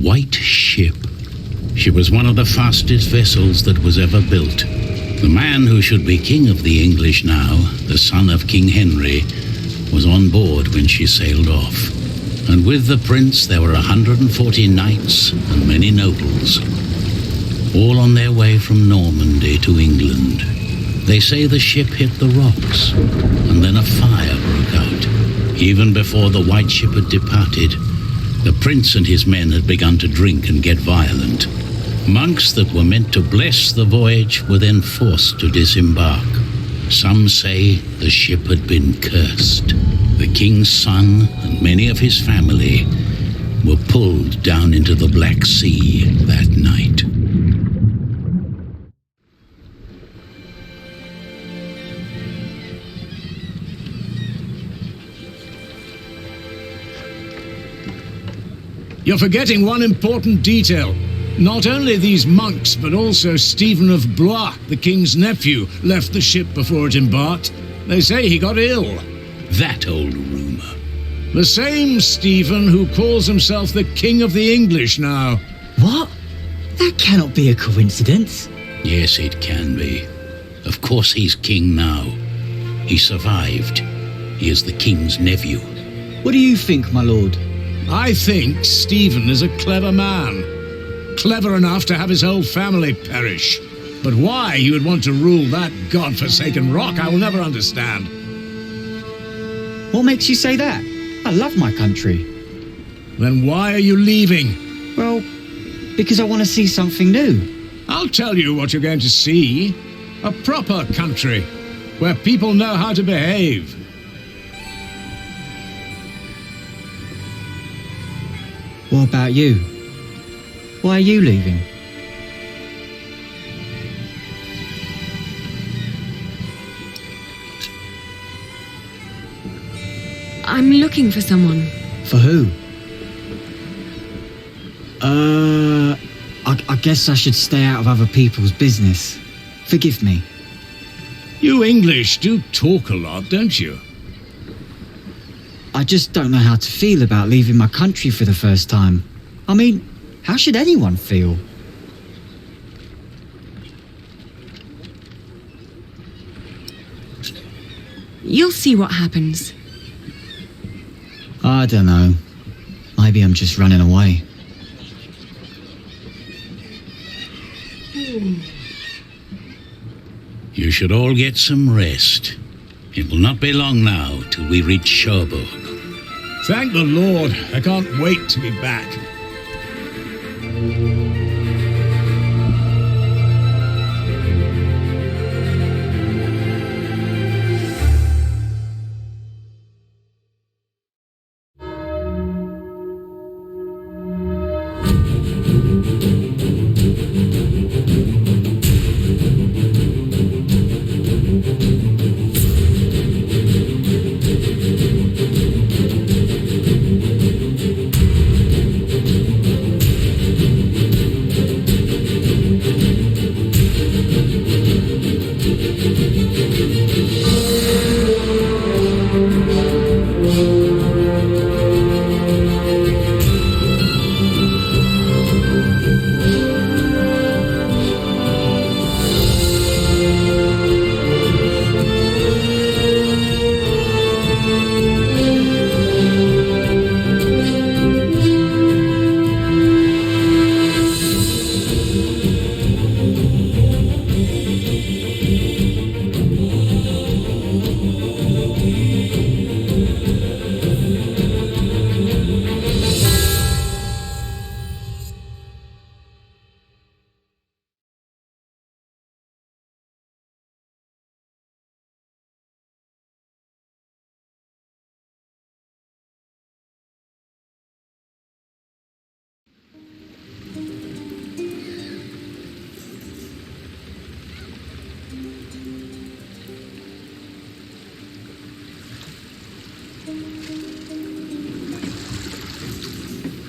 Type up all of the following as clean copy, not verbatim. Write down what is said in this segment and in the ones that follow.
white ship. She was one of the fastest vessels that was ever built. The man who should be king of the English now, the son of King Henry, was on board when she sailed off. And with the prince there were 140 knights and many nobles, all on their way from Normandy to England. They say the ship hit the rocks, and then a fire broke out. Even before the white ship had departed, the prince and his men had begun to drink and get violent. Monks that were meant to bless the voyage were then forced to disembark. Some say the ship had been cursed. The king's son and many of his family were pulled down into the Black Sea that night. You're forgetting one important detail. Not only these monks, but also Stephen of Blois, the king's nephew, left the ship before it embarked. They say he got ill. That old rumor. The same Stephen who calls himself the King of the English now. What? That cannot be a coincidence. Yes, it can be. Of course he's king now. He survived. He is the king's nephew. What do you think, my lord? I think Stephen is a clever man. Clever enough to have his whole family perish. But why he would want to rule that god-forsaken rock, I will never understand. What makes you say that? I love my country. Then why are you leaving? Well, because I want to see something new. I'll tell you what you're going to see. A proper country, where people know how to behave. What about you? Why are you leaving? I'm looking for someone. For who? I guess I should stay out of other people's business. Forgive me. You English do talk a lot, don't you? I just don't know how to feel about leaving my country for the first time. I mean, how should anyone feel? You'll see what happens. I don't know. Maybe I'm just running away. You should all get some rest. It will not be long now till we reach Cherbourg. Thank the Lord. I can't wait to be back.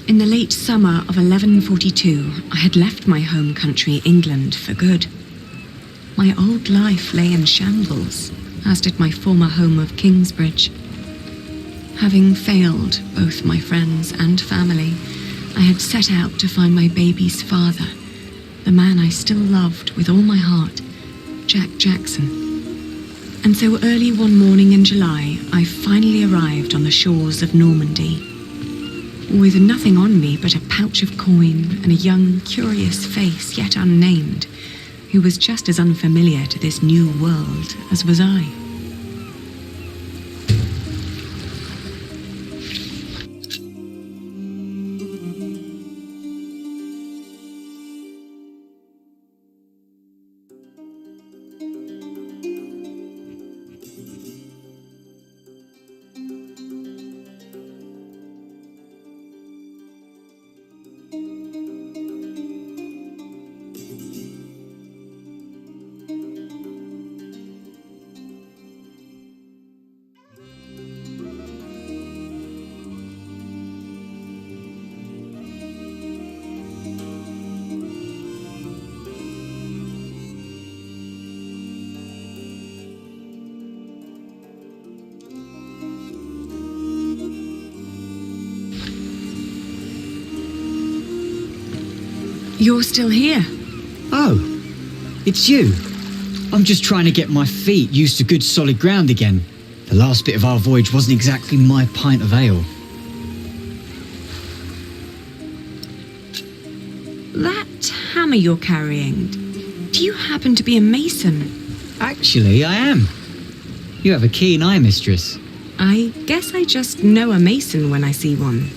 In the late summer of 1142, I had left my home country, England, for good. My old life lay in shambles, as did my former home of Kingsbridge. Having failed both my friends and family, I had set out to find my baby's father, the man I still loved with all my heart, Jack Jackson. And so early one morning in July, I finally arrived on the shores of Normandy, with nothing on me but a pouch of coin and a young, curious face yet unnamed, who was just as unfamiliar to this new world as was I. You're still here? Oh, it's you. I'm just trying to get my feet used to good solid ground again. The last bit of our voyage wasn't exactly my pint of ale. That hammer you're carrying, do you happen to be a mason? Actually, I am. You have a keen eye, mistress. I guess I just know a mason when I see one.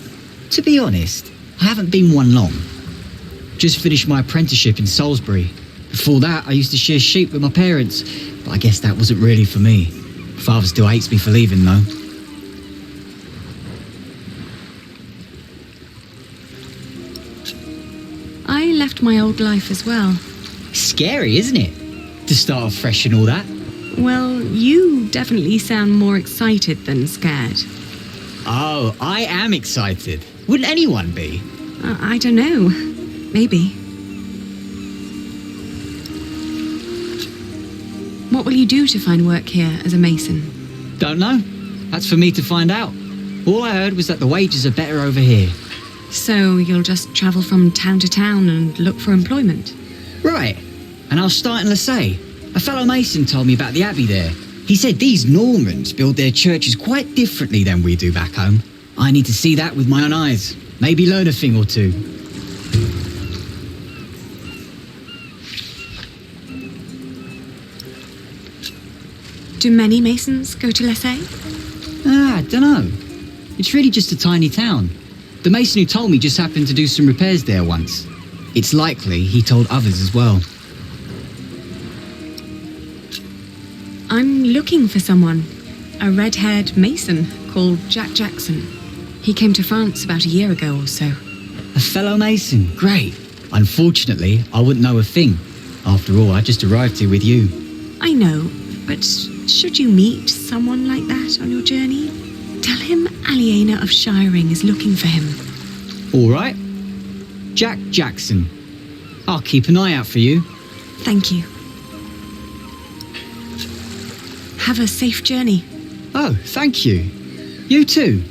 To be honest, I haven't been one long. Just finished my apprenticeship in Salisbury. Before that, I used to shear sheep with my parents, but I guess that wasn't really for me. Father still hates me for leaving, though. I left my old life as well. Scary, isn't it? To start off fresh and all that. Well, you definitely sound more excited than scared. Oh, I am excited. Wouldn't anyone be? I don't know. Maybe. What will you do to find work here as a mason? Don't know. That's for me to find out. All I heard was that the wages are better over here. So you'll just travel from town to town and look for employment? Right. And I'll start in Lassay. A fellow mason told me about the abbey there. He said these Normans build their churches quite differently than we do back home. I need to see that with my own eyes. Maybe learn a thing or two. Do many masons go to Lassay? I don't know. It's really just a tiny town. The mason who told me just happened to do some repairs there once. It's likely he told others as well. I'm looking for someone. A red-haired mason called Jack Jackson. He came to France about a year ago or so. A fellow mason? Great. Unfortunately, I wouldn't know a thing. After all, I just arrived here with you. I know, but should you meet someone like that on your journey, tell him Aliena of Shiring is looking for him. All right. Jack Jackson. I'll keep an eye out for you. Thank you. Have a safe journey. Oh, thank you. You too.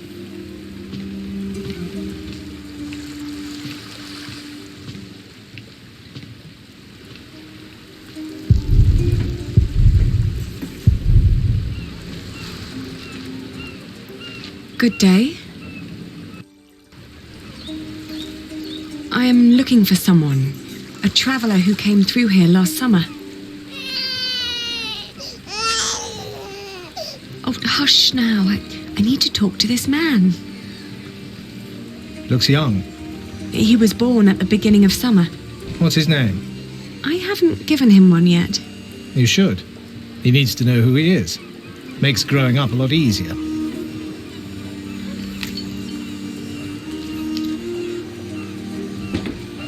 Good day. I am looking for someone. A traveller who came through here last summer. Oh, hush now. I need to talk to this man. Looks young. He was born at the beginning of summer. What's his name? I haven't given him one yet. You should. He needs to know who he is. Makes growing up a lot easier.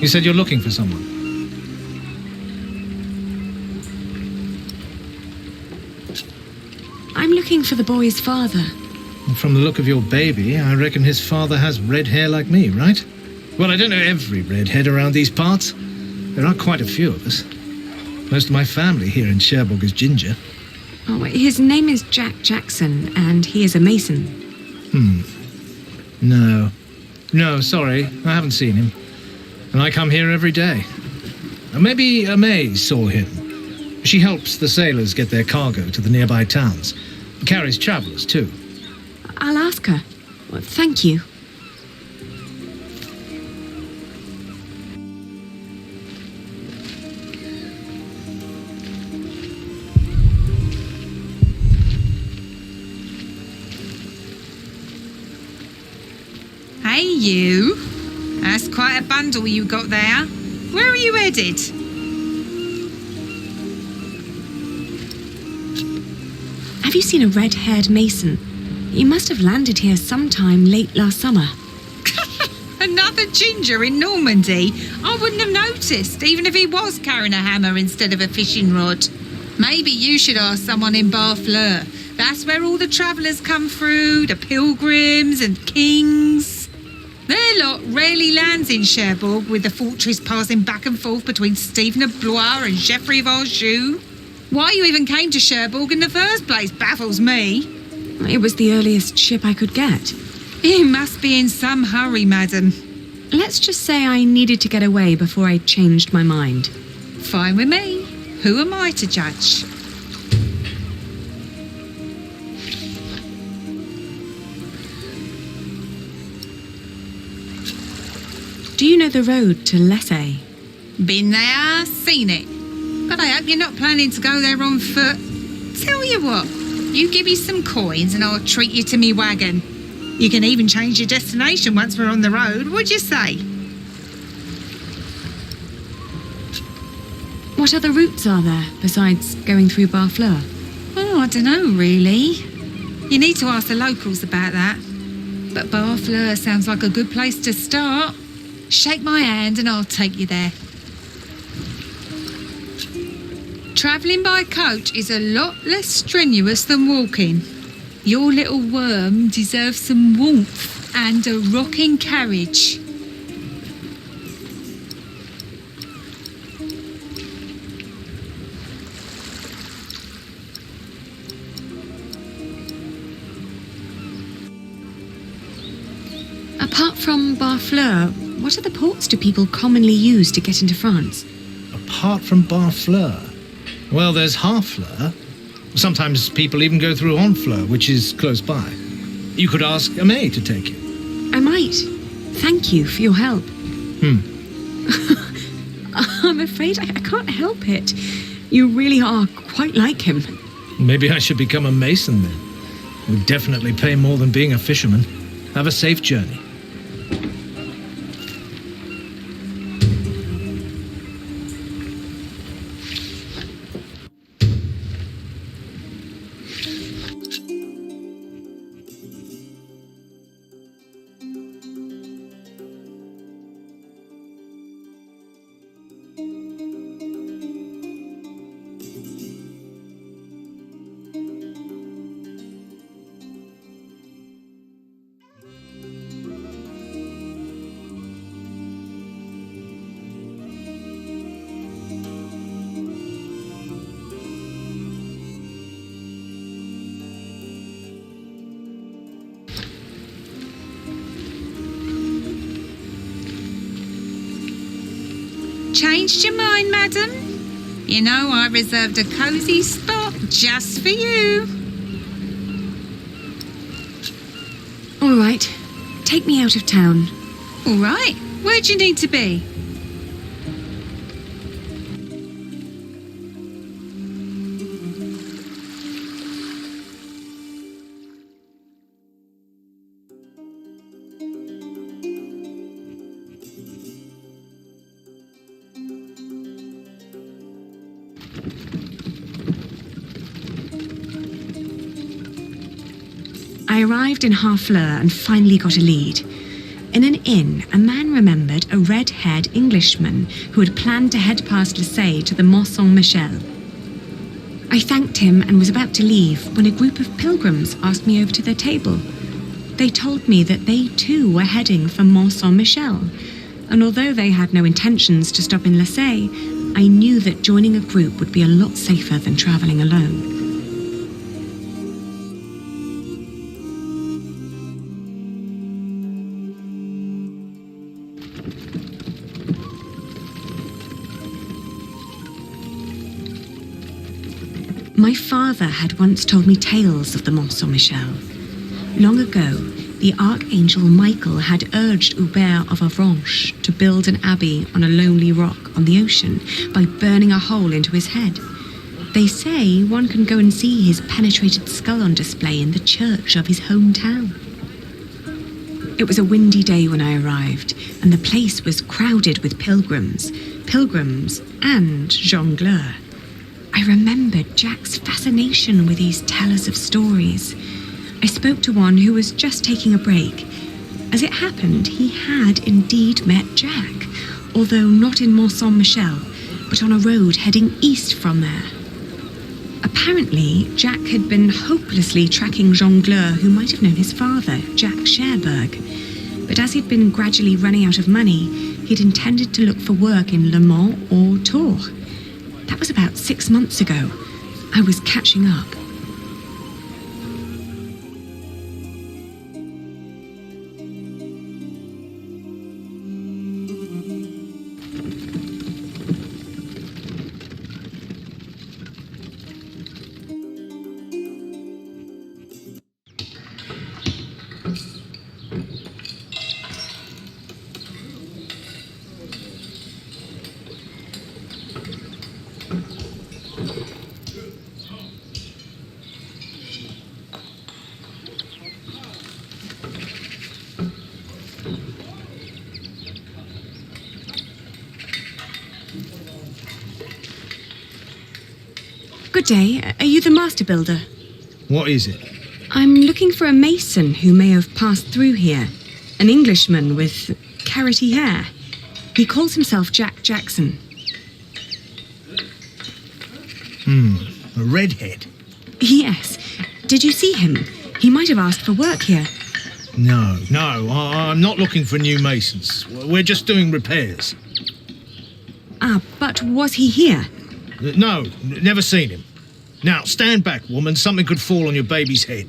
You said you're looking for someone. I'm looking for the boy's father. And from the look of your baby, I reckon his father has red hair like me, right? Well, I don't know every redhead around these parts. There are quite a few of us. Most of my family here in Cherbourg is ginger. Oh, his name is Jack Jackson, and he is a mason. No. No, sorry, I haven't seen him. And I come here every day. Maybe May saw him. She helps the sailors get their cargo to the nearby towns. Carries travellers, too. I'll ask her. Well, thank you. Hey, you. That's quite a bundle you got there. Where are you headed? Have you seen a red-haired mason? He must have landed here sometime late last summer. Another ginger in Normandy? I wouldn't have noticed, even if he was carrying a hammer instead of a fishing rod. Maybe you should ask someone in Barfleur. That's where all the travellers come through, the pilgrims and kings. Their lot rarely lands in Cherbourg, with the fortress passing back and forth between Stephen of Blois and Geoffrey of Anjou. Why you even came to Cherbourg in the first place baffles me. It was the earliest ship I could get. You must be in some hurry, madam. Let's just say I needed to get away before I changed my mind. Fine with me. Who am I to judge? Do you know the road to Lessay? Been there, seen it. But I hope you're not planning to go there on foot. Tell you what, you give me some coins and I'll treat you to me wagon. You can even change your destination once we're on the road. What'd you say? What other routes are there besides going through Barfleur? Oh, I don't know, really. You need to ask the locals about that. But Barfleur sounds like a good place to start. Shake my hand and I'll take you there. Travelling by coach is a lot less strenuous than walking. Your little worm deserves some warmth and a rocking carriage. Apart from Barfleur, what other ports do people commonly use to get into France? Apart from Barfleur? Well, there's Harfleur. Sometimes people even go through Honfleur, which is close by. You could ask May to take you. I might. Thank you for your help. I'm afraid I can't help it. You really are quite like him. Maybe I should become a mason then. It would definitely pay more than being a fisherman. Have a safe journey. Changed your mind, madam? You know, I reserved a cosy spot just for you. All right. Take me out of town. All right. Where do you need to be? I arrived in Harfleur and finally got a lead. In an inn, a man remembered a red-haired Englishman who had planned to head past Lessay to the Mont Saint-Michel. I thanked him and was about to leave when a group of pilgrims asked me over to their table. They told me that they too were heading for Mont Saint-Michel, and although they had no intentions to stop in Lessay, I knew that joining a group would be a lot safer than travelling alone. My father had once told me tales of the Mont Saint-Michel. Long ago, the Archangel Michael had urged Hubert of Avranches to build an abbey on a lonely rock on the ocean by burning a hole into his head. They say one can go and see his penetrated skull on display in the church of his hometown. It was a windy day when I arrived, and the place was crowded with pilgrims and jongleurs. I remembered Jack's fascination with these tellers of stories. I spoke to one who was just taking a break. As it happened, he had indeed met Jack, although not in Mont Saint-Michel, but on a road heading east from there. Apparently, Jack had been hopelessly tracking jongleurs who might have known his father, Jack Cherbourg. But as he'd been gradually running out of money, he'd intended to look for work in Le Mans or Tours. That was about 6 months ago. I was catching up. Good day. Are you the master builder? What is it? I'm looking for a mason who may have passed through here. An Englishman with carroty hair. He calls himself Jack Jackson. A redhead? Yes. Did you see him? He might have asked for work here. No, I'm not looking for new masons. We're just doing repairs. Ah, but was he here? No, never seen him. Now, stand back, woman. Something could fall on your baby's head.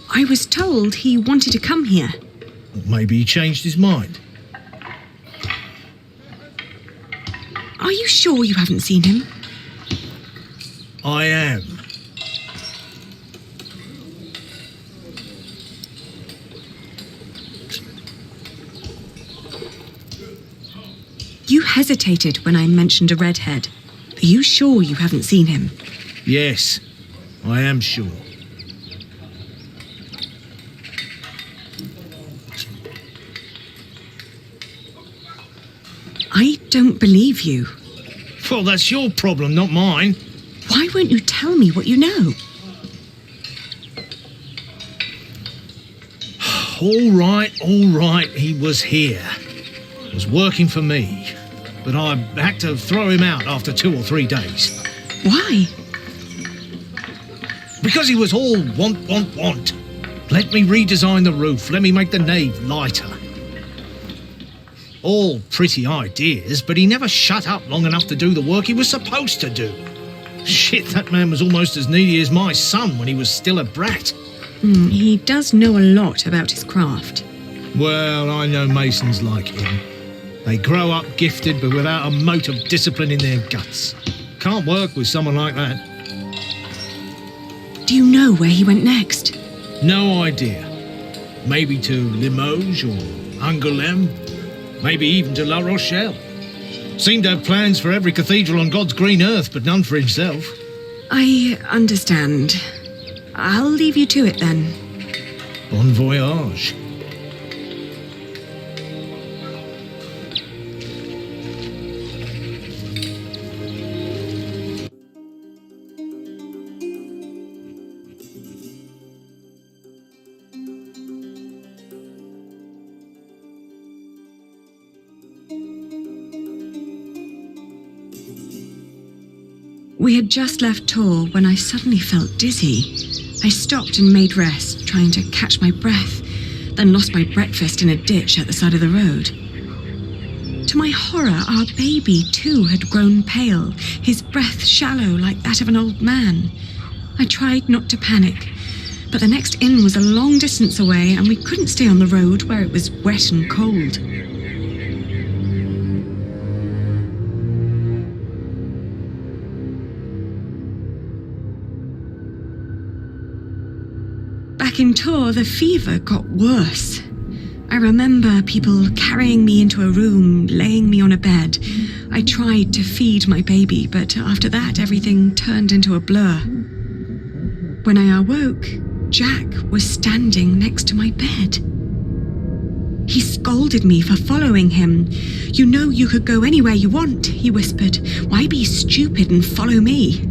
I was told he wanted to come here. Maybe he changed his mind. Are you sure you haven't seen him? I am. You hesitated when I mentioned a redhead. Are you sure you haven't seen him? Yes, I am sure. I don't believe you. Well, that's your problem, not mine. Why won't you tell me what you know? All right, he was here. Was working for me. But I had to throw him out after 2 or 3 days. Why? Because he was all want. Let me redesign the roof. Let me make the nave lighter. All pretty ideas, but he never shut up long enough to do the work he was supposed to do. Shit, that man was almost as needy as my son when he was still a brat. He does know a lot about his craft. Well, I know masons like him. They grow up gifted, but without a mote of discipline in their guts. Can't work with someone like that. Do you know where he went next? No idea. Maybe to Limoges or Angoulême. Maybe even to La Rochelle. Seemed to have plans for every cathedral on God's green earth, but none for himself. I understand. I'll leave you to it then. Bon voyage. We had just left Tours when I suddenly felt dizzy. I stopped and made rest, trying to catch my breath, then lost my breakfast in a ditch at the side of the road. To my horror, our baby too had grown pale, his breath shallow like that of an old man. I tried not to panic, but the next inn was a long distance away and we couldn't stay on the road where it was wet and cold. second tour, the fever got worse. I remember people carrying me into a room, laying me on a bed. I tried to feed my baby, but after that, everything turned into a blur. When I awoke, Jack was standing next to my bed. He scolded me for following him. "You know you could go anywhere you want," he whispered. "Why be stupid and follow me?"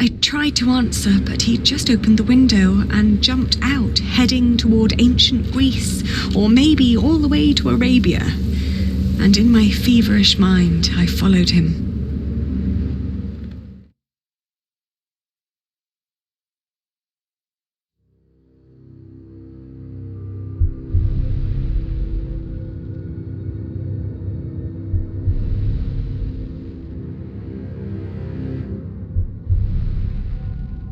I tried to answer, but he just opened the window and jumped out, heading toward ancient Greece, or maybe all the way to Arabia. And in my feverish mind, I followed him.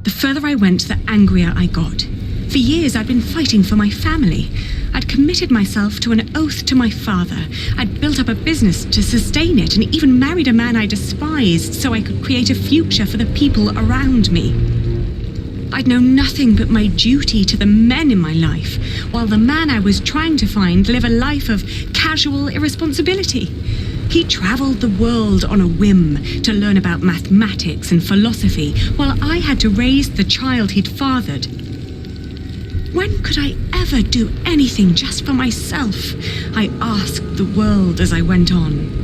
The further I went, the angrier I got. For years, I'd been fighting for my family. I'd committed myself to an oath to my father. I'd built up a business to sustain it and even married a man I despised so I could create a future for the people around me. I'd known nothing but my duty to the men in my life, while the man I was trying to find lived a life of casual irresponsibility. He travelled the world on a whim to learn about mathematics and philosophy, while I had to raise the child he'd fathered. When could I ever do anything just for myself? I asked the world as I went on.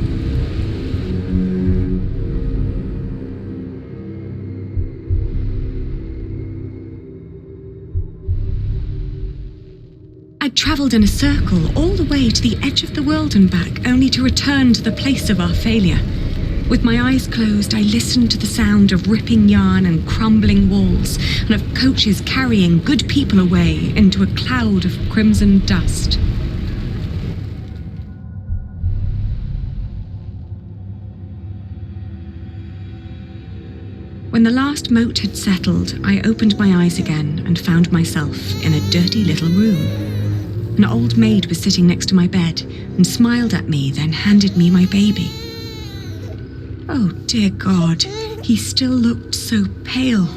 I'd travelled in a circle all the way to the edge of the world and back, only to return to the place of our failure. With my eyes closed, I listened to the sound of ripping yarn and crumbling walls, and of coaches carrying good people away into a cloud of crimson dust. When the last moat had settled, I opened my eyes again and found myself in a dirty little room. An old maid was sitting next to my bed and smiled at me, then handed me my baby. Oh, dear God, he still looked so pale.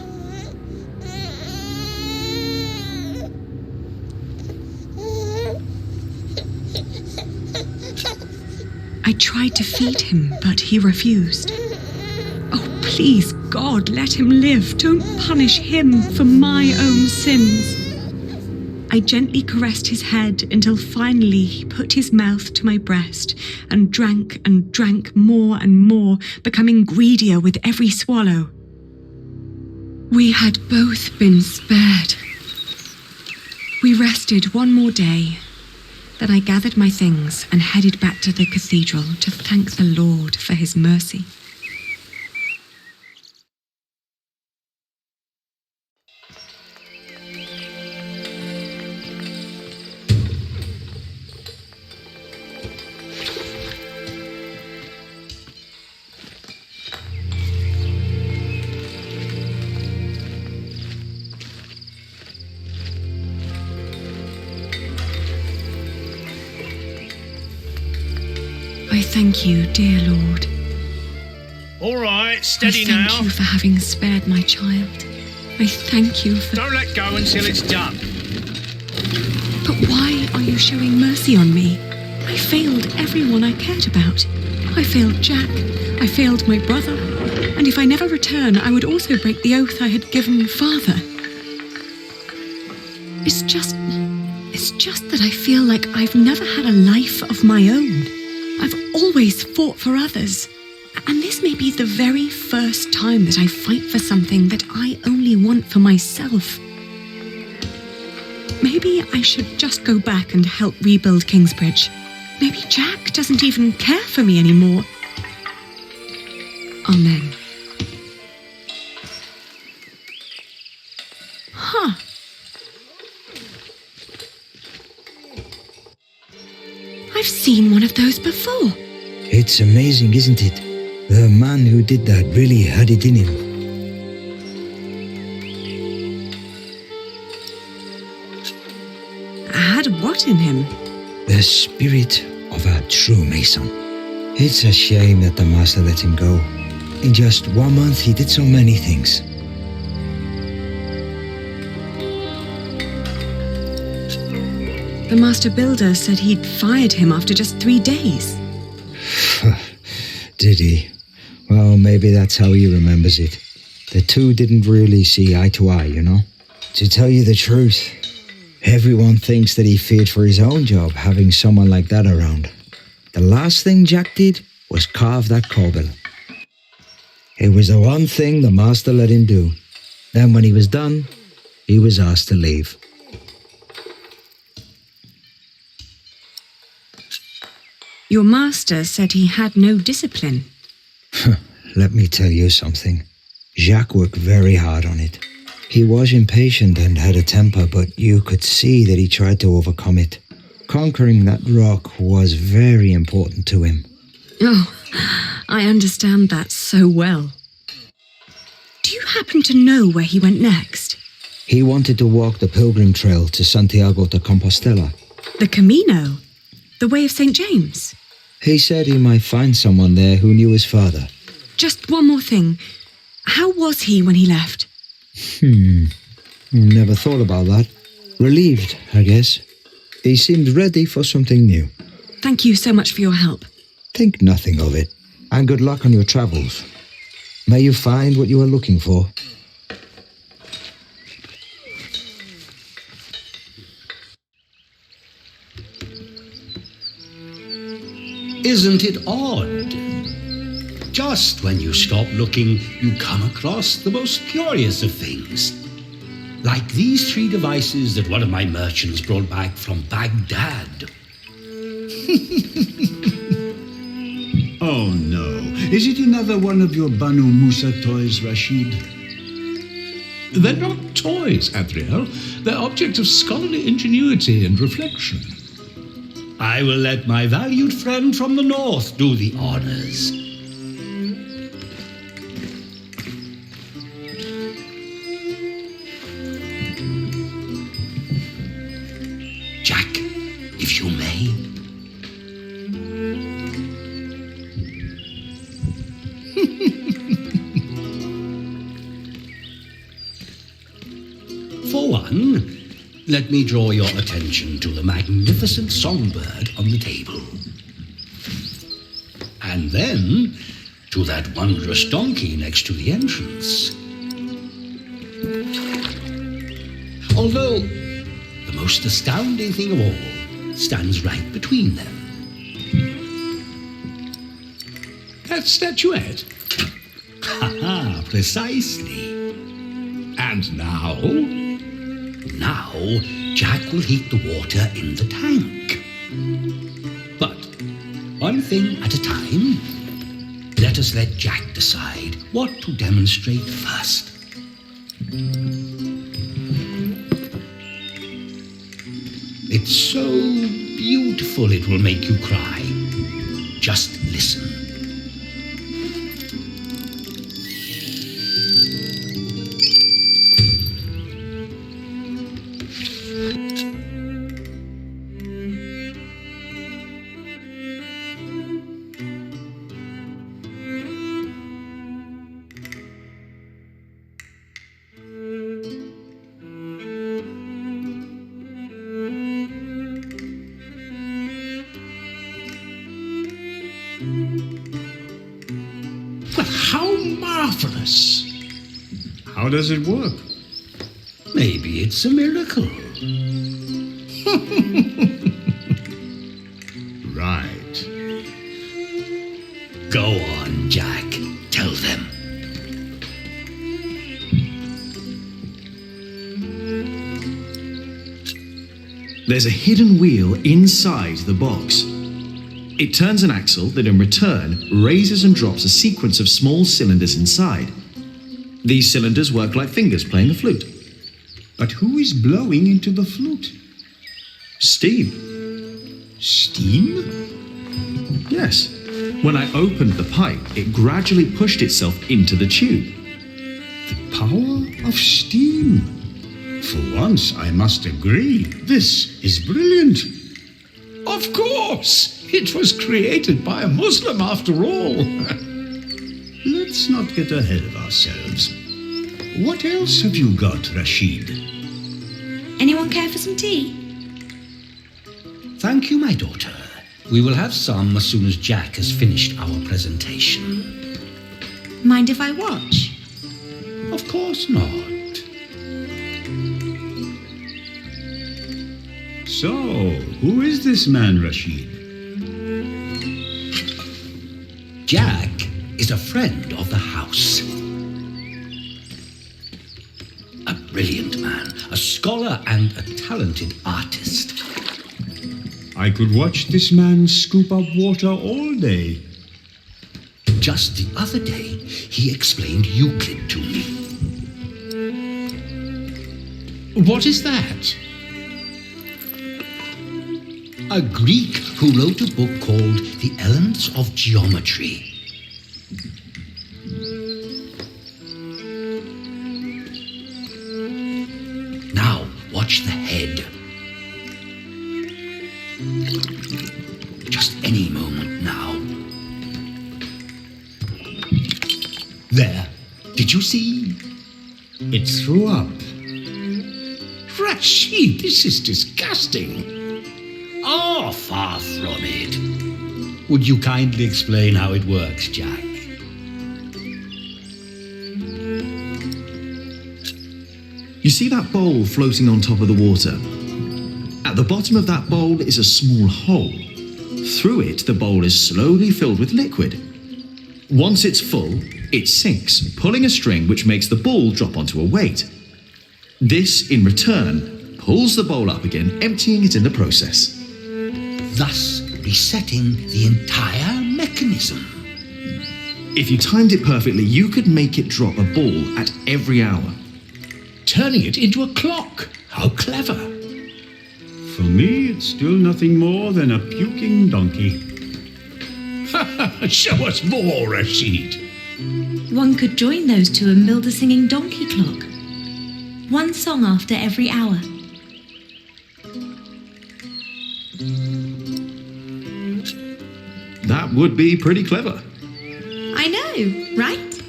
I tried to feed him, but he refused. Oh, please, God, let him live. Don't punish him for my own sins. I gently caressed his head until finally he put his mouth to my breast and drank more and more, becoming greedier with every swallow. We had both been spared. We rested one more day. Then I gathered my things and headed back to the cathedral to thank the Lord for his mercy. I thank you, dear Lord. All right, steady I now. thank you for having spared my child. I thank you for... Don't let go until it's done. But why are you showing mercy on me? I failed everyone I cared about. I failed Jack. I failed my brother. And if I never return, I would also break the oath I had given Father. It's just that I feel like I've never had a life of my own. I've always fought for others. And this may be the very first time that I fight for something that I only want for myself. Maybe I should just go back and help rebuild Kingsbridge. Maybe Jack doesn't even care for me anymore. Amen. Huh. I've seen one of those before. It's amazing, isn't it? The man who did that really had it in him. Had what in him? The spirit of a true mason. It's a shame that the master let him go. In just 1 month he did so many things. The master builder said he'd fired him after just 3 days. Did he? Well, maybe that's how he remembers it. The two didn't really see eye to eye, you know? To tell you the truth, everyone thinks that he feared for his own job having someone like that around. The last thing Jack did was carve that corbel. It was the one thing the master let him do. Then when he was done, he was asked to leave. Your master said he had no discipline. Let me tell you something. Jacques worked very hard on it. He was impatient and had a temper, but you could see that he tried to overcome it. Conquering that rock was very important to him. Oh, I understand that so well. Do you happen to know where he went next? He wanted to walk the pilgrim trail to Santiago de Compostela. The Camino? The Way of St. James? He said he might find someone there who knew his father. Just one more thing. How was he when he left? Never thought about that. Relieved, I guess. He seemed ready for something new. Thank you so much for your help. Think nothing of it, and good luck on your travels. May you find what you are looking for. Isn't it odd? Just when you stop looking, you come across the most curious of things. Like these 3 devices that one of my merchants brought back from Baghdad. Oh no. Is it another one of your Banu Musa toys, Rashid? They're not toys, Adriel. They're objects of scholarly ingenuity and reflection. I will let my valued friend from the north do the honors. Jack, if you may. For one, let me draw your attention to the magnificent songbird on the table. And then to that wondrous donkey next to the entrance. Although the most astounding thing of all stands right between them. That statuette? Ha-ha, precisely. And now? Now, Jack will heat the water in the tank. But one thing at a time, let us let Jack decide what to demonstrate first. It's so beautiful it will make you cry. Just listen. But how marvelous! How does it work? Maybe it's a miracle. Right. Go on, Jack. Tell them. There's a hidden wheel inside the box. It turns an axle that in return raises and drops a sequence of small cylinders inside. These cylinders work like fingers playing a flute. But who is blowing into the flute? Steam. Steam? Yes. When I opened the pipe, it gradually pushed itself into the tube. The power of steam. For once, I must agree, this is brilliant. Of course! It was created by a Muslim after all. Let's not get ahead of ourselves. What else have you got, Rashid? Anyone care for some tea? Thank you, my daughter. We will have some as soon as Jack has finished our presentation. Mind if I watch? Of course not. So, who is this man, Rashid? Jack is a friend of the house. A brilliant man, a scholar and a talented artist. I could watch this man scoop up water all day. Just the other day, he explained Euclid to me. What is that? A Greek who wrote a book called The Elements of Geometry. Now, watch the head. Just any moment now. There. Did you see? It threw up. Rashid, this is disgusting. Oh, far from it. Would you kindly explain how it works, Jack? You see that bowl floating on top of the water? At the bottom of that bowl is a small hole. Through it, the bowl is slowly filled with liquid. Once it's full, it sinks, pulling a string which makes the ball drop onto a weight. This, in return, pulls the bowl up again, emptying it in the process. Thus resetting the entire mechanism. If you timed it perfectly, you could make it drop a ball at every hour. Turning it into a clock. How clever. For me, it's still nothing more than a puking donkey. Show us more, Rashid. One could join those two and build a singing donkey clock. One song after every hour. That would be pretty clever. I know, right?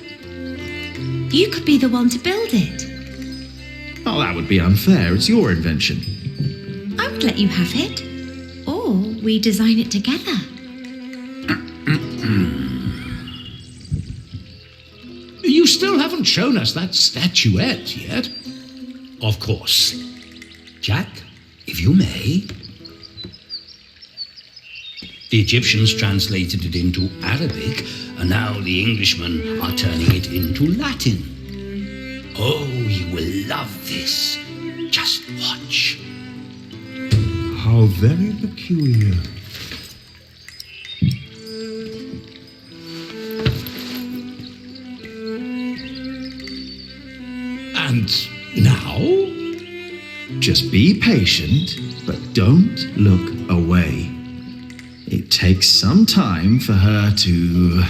You could be the one to build it. Oh, that would be unfair. It's your invention. I would let you have it. Or we design it together. You still haven't shown us that statuette yet. Of course. Jack, if you may. The Egyptians translated it into Arabic, and now the Englishmen are turning it into Latin. Oh, you will love this. Just watch. How very peculiar. And now? Just be patient, but don't look away. It takes some time for her to...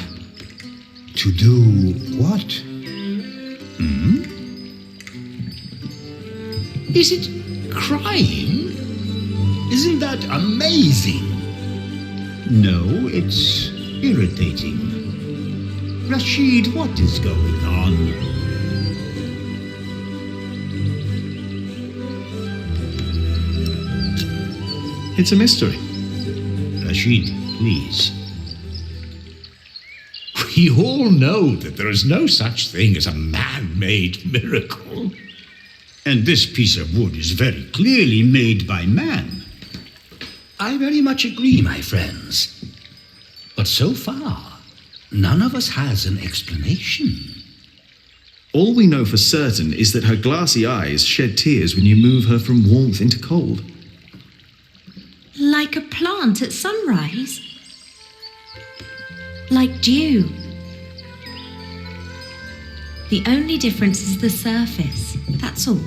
To do what? Is it crying? Isn't that amazing? No, it's irritating. Rashid, what is going on? It's a mystery. Rashid, please. We all know that there is no such thing as a man-made miracle. And this piece of wood is very clearly made by man. I very much agree, my friends. But so far, none of us has an explanation. All we know for certain is that her glassy eyes shed tears when you move her from warmth into cold. Like a plant at sunrise. Like dew. The only difference is the surface, that's all.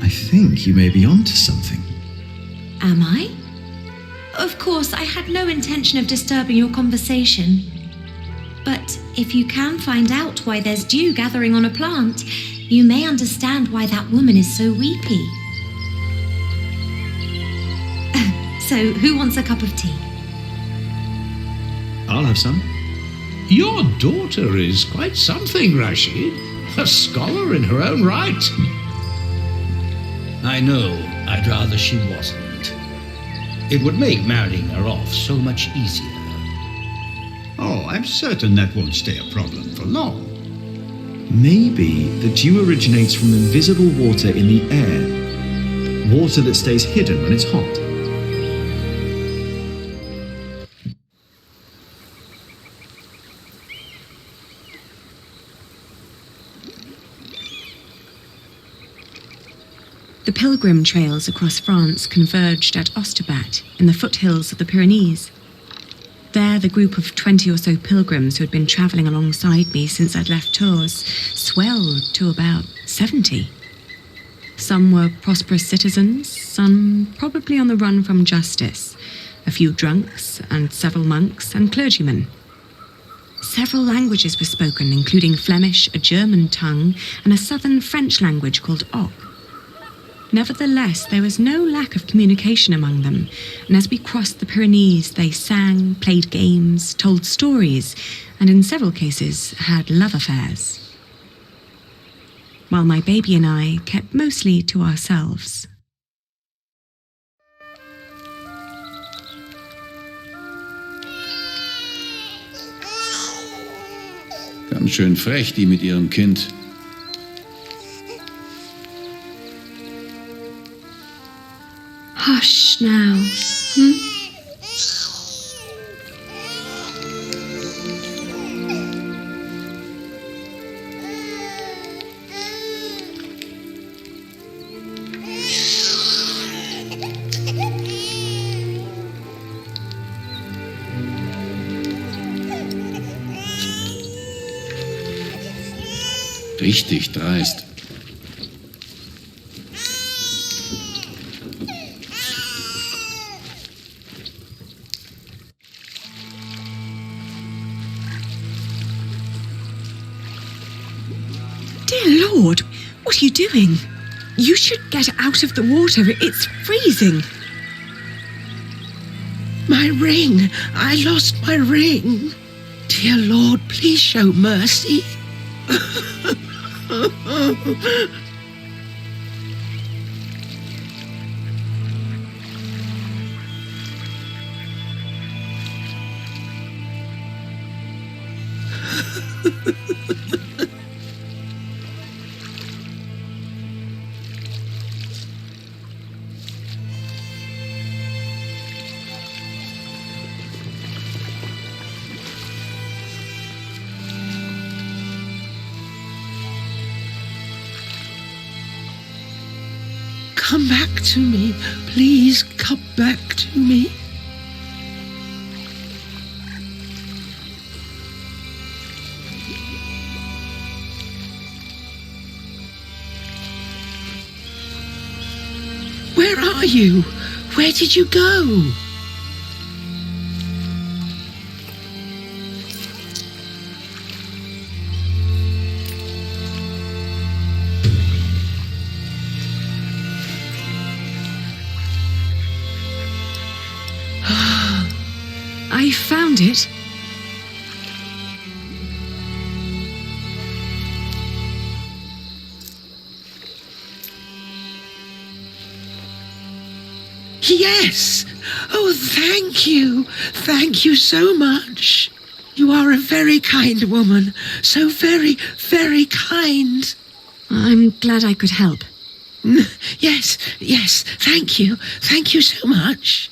I think you may be onto something. Am I? Of course, I had no intention of disturbing your conversation. But if you can find out why there's dew gathering on a plant, you may understand why that woman is so weepy. So, who wants a cup of tea? I'll have some. Your daughter is quite something, Rashid. A scholar in her own right. I know I'd rather she wasn't. It would make marrying her off so much easier. Oh, I'm certain that won't stay a problem for long. Maybe the dew originates from invisible water in the air. Water that stays hidden when it's hot. The pilgrim trails across France converged at Osterbat in the foothills of the Pyrenees. There, the group of 20 or so pilgrims who had been travelling alongside me since I'd left Tours swelled to about 70. Some were prosperous citizens, some probably on the run from justice, a few drunks, and several monks and clergymen. Several languages were spoken, including Flemish, a German tongue, and a southern French language called Oc. Nevertheless, there was no lack of communication among them, and as we crossed the Pyrenees, they sang, played games, told stories, and in several cases had love affairs. While my baby and I kept mostly to ourselves. Ganz schön frech, die mit ihrem Kind. Hush now, Richtig dreist. Dear Lord, what are you doing? You should get out of the water. It's freezing. My ring! I lost my ring! Dear Lord, please show mercy. Come back to me. Please come back to me. Where are you? Where did you go? I found it. Yes! Oh, thank you. Thank you so much. You are a very kind woman. So very, very kind. I'm glad I could help. Yes, yes. Thank you. Thank you so much.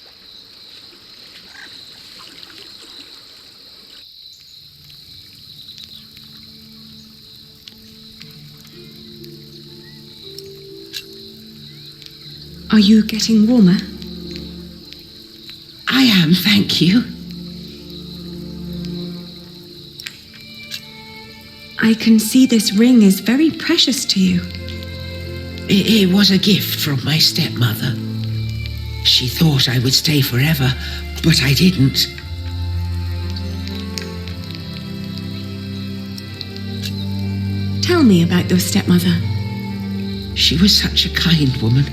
Are you getting warmer? I am, thank you. I can see this ring is very precious to you. It was a gift from my stepmother. She thought I would stay forever, but I didn't. Tell me about your stepmother. She was such a kind woman.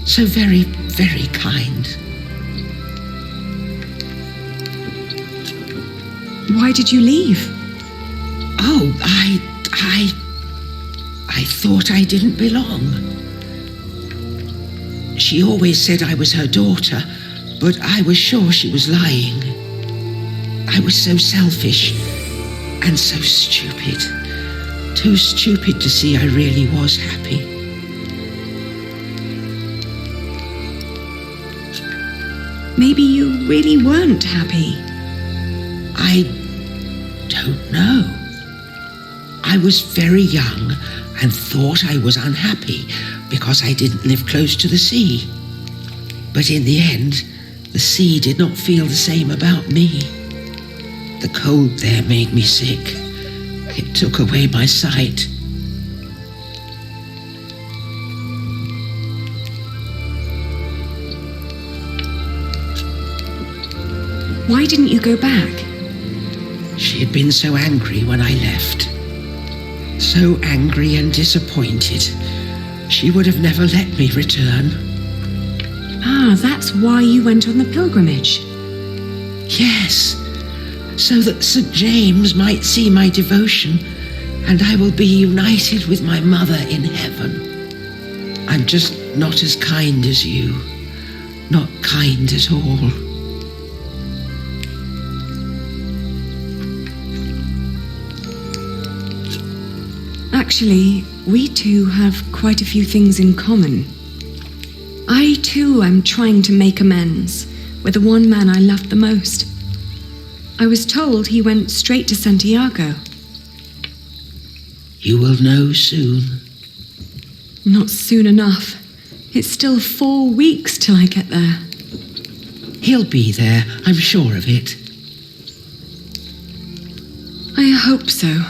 So very, very kind. Why did you leave? Oh, I thought I didn't belong. She always said I was her daughter, but I was sure she was lying. I was so selfish and so stupid. Too stupid to see I really was happy. Maybe you really weren't happy. I don't know. I was very young and thought I was unhappy because I didn't live close to the sea. But in the end, the sea did not feel the same about me. The cold there made me sick. It took away my sight. Why didn't you go back? She had been so angry when I left. So angry and disappointed. She would have never let me return. Ah, that's why you went on the pilgrimage. Yes, so that St. James might see my devotion and I will be united with my mother in heaven. I'm just not as kind as you. Not kind at all. Actually, we two have quite a few things in common. I too am trying to make amends with the one man I loved the most. I was told he went straight to Santiago. You will know soon. Not soon enough. It's still 4 weeks till I get there. He'll be there, I'm sure of it. I hope so.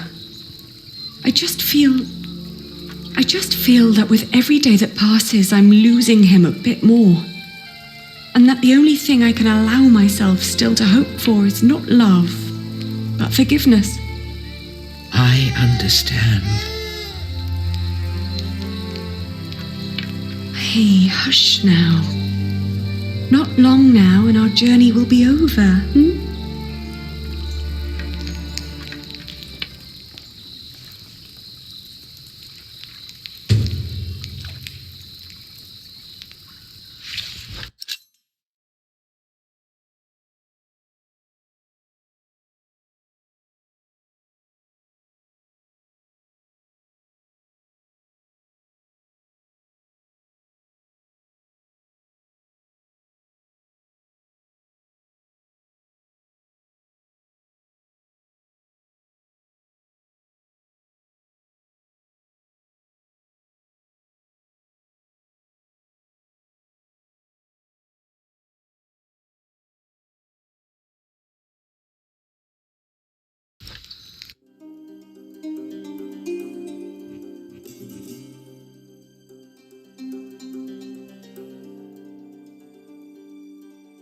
I just feel that with every day that passes, I'm losing him a bit more. And that the only thing I can allow myself still to hope for is not love, but forgiveness. I understand. Hey, hush now. Not long now and our journey will be over,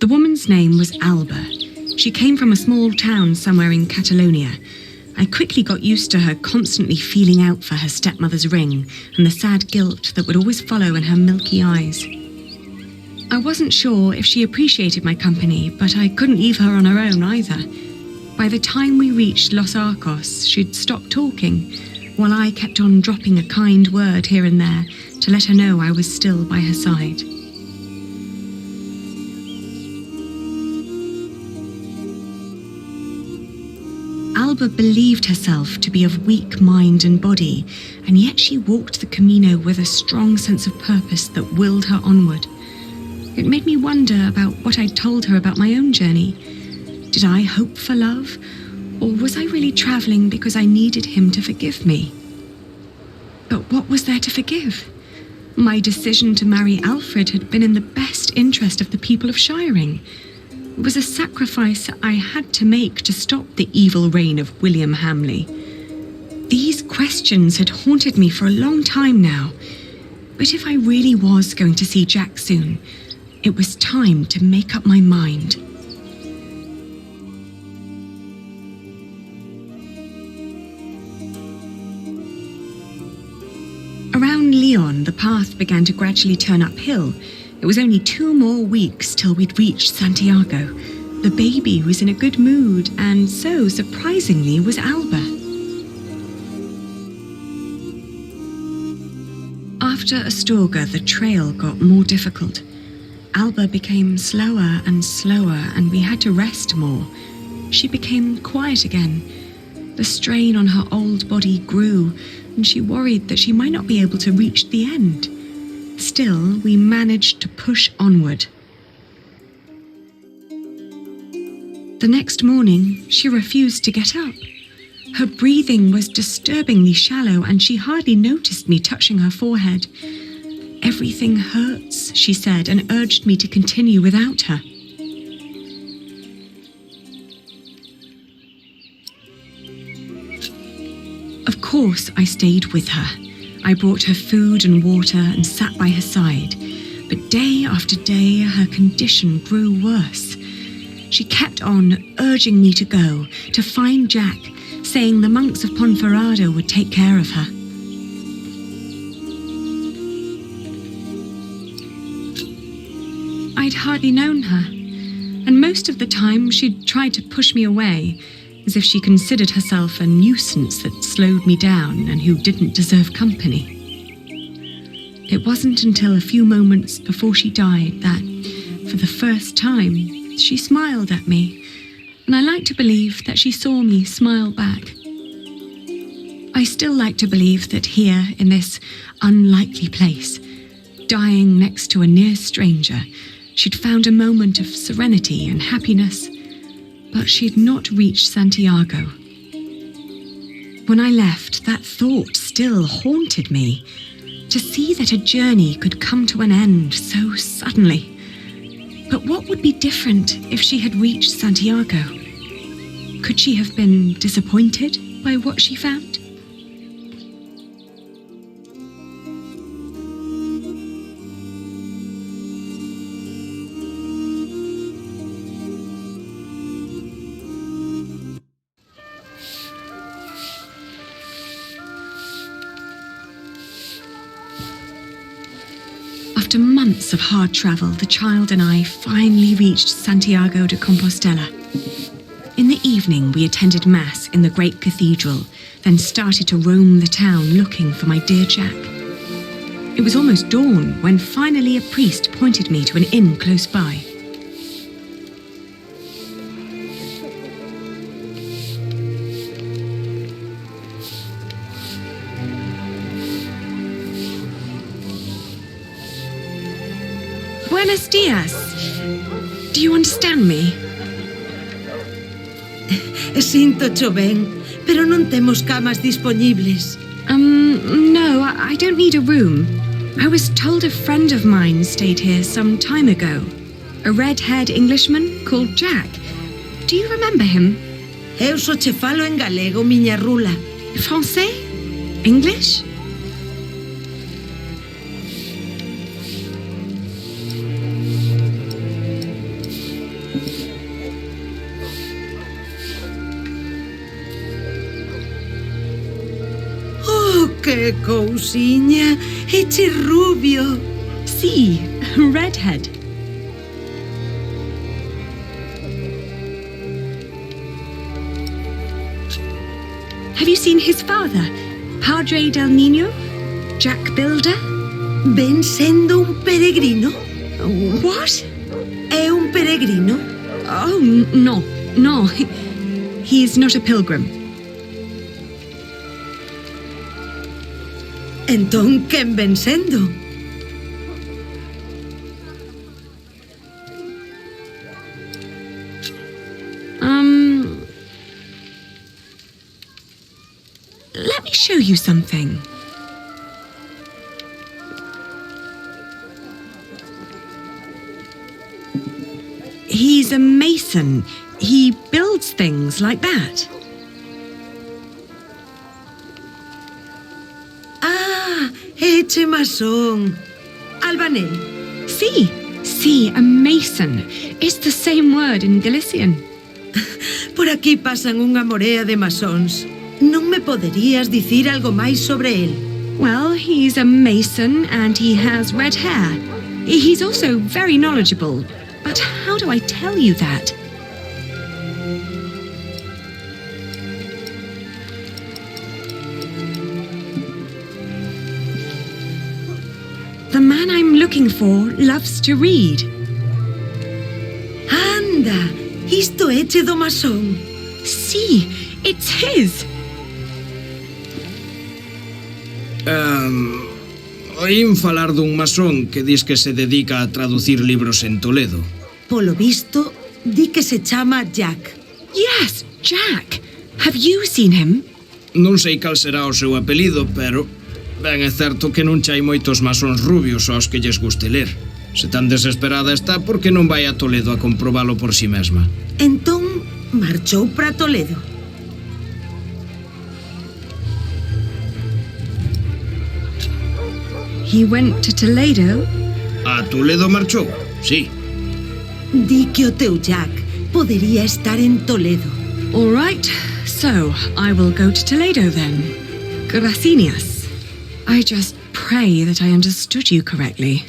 The woman's name was Alba. She came from a small town somewhere in Catalonia. I quickly got used to her constantly feeling out for her stepmother's ring and the sad guilt that would always follow in her milky eyes. I wasn't sure if she appreciated my company, but I couldn't leave her on her own either. By the time we reached Los Arcos, she'd stopped talking, while I kept on dropping a kind word here and there to let her know I was still by her side. Alba believed herself to be of weak mind and body, and yet she walked the Camino with a strong sense of purpose that willed her onward. It made me wonder about what I'd told her about my own journey. Did I hope for love, or was I really travelling because I needed him to forgive me? But what was there to forgive? My decision to marry Alfred had been in the best interest of the people of Shiring. It was a sacrifice I had to make to stop the evil reign of William Hamley. These questions had haunted me for a long time now. But if I really was going to see Jack soon, it was time to make up my mind. Around Lyon, the path began to gradually turn uphill. It was only 2 more weeks till we'd reached Santiago. The baby was in a good mood, and so, surprisingly, was Alba. After Astorga, the trail got more difficult. Alba became slower and slower, and we had to rest more. She became quiet again. The strain on her old body grew, and she worried that she might not be able to reach the end. Still, we managed to push onward. The next morning, she refused to get up. Her breathing was disturbingly shallow, and she hardly noticed me touching her forehead. Everything hurts, she said, and urged me to continue without her. Of course, I stayed with her. I brought her food and water and sat by her side. But day after day, her condition grew worse. She kept on urging me to go, to find Jack, saying the monks of Ponferrada would take care of her. I'd hardly known her, and most of the time she'd tried to push me away, as if she considered herself a nuisance that slowed me down and who didn't deserve company. It wasn't until a few moments before she died that, for the first time, she smiled at me, and I like to believe that she saw me smile back. I still like to believe that here, in this unlikely place, dying next to a near stranger, she'd found a moment of serenity and happiness, but she'd not reached Santiago. When I left, that thought still haunted me, to see that a journey could come to an end so suddenly. But what would be different if she had reached Santiago? Could she have been disappointed by what she found? After months of hard travel, the child and I finally reached Santiago de Compostela. In the evening, we attended Mass in the great cathedral, then started to roam the town looking for my dear Jack. It was almost dawn when finally a priest pointed me to an inn close by. Buenos dias. Do you understand me? Sinto ben, pero non temos camas dispoñibles. No, I don't need a room. I was told a friend of mine stayed here some time ago. A red-haired Englishman called Jack. Do you remember him? Eu só che falo en galego, miña rula. Français? English? Que cousiña, eche rubio. Sí, redhead. Have you seen his father, Padre del Niño? Jack Builder? Ven sendo un peregrino. What? É un peregrino? Oh, no. He's not a pilgrim. Entón, quen ven sendo? Let me show you something. He's a mason. He builds things like that. Eche masón. Albanel. Sí, a mason. It's the same word in Galician. Por aquí pasan unha morea de masóns. Non me poderías dicir algo máis sobre él? Well, he's a mason and he has red hair. He's also very knowledgeable. But how do I tell you that? The man I'm looking for loves to read. Anda, isto é che do masón. See, it's his. Oín falar dun masón que dis que se dedica a traducir libros en Toledo. Polo visto, di que se chama Jack. Yes, Jack. Have you seen him? Non sei cal será o seu apelido, pero ben é certo que non chai moitos masóns rubios aos que lles guste ler. Se tan desesperada está, por que non vai a Toledo a comprobalo por si mesma? Entón, marchou para Toledo. He went to Toledo? A Toledo marchou, sí. Di que o teu Jack podería estar en Toledo. All right, so I will go to Toledo then. Gracias. I just pray that I understood you correctly.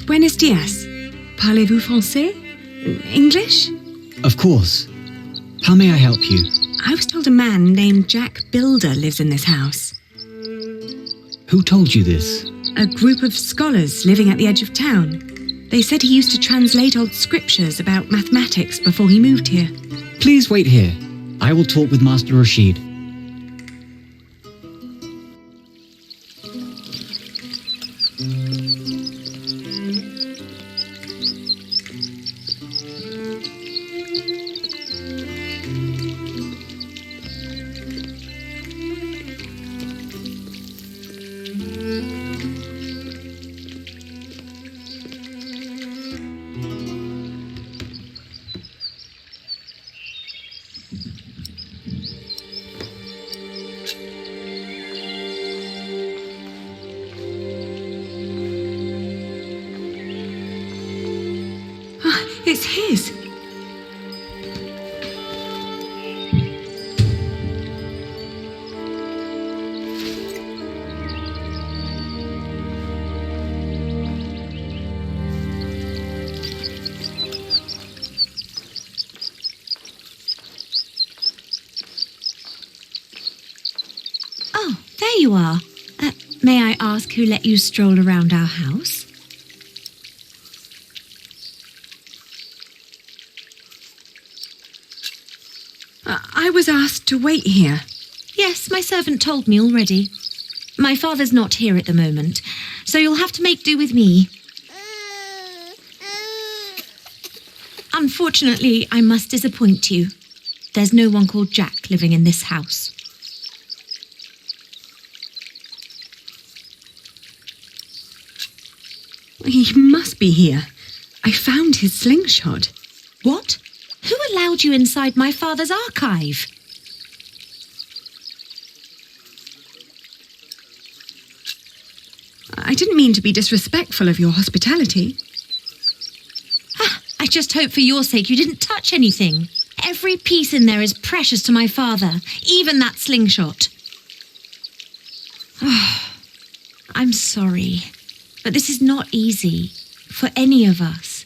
Buenos dias. Parlez-vous français? English? Of course. How may I help you? I was told a man named Jack Builder lives in this house. Who told you this? A group of scholars living at the edge of town. They said he used to translate old scriptures about mathematics before he moved here. Please wait here. I will talk with Master Rashid. It's his. Oh, there you are. May I ask who let you stroll around our house? I was asked to wait here. Yes, my servant told me already. My father's not here at the moment, so you'll have to make do with me. Unfortunately, I must disappoint you. There's no one called Jack living in this house. He must be here. I found his slingshot. What? Who allowed you inside my father's archive? I didn't mean to be disrespectful of your hospitality. I just hope for your sake you didn't touch anything. Every piece in there is precious to my father, even that slingshot. I'm sorry, but this is not easy for any of us.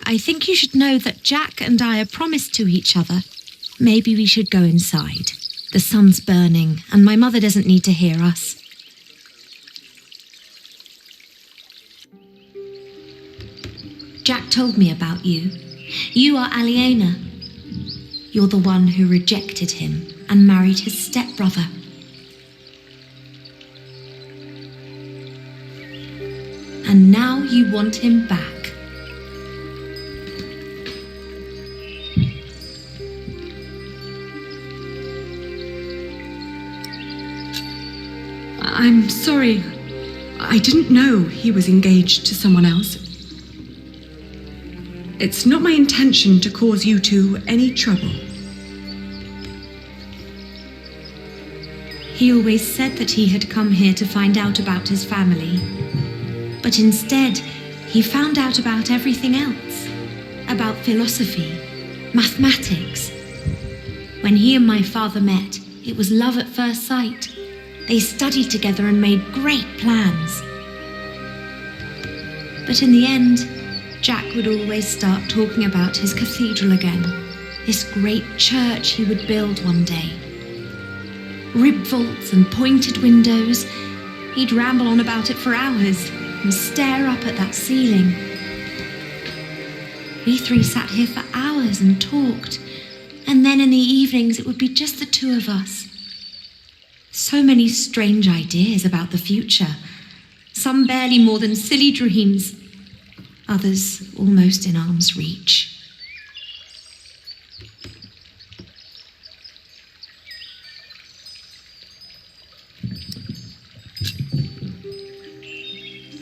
I think you should know that Jack and I are promised to each other. Maybe we should go inside. The sun's burning, and my mother doesn't need to hear us. Jack told me about you. You are Aliena. You're the one who rejected him and married his stepbrother. And now you want him back. I'm sorry. I didn't know he was engaged to someone else. It's not my intention to cause you two any trouble. He always said that he had come here to find out about his family. But instead, he found out about everything else. About philosophy, mathematics. When he and my father met, it was love at first sight. They studied together and made great plans. But in the end, Jack would always start talking about his cathedral again. This great church he would build one day. Rib vaults and pointed windows. He'd ramble on about it for hours and stare up at that ceiling. We three sat here for hours and talked, and then in the evenings it would be just the two of us. So many strange ideas about the future, some barely more than silly dreams, others almost in arm's reach.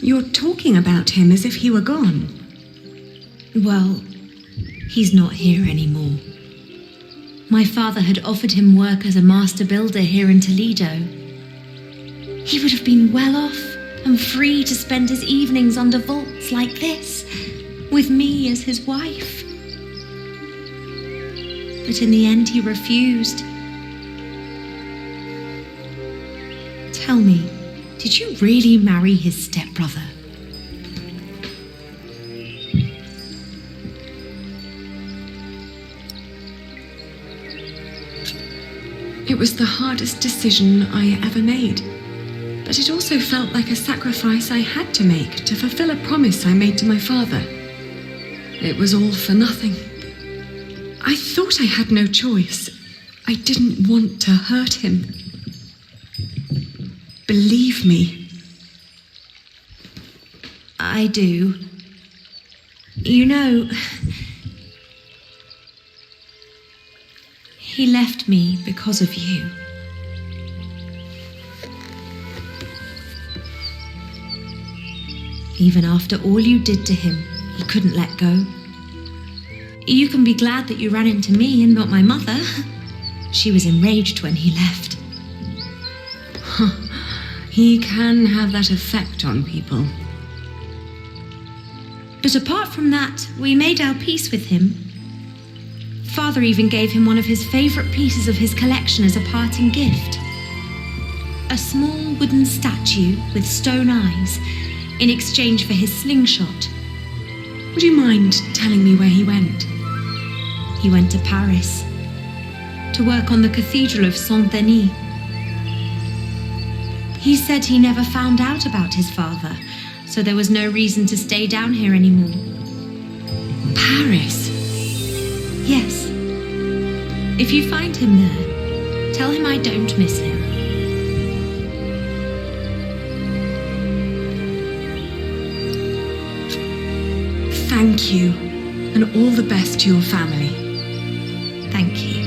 You're talking about him as if he were gone. Well, he's not here anymore. My father had offered him work as a master builder here in Toledo. He would have been well off and free to spend his evenings under vaults like this, with me as his wife. But in the end, he refused. Tell me, did you really marry his stepbrother? It was the hardest decision I ever made. But it also felt like a sacrifice I had to make to fulfill a promise I made to my father. It was all for nothing. I thought I had no choice. I didn't want to hurt him. Believe me. I do. You know, he left me because of you. Even after all you did to him, he couldn't let go. You can be glad that you ran into me and not my mother. She was enraged when he left. He can have that effect on people. But apart from that, we made our peace with him. Father even gave him one of his favourite pieces of his collection as a parting gift. A small wooden statue with stone eyes in exchange for his slingshot. Would you mind telling me where he went? He went to Paris to work on the cathedral of Saint-Denis. He said he never found out about his father, so there was no reason to stay down here anymore. Paris? Yes. If you find him there, tell him I don't miss him. Thank you, and all the best to your family. Thank you.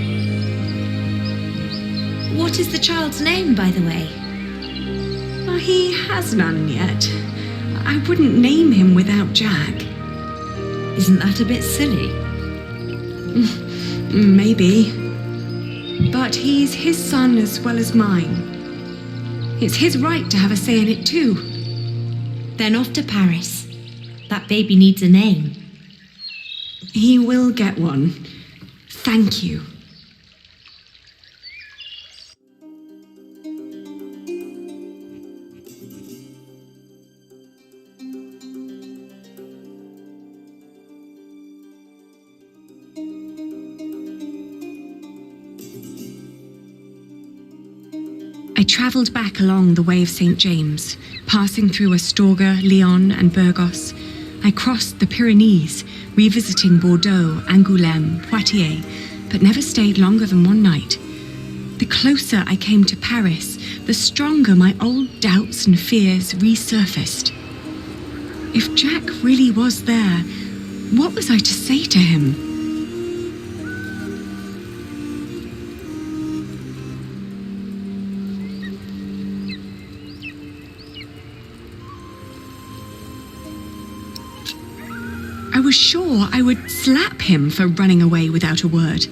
What is the child's name, by the way? Well, he has none yet. I wouldn't name him without Jack. Isn't that a bit silly? Maybe. But he's his son as well as mine. It's his right to have a say in it too. Then off to Paris. That baby needs a name. He will get one. Thank you. I travelled back along the Way of St. James, passing through Astorga, Lyon and Burgos. I crossed the Pyrenees, revisiting Bordeaux, Angoulême, Poitiers, but never stayed longer than one night. The closer I came to Paris, the stronger my old doubts and fears resurfaced. If Jack really was there, what was I to say to him? was sure I would slap him for running away without a word.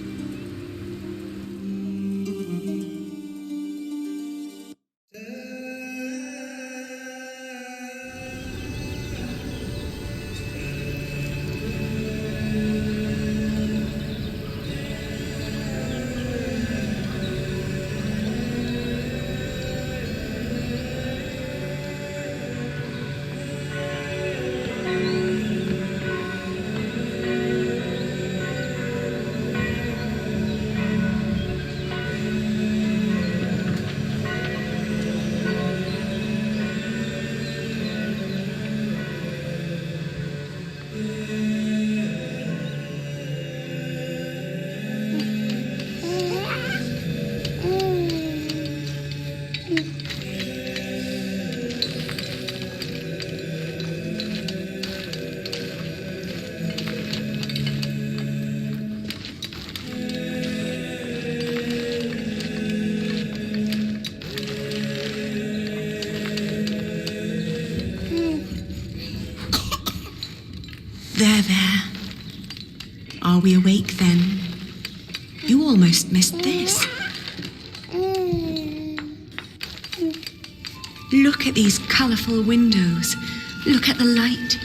There. Are we awake then? You almost missed this. Look at these colourful windows. Look at the light.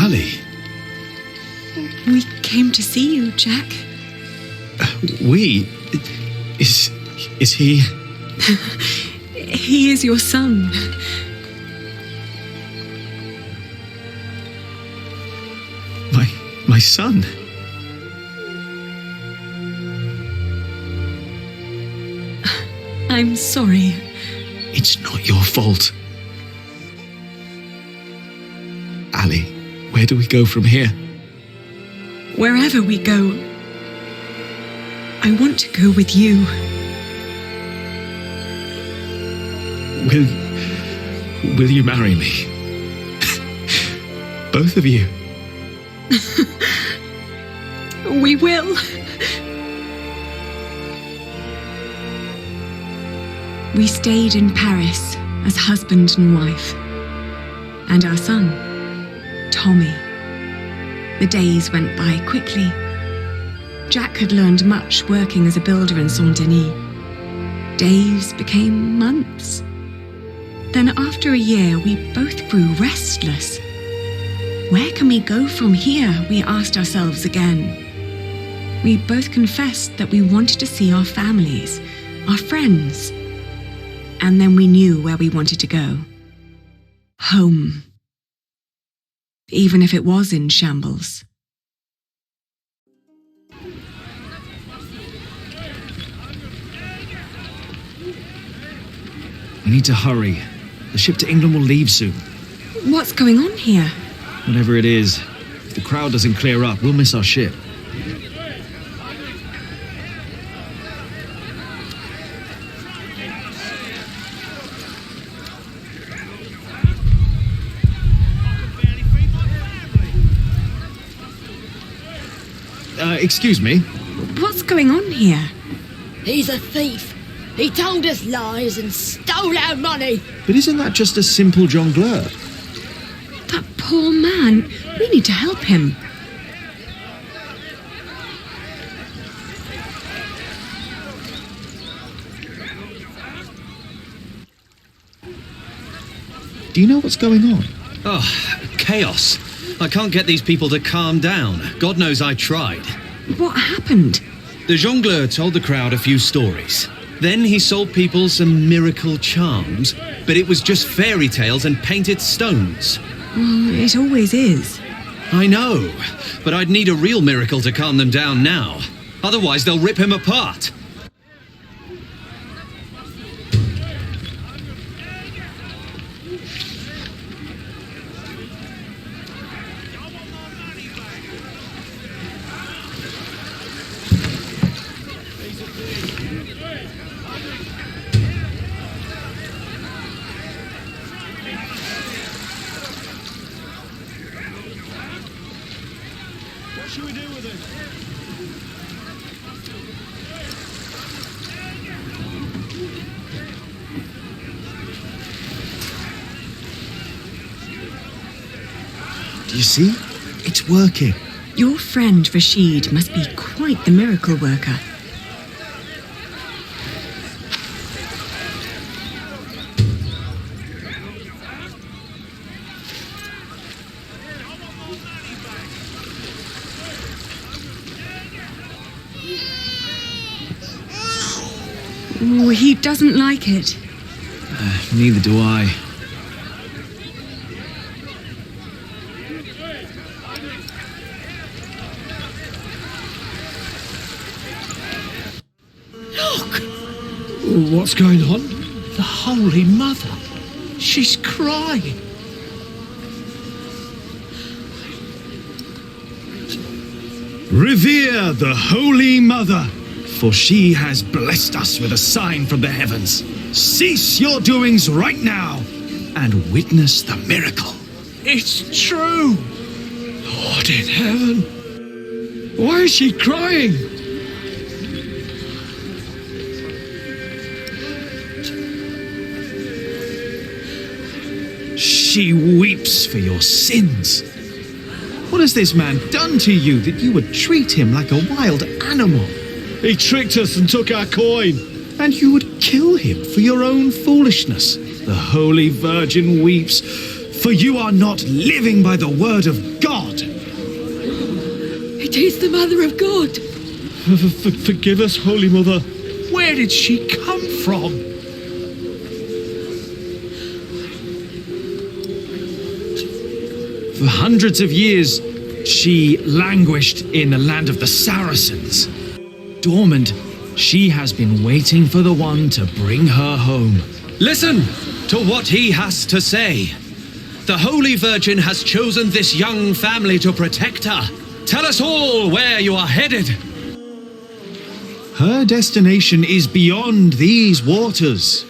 Ali. We came to see you, Jack. We? Is he? He is your son. My son? I'm sorry. It's not your fault. Ali, where do we go from here? Wherever we go, I want to go with you. Will you marry me? Both of you? We will. We stayed in Paris as husband and wife. And our son, Tommy. The days went by quickly. Jack had learned much working as a builder in Saint-Denis. Days became months. Then after a year, we both grew restless. Where can we go from here? We asked ourselves again. We both confessed that we wanted to see our families, our friends. And then we knew where we wanted to go. Home. Even if it was in shambles. We need to hurry. The ship to England will leave soon. What's going on here? Whatever it is, if the crowd doesn't clear up, we'll miss our ship. Excuse me? What's going on here? He's a thief. He told us lies and stole our money. But isn't that just a simple jongleur? That poor man. We need to help him. Do you know what's going on? Oh, chaos. I can't get these people to calm down. God knows I tried. What happened? The jongleur told the crowd a few stories. Then he sold people some miracle charms, but it was just fairy tales and painted stones. Well, it always is. I know, but I'd need a real miracle to calm them down now. Otherwise, they'll rip him apart. should we do with it? Do you see? It's working. Your friend Rashid must be quite the miracle worker. Oh, he doesn't like it. Neither do I. What's going on? The Holy Mother. She's crying. Revere the Holy Mother, for she has blessed us with a sign from the heavens. Cease your doings right now and witness the miracle. It's true. Lord in heaven. Why is she crying? She weeps for your sins. What has this man done to you that you would treat him like a wild animal? He tricked us and took our coin. And you would kill him for your own foolishness. The Holy Virgin weeps, for you are not living by the word of God. It is the Mother of God. Forgive us, Holy Mother. Where did she come from? For hundreds of years, she languished in the land of the Saracens. Dormant, she has been waiting for the one to bring her home. Listen to what he has to say. The Holy Virgin has chosen this young family to protect her. Tell us all where you are headed. Her destination is beyond these waters,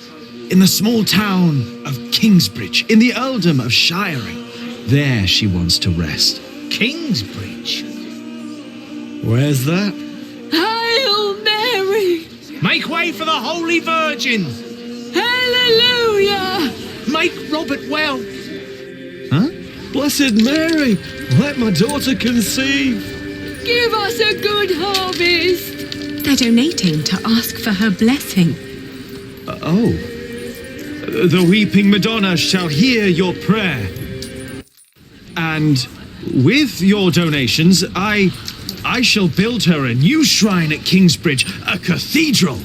in the small town of Kingsbridge, in the earldom of Shiring. There she wants to rest. Kingsbridge? Where's that? Hail Mary! Make way for the Holy Virgin! Hallelujah! Make Robert well! Huh? Blessed Mary, let my daughter conceive! Give us a good harvest! They're donating to ask for her blessing. Oh. The Weeping Madonna shall hear your prayer. And with your donations, I shall build her a new shrine at Kingsbridge, a cathedral.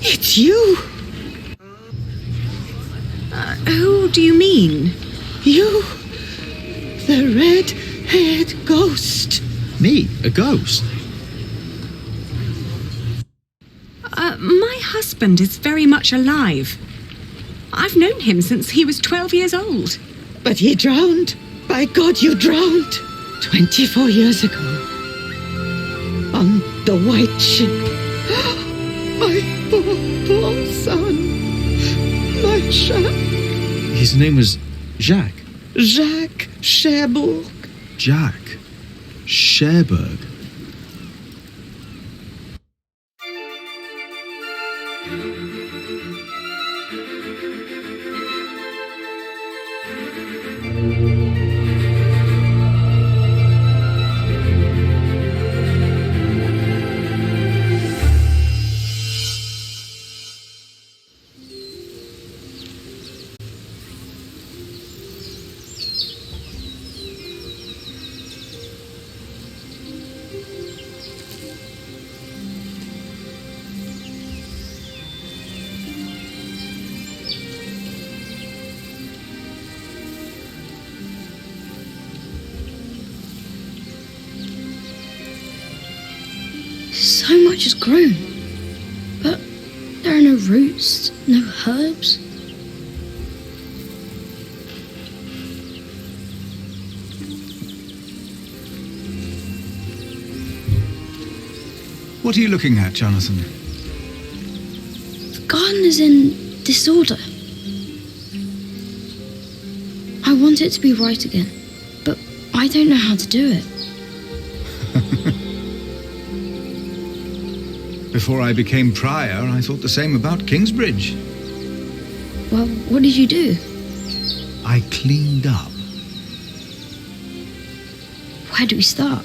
It's you. Who do you mean? You, the red-haired ghost. Me, a ghost? My husband is very much alive. I've known him since he was 12 years old. But he drowned. By God, you drowned. 24 years ago. On the white ship. My poor son. My Jacques. His name was Jacques. Jacques Cherbourg. Jacques Cherbourg. So much has grown, but there are no roots, no herbs. What are you looking at, Jonathan? The garden is in disorder. I want it to be right again, but I don't know how to do it. Before I became prior, I thought the same about Kingsbridge. Well, what did you do? I cleaned up. Where do we start?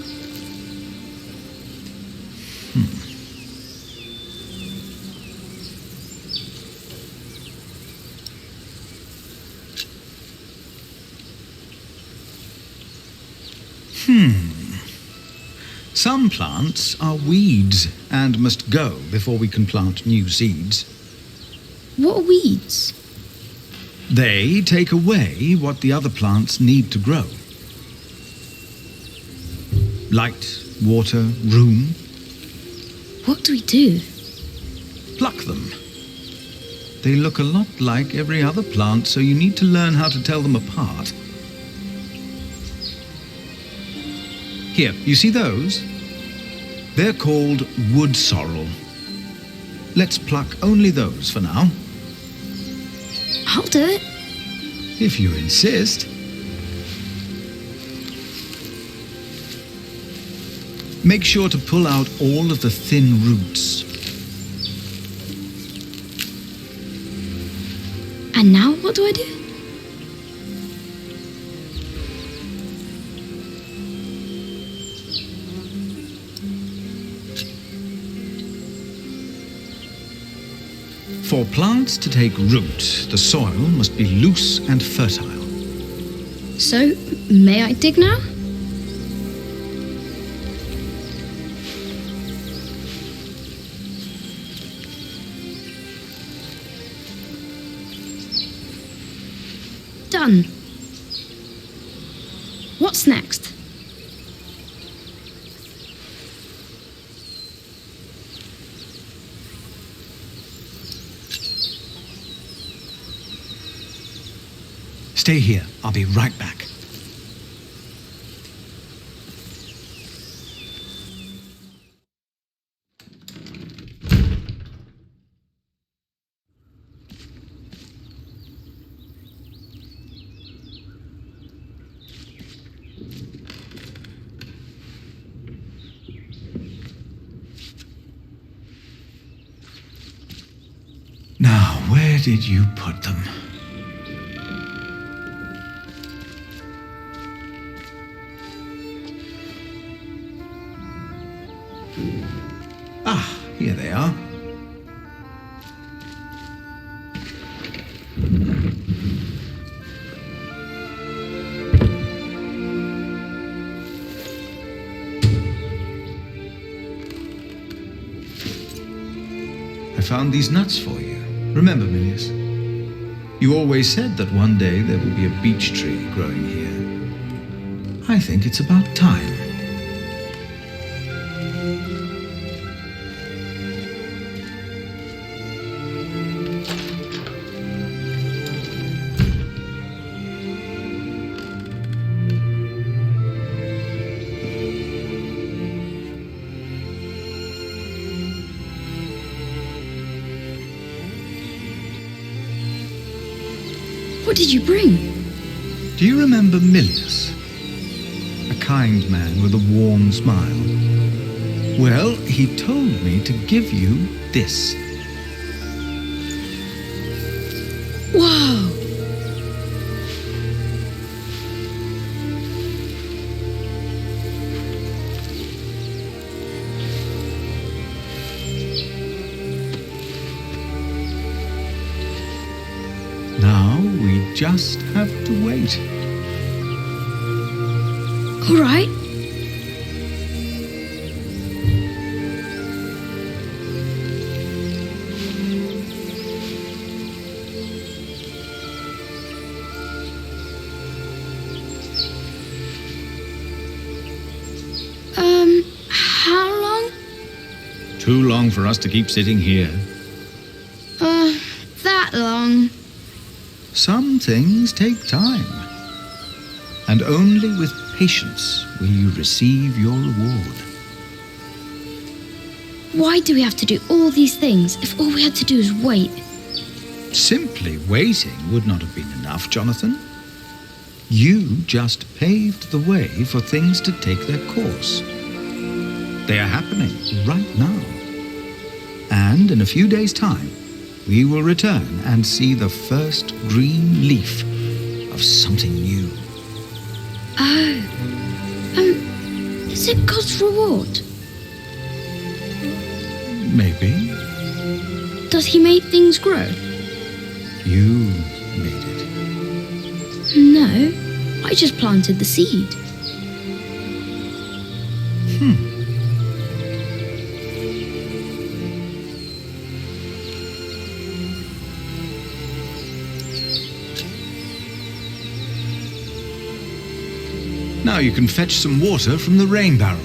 Some plants are weeds and must go before we can plant new seeds. What are weeds? They take away what the other plants need to grow. Light, water, room. What do we do? Pluck them. They look a lot like every other plant, so you need to learn how to tell them apart. Here, you see those? They're called wood sorrel. Let's pluck only those for now. I'll do it. If you insist. Make sure to pull out all of the thin roots. And now what do I do? For plants to take root, the soil must be loose and fertile. So, may I dig now? Done. What's next? Stay here. I'll be right back. Now, where did you put them? Ah, here they are. I found these nuts for you. Remember, Milius, you always said that one day there will be a beech tree growing here. I think it's about time. What did you bring? Do you remember Milius? A kind man with a warm smile. Well, he told me to give you this. Wow! Now we just have to wait. All right. How long? Too long for us to keep sitting here. That long. Some things take time. And only with patience will you receive your reward. Why do we have to do all these things if all we had to do is wait? Simply waiting would not have been enough, Jonathan. You just paved the way for things to take their course. They are happening right now. And in a few days' time, we will return and see the first green leaf of something new. Oh. Is it God's reward? Maybe. Does he make things grow? You made it. No, I just planted the seed. Now you can fetch some water from the rain barrel.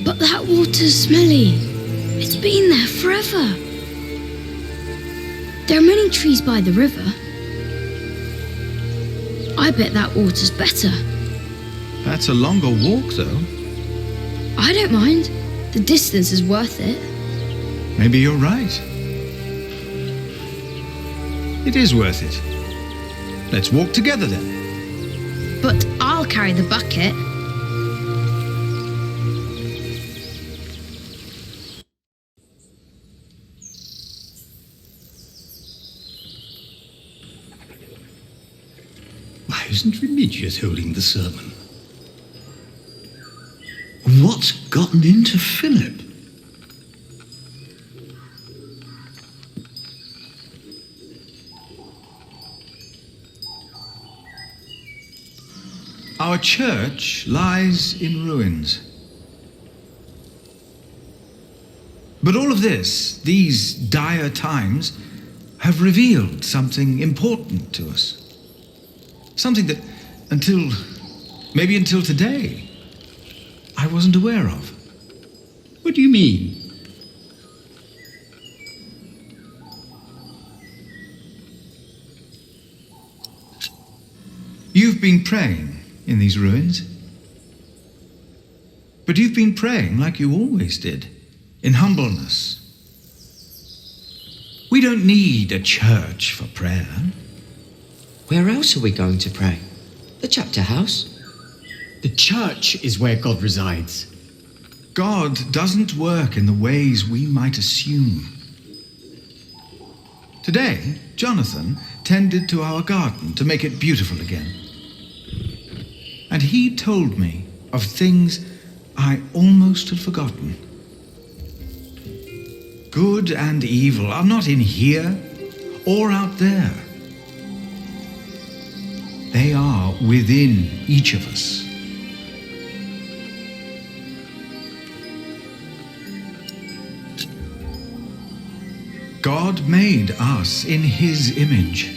But that water's smelly. It's been there forever. There are many trees by the river. I bet that water's better. That's a longer walk, though. I don't mind. The distance is worth it. Maybe you're right. It is worth it. Let's walk together then. But I'll carry the bucket. Why isn't Remigius holding the sermon? What's gotten into Philip? Our church lies in ruins. But all of this, these dire times, have revealed something important to us. Something that, maybe until today, I wasn't aware of. What do you mean? You've been praying in these ruins. But you've been praying like you always did, in humbleness. We don't need a church for prayer. Where else are we going to pray? The chapter house? The church is where God resides. God doesn't work in the ways we might assume. Today, Jonathan tended to our garden to make it beautiful again. And he told me of things I almost had forgotten. Good and evil are not in here or out there. They are within each of us. God made us in his image.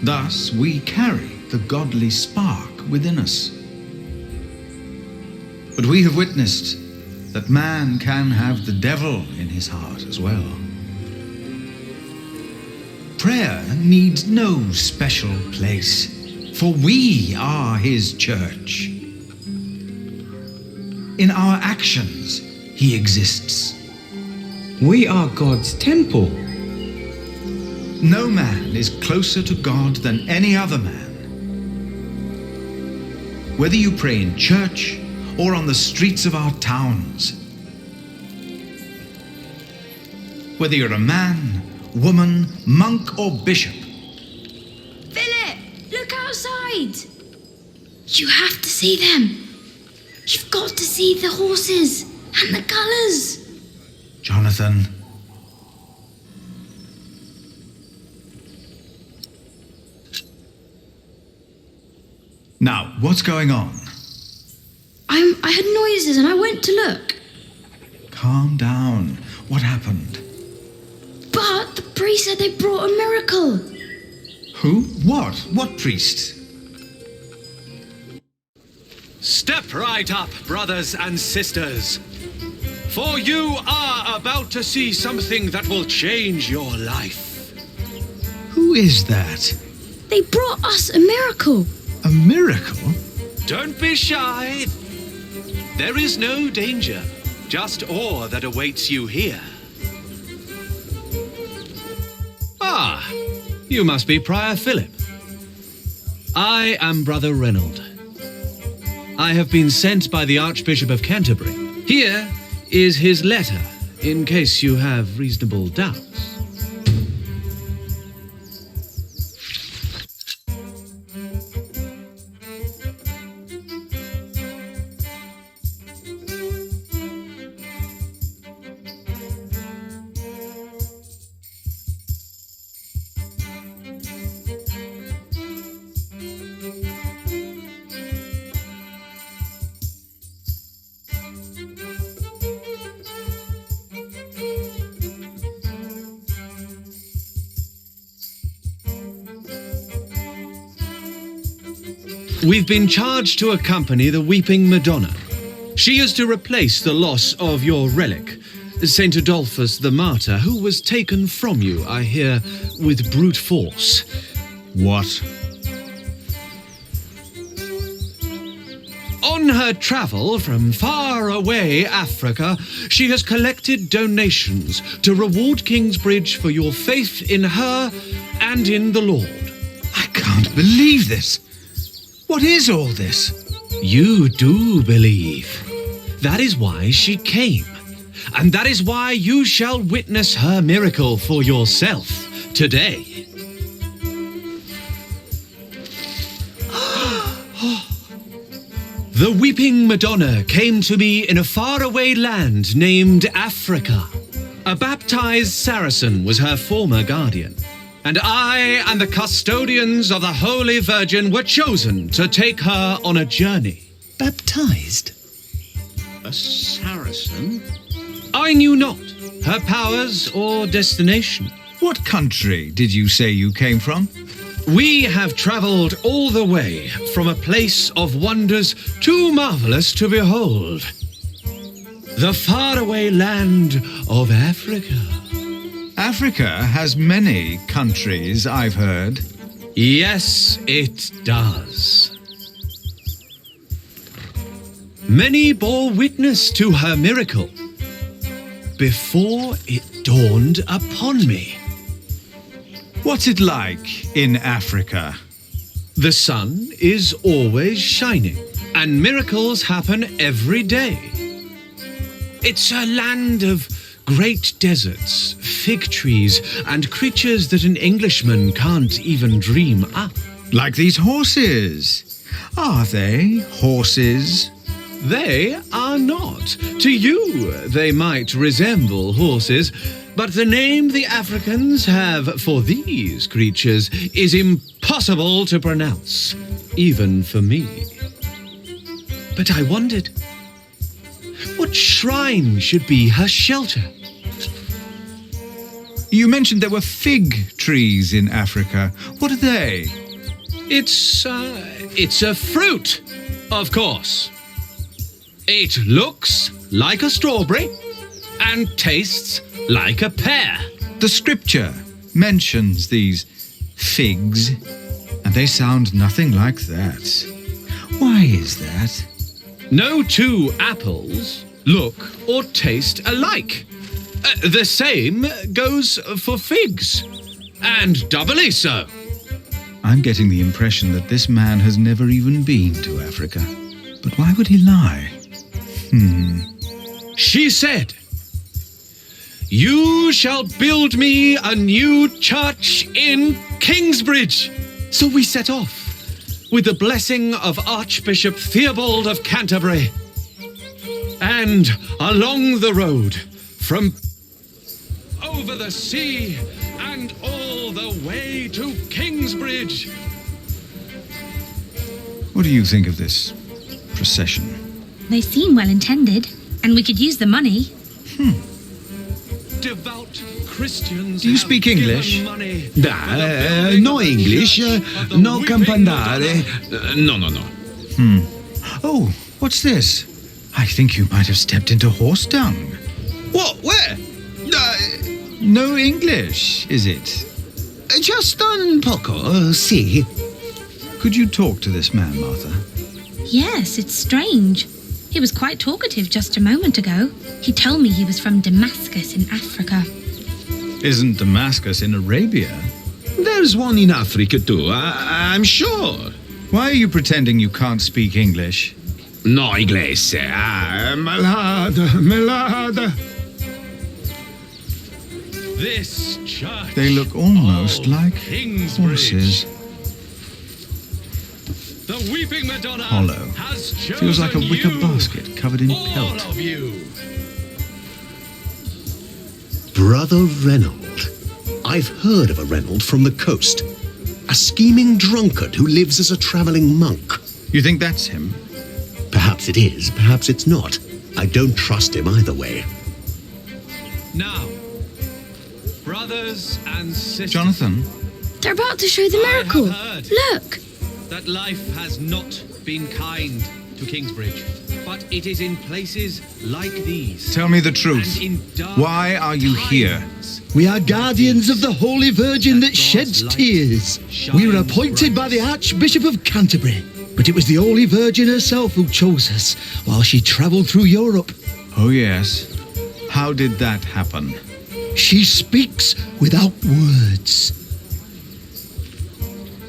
Thus we carry the godly spark within us. But we have witnessed that man can have the devil in his heart as well. Prayer needs no special place, for we are his church. In our actions, he exists. We are God's temple. No man is closer to God than any other man. Whether you pray in church or on the streets of our towns, whether you're a man, woman, monk, or bishop. Philip, look outside. You have to see them. You've got to see the horses and the colours. Jonathan. Now, what's going on? I heard noises and I went to look. Calm down. What happened? But the priest said they brought a miracle. Who? What? What priest? Step right up, brothers and sisters. For you are about to see something that will change your life. Who is that? They brought us a miracle. A miracle? Don't be shy. There is no danger, just awe that awaits you here. Ah, You must be Prior Philip. I am Brother Reynold. I have been sent by the Archbishop of Canterbury. Here is his letter, in case you have reasonable doubts. We've been charged to accompany the Weeping Madonna. She is to replace the loss of your relic, St. Adolphus the Martyr, who was taken from you, I hear, with brute force. What? On her travel from far away Africa, she has collected donations to reward Kingsbridge for your faith in her and in the Lord. I can't believe this. What is all this? You do believe. That is why she came. And that is why you shall witness her miracle for yourself today. The Weeping Madonna came to me in a faraway land named Africa. A baptized Saracen was her former guardian. And I and the custodians of the Holy Virgin were chosen to take her on a journey. Baptized? A Saracen? I knew not her powers or destination. What country did you say you came from? We have travelled all the way from a place of wonders too marvellous to behold. The faraway land of Africa. Africa has many countries, I've heard. Yes, it does. Many bore witness to her miracle before it dawned upon me. What's it like in Africa? The sun is always shining, and miracles happen every day. It's a land of great deserts, fig trees, and creatures that an Englishman can't even dream up. Like these horses. Are they horses? They are not. To you, they might resemble horses, but the name the Africans have for these creatures is impossible to pronounce, even for me. But I wondered, what shrine should be her shelter? You mentioned there were fig trees in Africa. What are they? It's a fruit, of course. It looks like a strawberry and tastes like a pear. The scripture mentions these figs, and they sound nothing like that. Why is that? No two apples look or taste alike. The same goes for figs, and doubly so. I'm getting the impression that this man has never even been to Africa. But why would he lie? She said, "You shall build me a new church in Kingsbridge." So we set off, with the blessing of Archbishop Theobald of Canterbury. And along the road, from over the sea and all the way to Kingsbridge. What do you think of this procession? They seem well intended, and we could use the money. Devout Christians. Do you speak English? No English, no campanare. No. Oh, what's this? I think you might have stepped into horse dung. What? Where? No English, is it? Just un poco, si. Could you talk to this man, Martha? Yes, it's strange. He was quite talkative just a moment ago. He told me he was from Damascus in Africa. Isn't Damascus in Arabia? There's one in Africa too, I'm sure. Why are you pretending you can't speak English? No, inglese. Malada. This church. They look almost like Kingsbridge. horses. The Weeping Madonna Hollow. has chosen Feels like a wicker you, basket covered in all pelt. of you. Brother Reynold. I've heard of a Reynold from the coast. A scheming drunkard who lives as a travelling monk. You think that's him? Perhaps it is, perhaps it's not. I don't trust him either way. Now, brothers and sisters. Jonathan? They're about to show the miracle. I have heard Look! that life has not been kind to Kingsbridge, but it is in places like these. Tell me the truth. and in dark Why are you here? We are guardians of the Holy Virgin that sheds tears. We were appointed by the Archbishop of Canterbury, but it was the Holy Virgin herself who chose us while she travelled through Europe. Oh, yes. How did that happen? She speaks without words.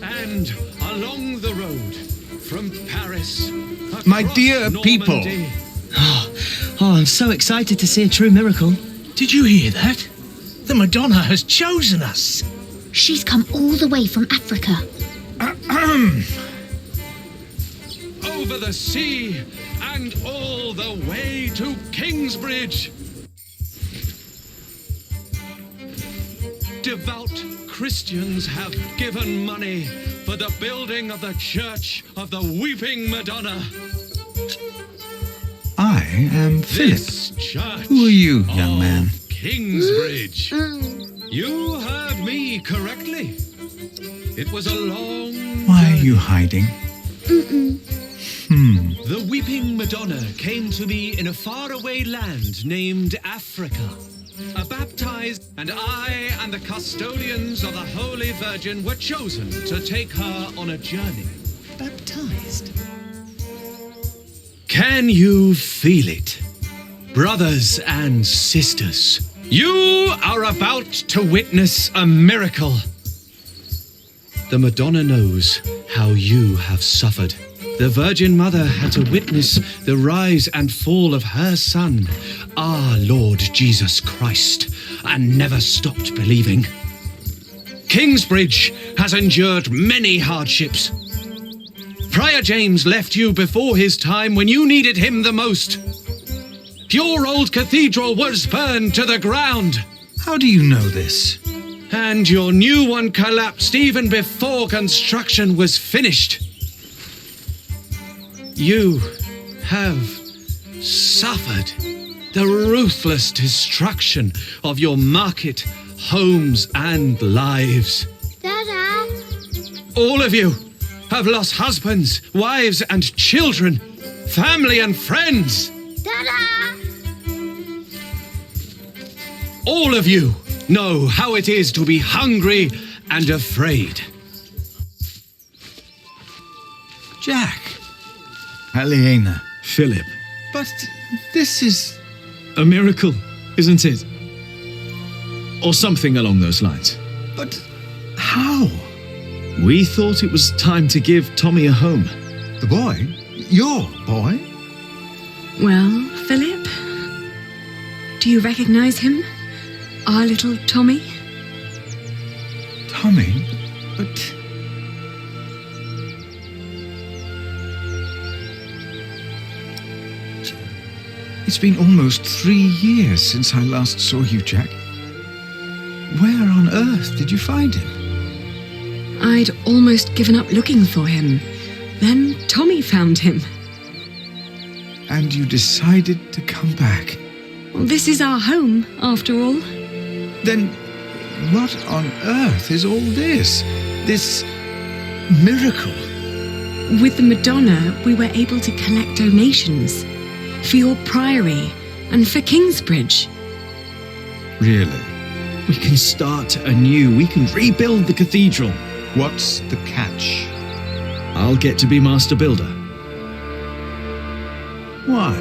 And along the road from Paris, My across dear people. Normandy, Oh, I'm so excited to see a true miracle. Did you hear that? The Madonna has chosen us. She's come all the way from Africa. over the sea and all the way to Kingsbridge. Devout Christians have given money for the building of the Church of the Weeping Madonna. I am Philip. This church Who are you, young man? Kingsbridge. You heard me correctly. It was a long Why are you hiding? The Weeping Madonna came to me in a faraway land named Africa. A baptized, and I and the custodians of the Holy Virgin were chosen to take her on a journey. Baptized? Can you feel it? Brothers and sisters, you are about to witness a miracle. The Madonna knows how you have suffered. The Virgin Mother had to witness the rise and fall of her Son, our Lord Jesus Christ, and never stopped believing. Kingsbridge has endured many hardships. Prior James left you before his time when you needed him the most. Your old cathedral was burned to the ground. How do you know this? And your new one collapsed even before construction was finished. You have suffered the ruthless destruction of your market, homes, and lives. Dada! All of you have lost husbands, wives, and children, family and friends. Dada! All of you know how it is to be hungry and afraid. Jack. Aliena. Philip. But this is... A miracle, isn't it? Or something along those lines. But how? We thought it was time to give Tommy a home. The boy? Your boy? Well, Philip, do you recognize him? Our little Tommy? Tommy? But... It's been almost 3 years since I last saw you, Jack. Where on earth did you find him? I'd almost given up looking for him. Then Tommy found him. And you decided to come back? Well, this is our home, after all. Then what on earth is all this? This miracle? With the Madonna, we were able to collect donations for your priory and for Kingsbridge. Really? We can start anew. We can rebuild the cathedral. What's the catch? I'll get to be master builder. Why?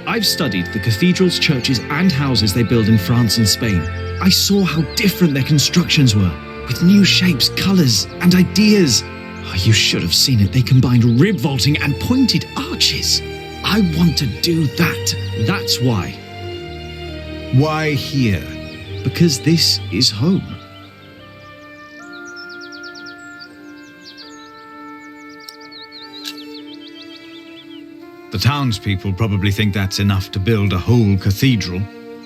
I've studied the cathedrals, churches, and houses they build in France and Spain. I saw how different their constructions were. with new shapes, colours, and ideas. Oh, you should have seen it. They combined rib vaulting and pointed arches. I want to do that. That's why. Why here? Because this is home. The townspeople probably think that's enough to build a whole cathedral,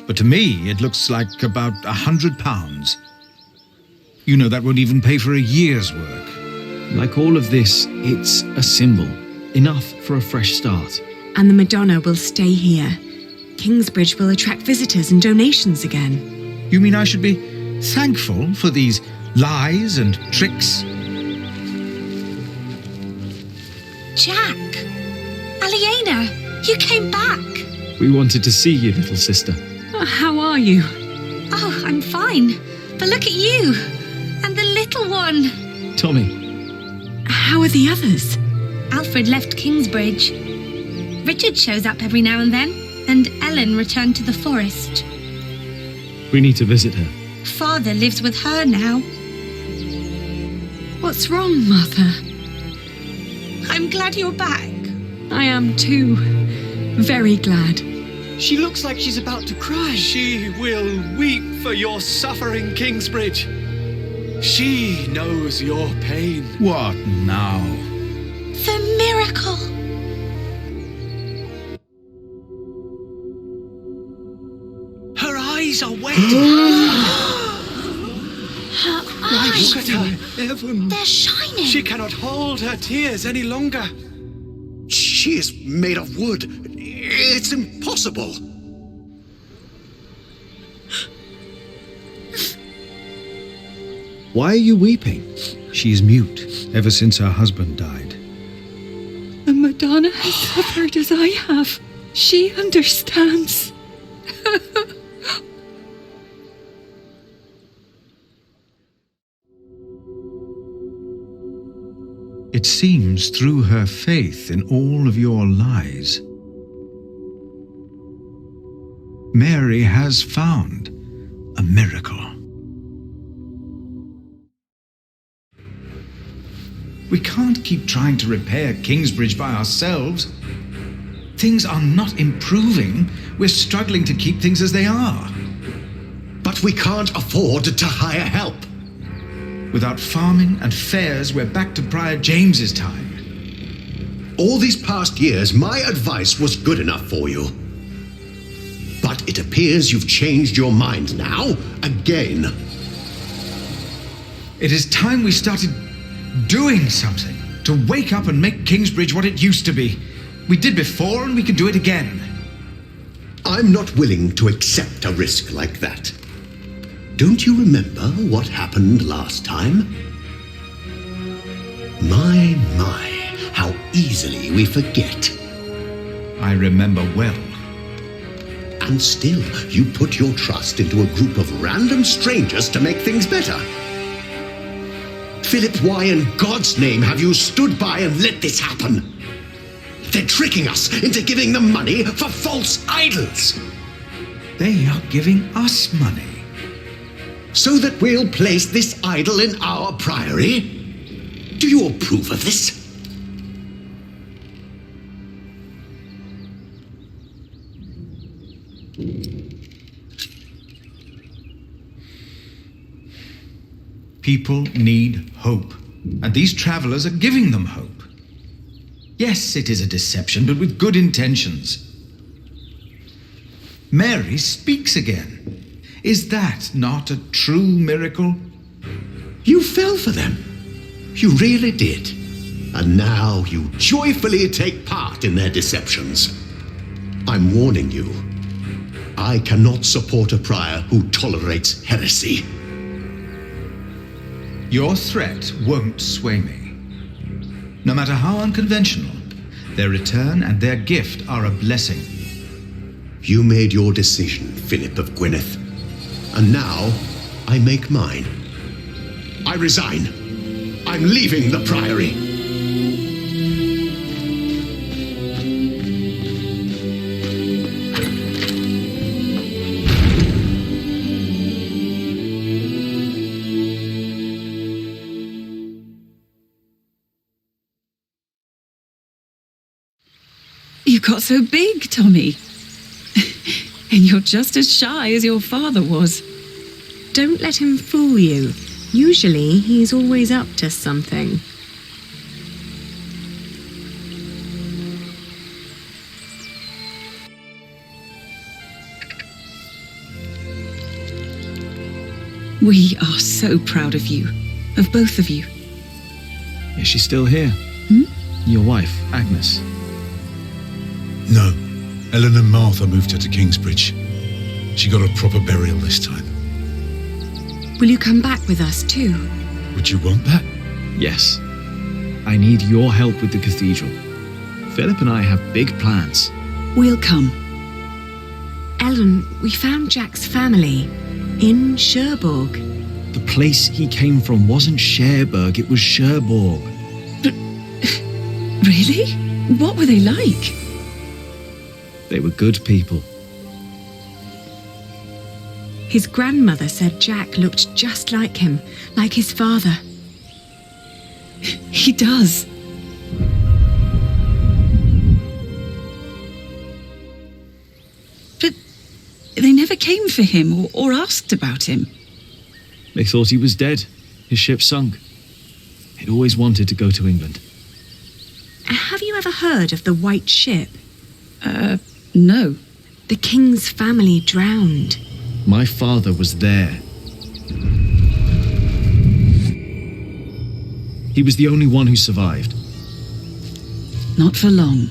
but to me it looks like about £100. You know, that won't even pay for a year's work. Like all of this, it's a symbol. Enough for a fresh start. And the Madonna will stay here. Kingsbridge will attract visitors and donations again. You mean I should be thankful for these lies and tricks? Jack! Aliena! You came back! We wanted to see you, little sister. How are you? Oh, I'm fine. But look at you! And the little one! Tommy. How are the others? Alfred left Kingsbridge. Richard shows up every now and then, and Ellen returned to the forest. We need to visit her. Father lives with her now. What's wrong, Mother? I'm glad you're back. I am too. Very glad. She looks like she's about to cry. She will weep for your suffering, Kingsbridge. She knows your pain. What now? The miracle. Her eyes are wet. Her eyes. Look at her. They're shining. She cannot hold her tears any longer. She is made of wood. It's impossible. Why are you weeping? She is mute ever since her husband died. The Madonna has suffered as I have. She understands. It seems through her faith in all of your lies, Mary has found a miracle. We can't keep trying to repair Kingsbridge by ourselves. Things are not improving. We're struggling to keep things as they are. But we can't afford to hire help. Without farming and fairs, we're back to Prior James's time. All these past years, my advice was good enough for you. But it appears you've changed your mind now, again. It is time we started doing something to wake up and make Kingsbridge what it used to be. We did before, and we can do it again. I'm not willing to accept a risk like that. Don't you remember what happened last time? My, how easily we forget. I remember well. And still, you put your trust into a group of random strangers to make things better. Philip, why in God's name have you stood by and let this happen? They're tricking us into giving them money for false idols. They are giving us money. So that we'll place this idol in our priory? Do you approve of this? People need hope, and these travelers are giving them hope. Yes, it is a deception, but with good intentions. Mary speaks again. Is that not a true miracle? You fell for them. You really did. And now you joyfully take part in their deceptions. I'm warning you. I cannot support a prior who tolerates heresy. Your threat won't sway me. No matter how unconventional, their return and their gift are a blessing. You made your decision, Philip of Gwynedd. And now, I make mine. I resign. I'm leaving the priory. You got so big, Tommy. And you're just as shy as your father was. Don't let him fool you. Usually, he's always up to something. We are so proud of you. Of both of you. Is she still here? Your wife, Agnes? No. Ellen and Martha moved her to Kingsbridge. She got a proper burial this time. Will you come back with us too? Would you want that? Yes. I need your help with the cathedral. Philip and I have big plans. We'll come. Ellen, we found Jack's family in Cherbourg. The place he came from wasn't Cherbourg, it was Cherbourg. But really? What were they like? They were good people. His grandmother said Jack looked just like him, like his father. He does. But they never came for him or asked about him. They thought he was dead. His ship sunk. He'd always wanted to go to England. Have you ever heard of the White Ship? No. The king's family drowned. My father was there. He was the only one who survived. Not for long.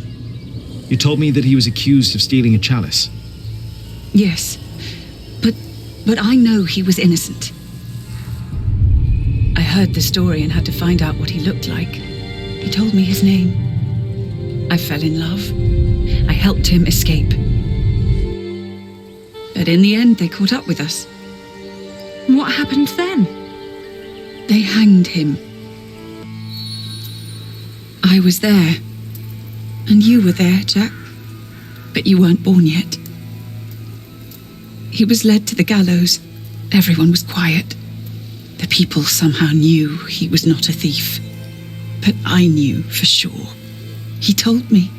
You told me that he was accused of stealing a chalice. Yes. But I know he was innocent. I heard the story and had to find out what he looked like. He told me his name. I fell in love. I helped him escape. But in the end, they caught up with us. What happened then? They hanged him. I was there. And you were there, Jack. But you weren't born yet. He was led to the gallows. Everyone was quiet. The people somehow knew he was not a thief. But I knew for sure. He told me.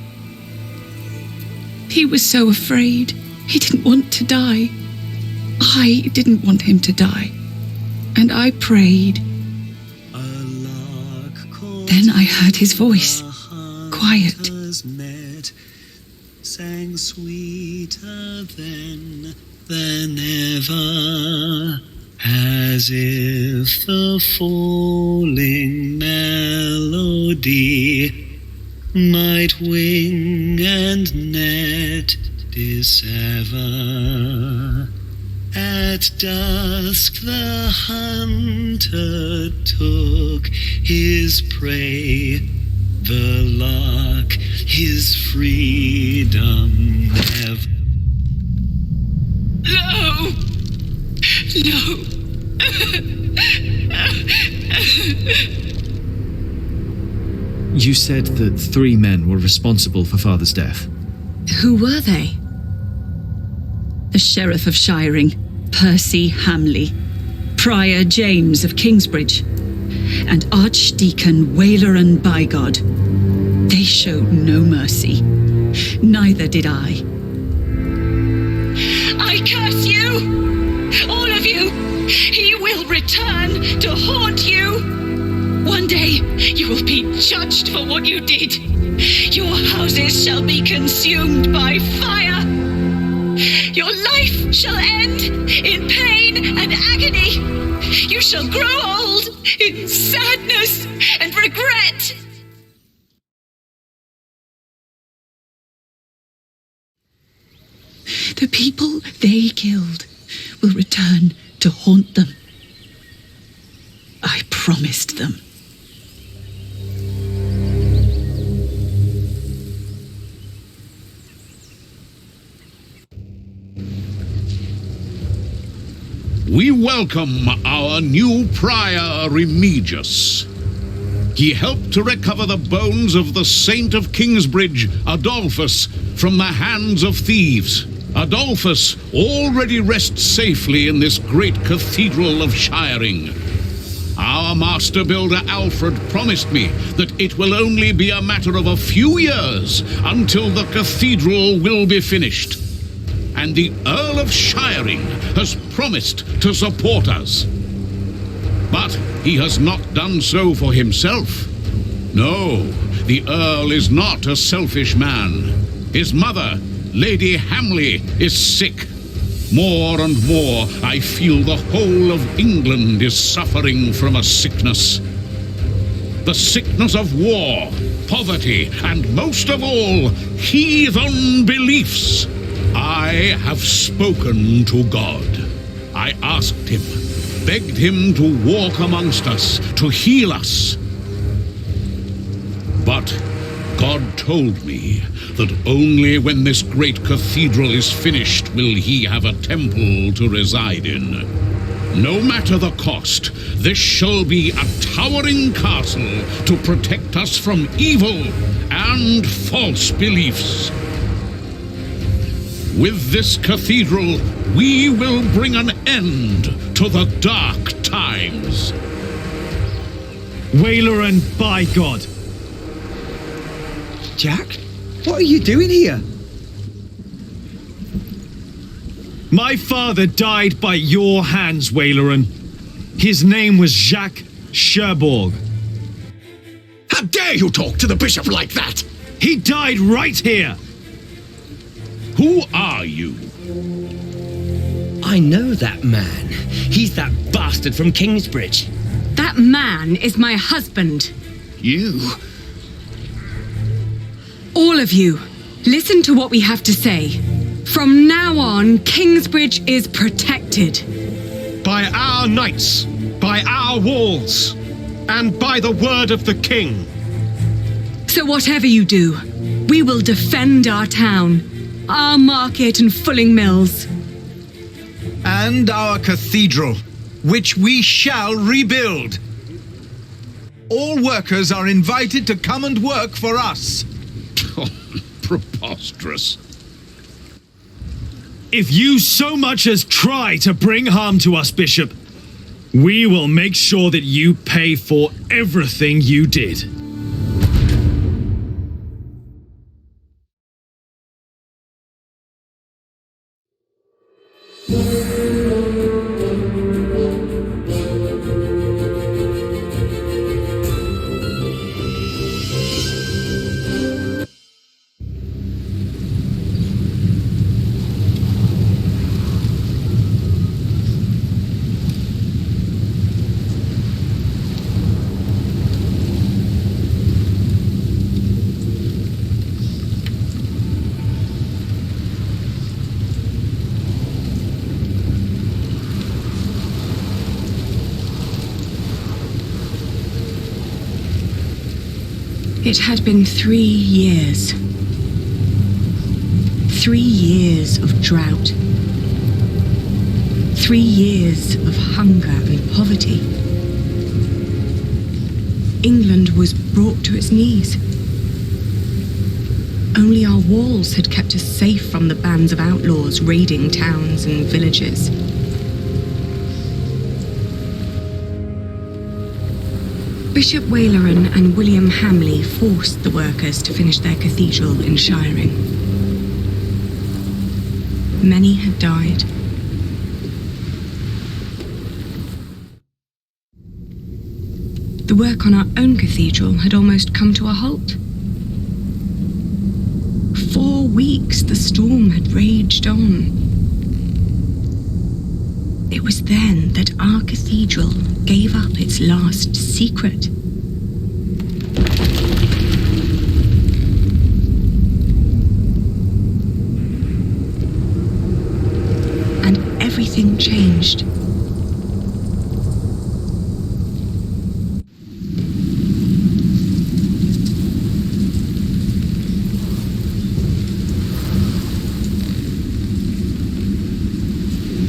He was so afraid. He didn't want to die. I didn't want him to die. And I prayed. Then I heard his voice. Quiet. Sang sweeter than ever, as if the falling melody might wing and net dissever. At dusk the hunter took his prey, the lark his freedom never. No! No! You said that 3 men were responsible for Father's death. Who were they? The Sheriff of Shiring, Percy Hamley, Prior James of Kingsbridge, and Archdeacon Wailer Bygod. They showed no mercy. Neither did I. I curse you! All of you! He will return to haunt you! One day, you will be judged for what you did. Your houses shall be consumed by fire. Your life shall end in pain and agony. You shall grow old in sadness and regret. The people they killed will return to haunt them. I promised them. We welcome our new prior, Remigius. He helped to recover the bones of the Saint of Kingsbridge, Adolphus, from the hands of thieves. Adolphus already rests safely in this great cathedral of Shiring. Our master builder Alfred promised me that it will only be a matter of a few years until the cathedral will be finished. And the Earl of Shiring has promised to support us. But he has not done so for himself. No, the Earl is not a selfish man. His mother, Lady Hamley, is sick. More and more, I feel the whole of England is suffering from a sickness. The sickness of war, poverty, and most of all, heathen beliefs. I have spoken to God. I asked him, begged him to walk amongst us, to heal us. But God told me that only when this great cathedral is finished will he have a temple to reside in. No matter the cost, this shall be a towering castle to protect us from evil and false beliefs. With this cathedral, we will bring an end to the dark times. Waleran, by God! Jack, what are you doing here? My father died by your hands, Waleran. His name was Jacques Cherbourg. How dare you talk to the bishop like that? He died right here! Who are you? I know that man. He's that bastard from Kingsbridge. That man is my husband. You? All of you, listen to what we have to say. From now on, Kingsbridge is protected. By our knights, by our walls, and by the word of the king. So whatever you do, we will defend our town, our market and fulling mills. And our cathedral, which we shall rebuild. All workers are invited to come and work for us. Preposterous. If you so much as try to bring harm to us, Bishop, we will make sure that you pay for everything you did. It had been 3 years. 3 years of drought. 3 years of hunger and poverty. England was brought to its knees. Only our walls had kept us safe from the bands of outlaws raiding towns and villages. Bishop Waleran and William Hamley forced the workers to finish their cathedral in Shiring. Many had died. The work on our own cathedral had almost come to a halt. 4 weeks the storm had raged on. It was then that our cathedral gave up its last secret. And everything changed.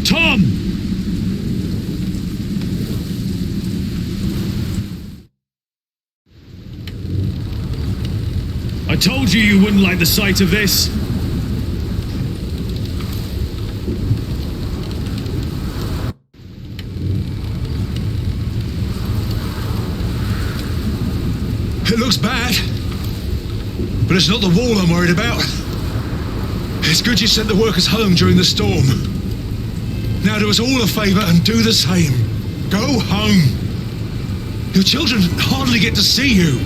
Tom! I told you wouldn't like the sight of this. It looks bad. But it's not the wall I'm worried about. It's good you sent the workers home during the storm. Now do us all a favour and do the same. Go home. Your children hardly get to see you.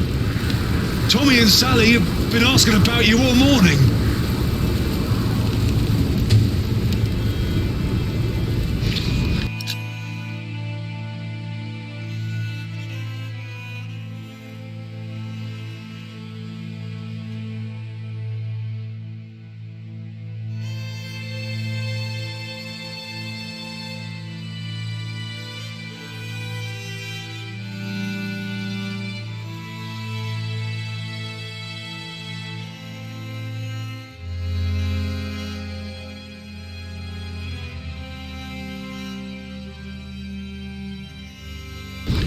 Tommy and Sally have been asking about you all morning.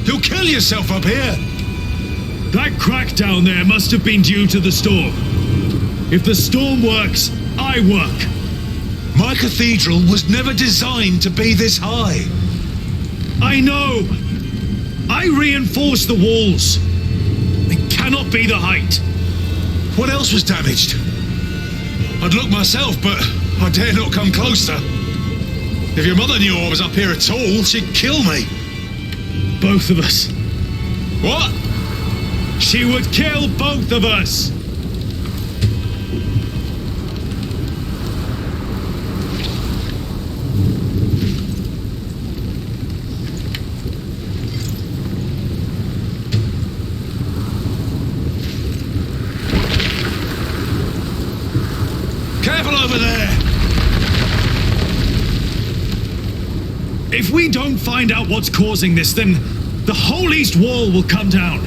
You'll kill yourself up here! That crack down there must have been due to the storm. If the storm works, I work. My cathedral was never designed to be this high. I know! I reinforced the walls. It cannot be the height. What else was damaged? I'd look myself, but I dare not come closer. If your mother knew I was up here at all, she'd kill me. Both of us. What? She would kill both of us! Careful over there! If we don't find out what's causing this, then the whole east wall will come down.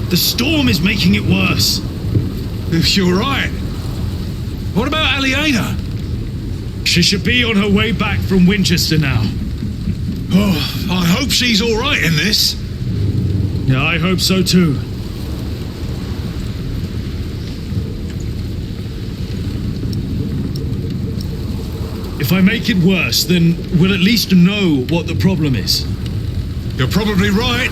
The storm is making it worse. If you're right. What about Aliena? She should be on her way back from Winchester now. Oh, I hope she's all right in this. Yeah, I hope so too. If I make it worse, then we'll at least know what the problem is. You're probably right.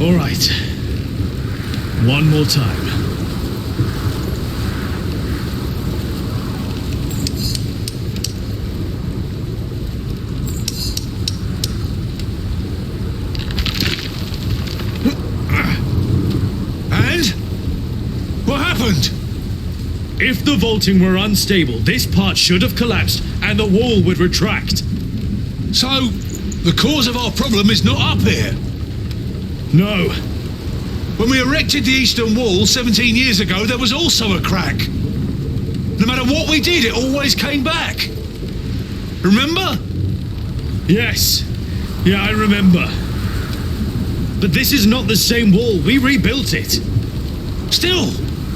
All right. One more time. If the vaulting were unstable, this part should have collapsed and the wall would retract. So, the cause of our problem is not up here? No. When we erected the eastern wall 17 years ago, there was also a crack. No matter what we did, it always came back. Remember? Yes. Yeah, I remember. But this is not the same wall. We rebuilt it. Still,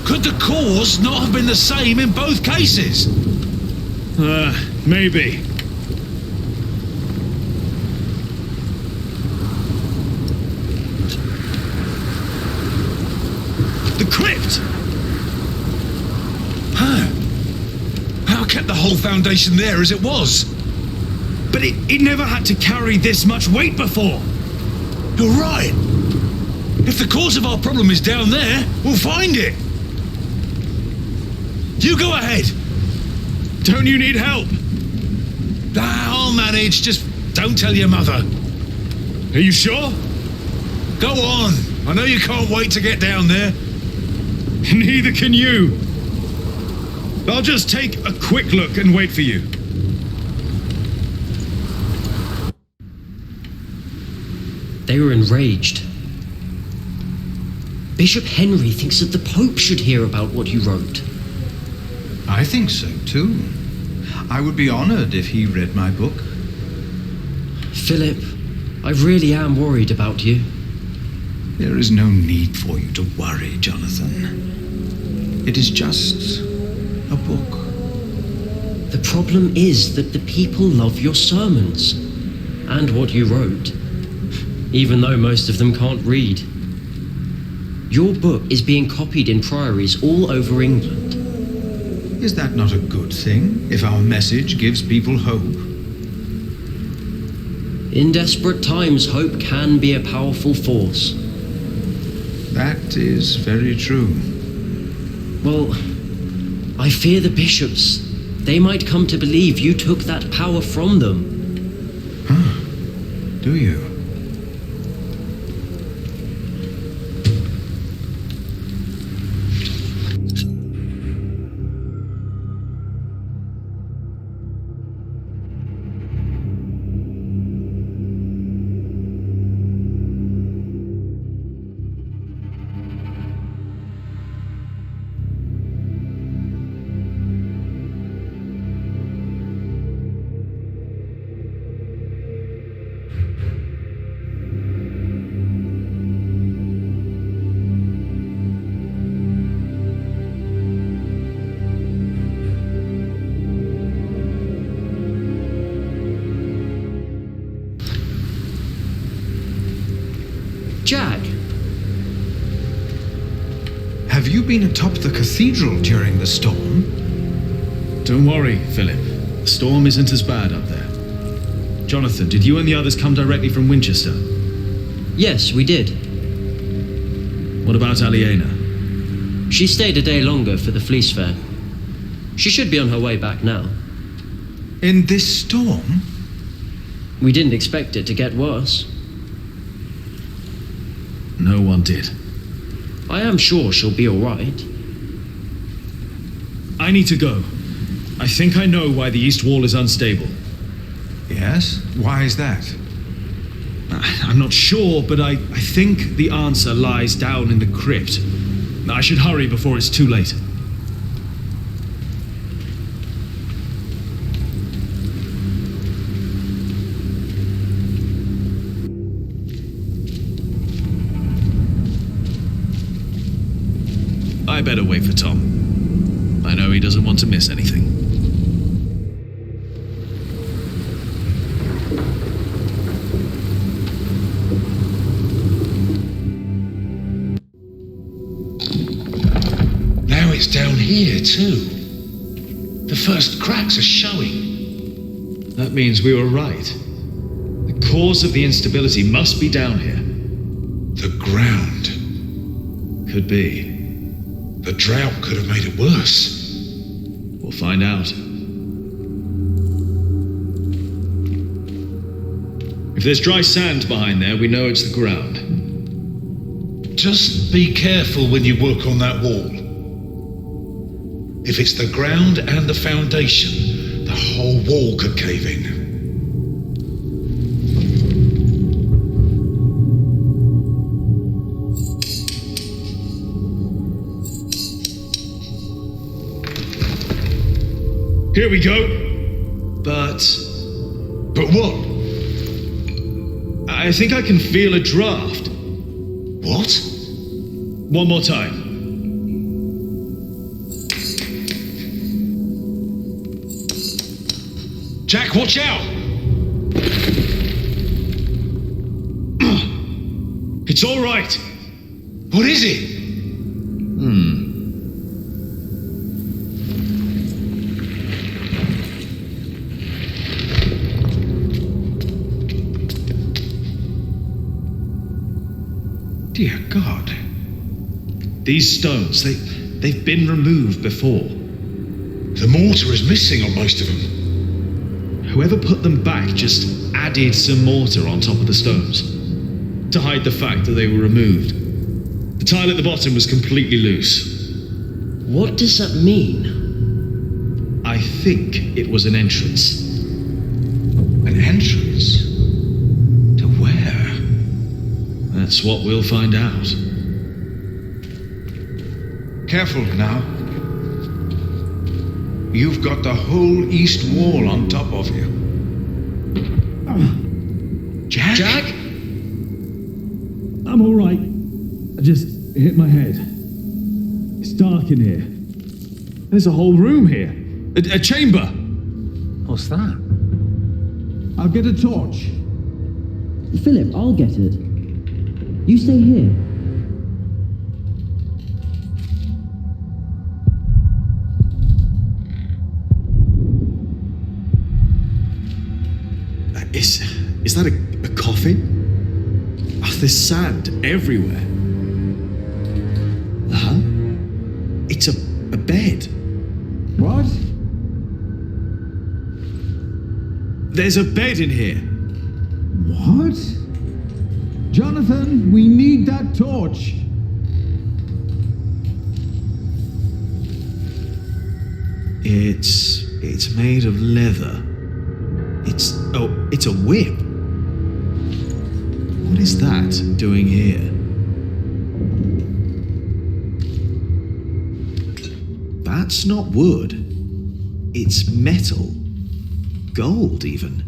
could the cause not have been the same in both cases? Maybe. The crypt! How kept the whole foundation there as it was? But it never had to carry this much weight before. You're right. If the cause of our problem is down there, we'll find it. You go ahead. Don't you need help? I'll manage. Just don't tell your mother. Are you sure? Go on. I know you can't wait to get down there. Neither can you. I'll just take a quick look and wait for you. They were enraged. Bishop Henry thinks that the Pope should hear about what you wrote. I think so, too. I would be honored if he read my book. Philip, I really am worried about you. There is no need for you to worry, Jonathan. It is just a book. The problem is that the people love your sermons and what you wrote, even though most of them can't read. Your book is being copied in priories all over England. Is that not a good thing, if our message gives people hope? In desperate times, hope can be a powerful force. That is very true. Well, I fear the bishops. They might come to believe you took that power from them. Do you? Jack! Have you been atop the cathedral during the storm? Don't worry, Philip. The storm isn't as bad up there. Jonathan, did you and the others come directly from Winchester? Yes, we did. What about Aliena? She stayed a day longer for the fleece fair. She should be on her way back now. In this storm? We didn't expect it to get worse. No one did. I am sure she'll be all right. I need to go. I think I know why the east wall is unstable. Yes? Why is that? I'm not sure, but I think the answer lies down in the crypt. I should hurry before it's too late. I better wait for Tom. I know he doesn't want to miss anything. Now it's down here too. The first cracks are showing. That means we were right. The cause of the instability must be down here. The ground. Could be. The drought could have made it worse. We'll find out. If there's dry sand behind there, we know it's the ground. Just be careful when you work on that wall. If it's the ground and the foundation, the whole wall could cave in. Here we go. But what? I think I can feel a draft. What? One more time. Jack, watch out! It's all right. What is it? Dear God. These stones, they've been removed before. The mortar is missing on most of them. Whoever put them back just added some mortar on top of the stones to hide the fact that they were removed. The tile at the bottom was completely loose. What does that mean? I think it was an entrance. An entrance? To where? That's what we'll find out. Careful now. You've got the whole east wall on top of you. Jack? Jack? I'm all right. I just hit my head. It's dark in here. There's a whole room here. A chamber. What's that? I'll get a torch. Philip, I'll get it. You stay here. Is that a coffin? Oh, there's sand everywhere. Huh? It's a bed. What? There's a bed in here. What? Jonathan, we need that torch. It's made of leather. It's a whip. What is that doing here? That's not wood. It's metal. Gold, even.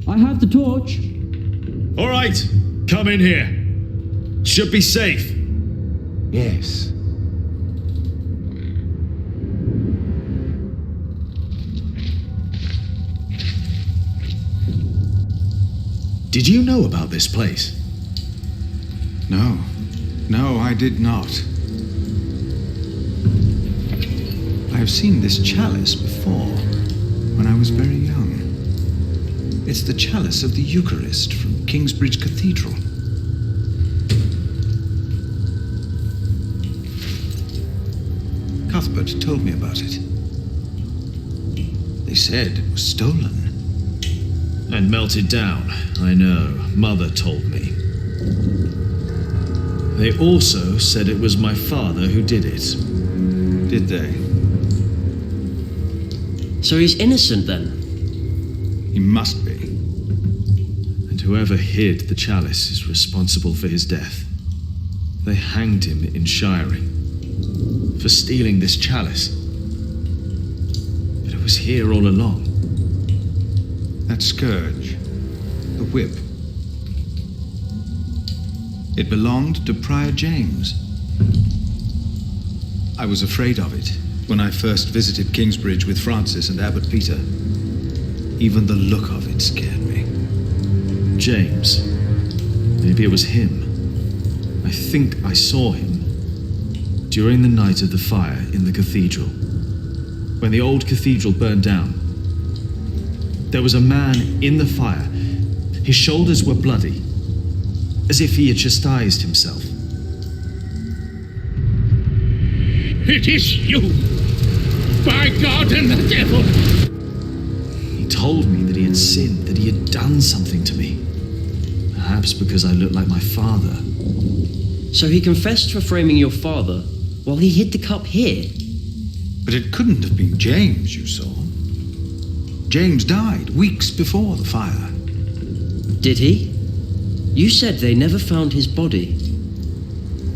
I have the torch. All right, come in here. Should be safe. Yes. Did you know about this place? No. No, I did not. I have seen this chalice before, when I was very young. It's the chalice of the Eucharist from Kingsbridge Cathedral. Cuthbert told me about it. They said it was stolen. And melted down, I know. Mother told me. They also said it was my father who did it. Did they? So he's innocent then? He must be. And whoever hid the chalice is responsible for his death. They hanged him in Shiring for stealing this chalice. But it was here all along. That scourge, the whip. It belonged to Prior James. I was afraid of it when I first visited Kingsbridge with Francis and Abbot Peter. Even the look of it scared me. James. Maybe it was him. I think I saw him during the night of the fire in the cathedral. When the old cathedral burned down, there was a man in the fire. His shoulders were bloody, as if he had chastised himself. It is you! By God and the devil! He told me that he had sinned, that he had done something to me. Perhaps because I looked like my father. So he confessed for framing your father while he hid the cup here? But it couldn't have been James you saw. James died weeks before the fire. Did he? You said they never found his body.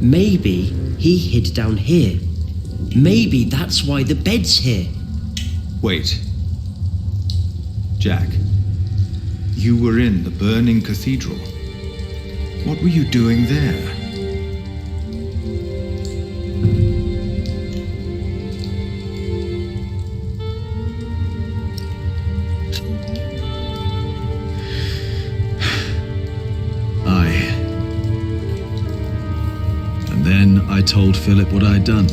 Maybe he hid down here. Maybe that's why the bed's here. Wait. Jack, you were in the burning cathedral. What were you doing there? Then I told Philip what I'd done.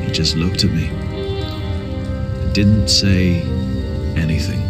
He just looked at me and didn't say anything.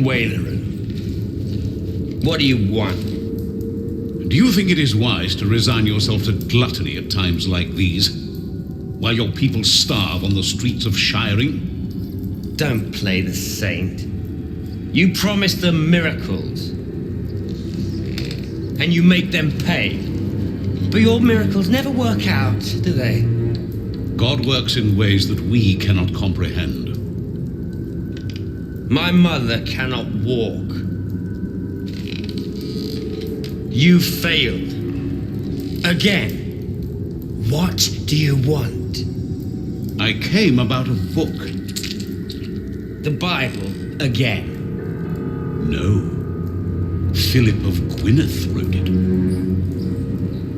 Wailerin, what do you want? Do you think it is wise to resign yourself to gluttony at times like these, while your people starve on the streets of Shiring? Don't play the saint. You promise them miracles, and you make them pay. But your miracles never work out, do they? God works in ways that we cannot comprehend. My mother cannot walk. You failed. Again. What do you want? I came about a book. The Bible again? No. Philip of Gwynedd wrote it.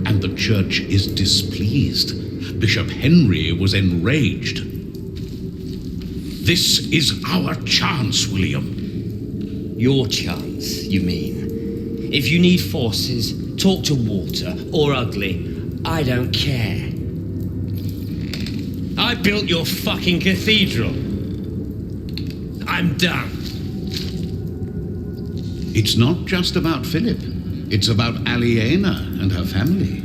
And the church is displeased. Bishop Henry was enraged. This is our chance, William. Your chance, you mean? If you need forces, talk to Walter or Ugly. I don't care. I built your fucking cathedral. I'm done. It's not just about Philip. It's about Aliena and her family.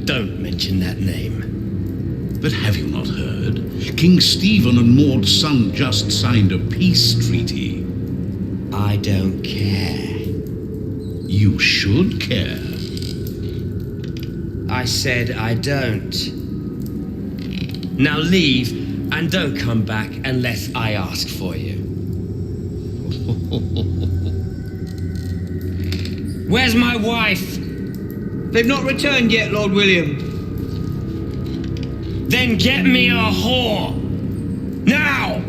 Don't mention that name. But have you not heard? King Stephen and Maud's son just signed a peace treaty. I don't care. You should care. I said I don't. Now leave and don't come back unless I ask for you. Where's my wife? They've not returned yet, Lord William. Then get me a whore! Now!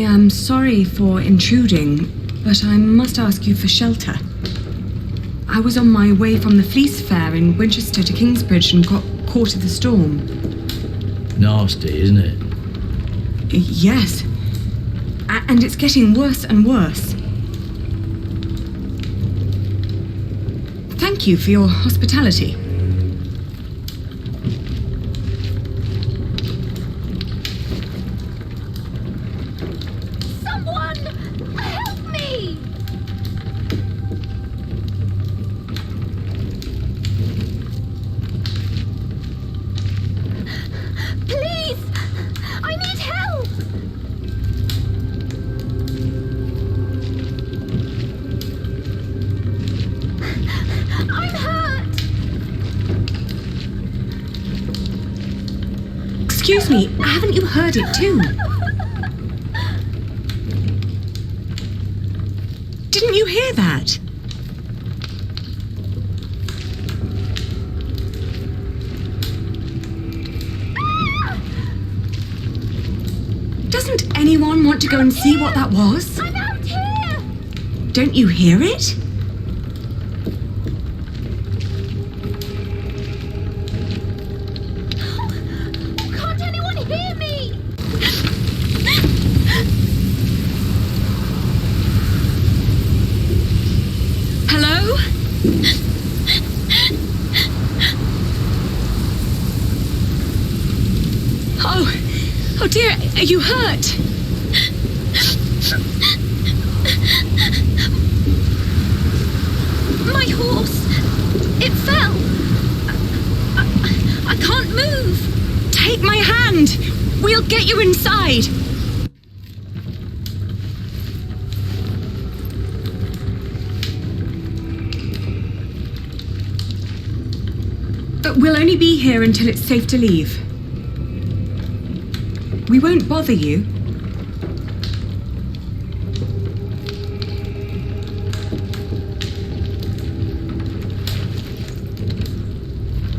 I'm sorry for intruding, but I must ask you for shelter. I was on my way from the Fleece Fair in Winchester to Kingsbridge and got caught in the storm. Nasty, isn't it? Yes. And it's getting worse and worse. Thank you for your hospitality. Excuse me, haven't you heard it too? Didn't you hear that? Anyone want to go and see what that was? I'm out here! Don't you hear it? Can't anyone hear me? Hello? Oh dear, are you hurt? My horse! It fell! I can't move! Take my hand! We'll get you inside! But we'll only be here until it's safe to leave. We won't bother you.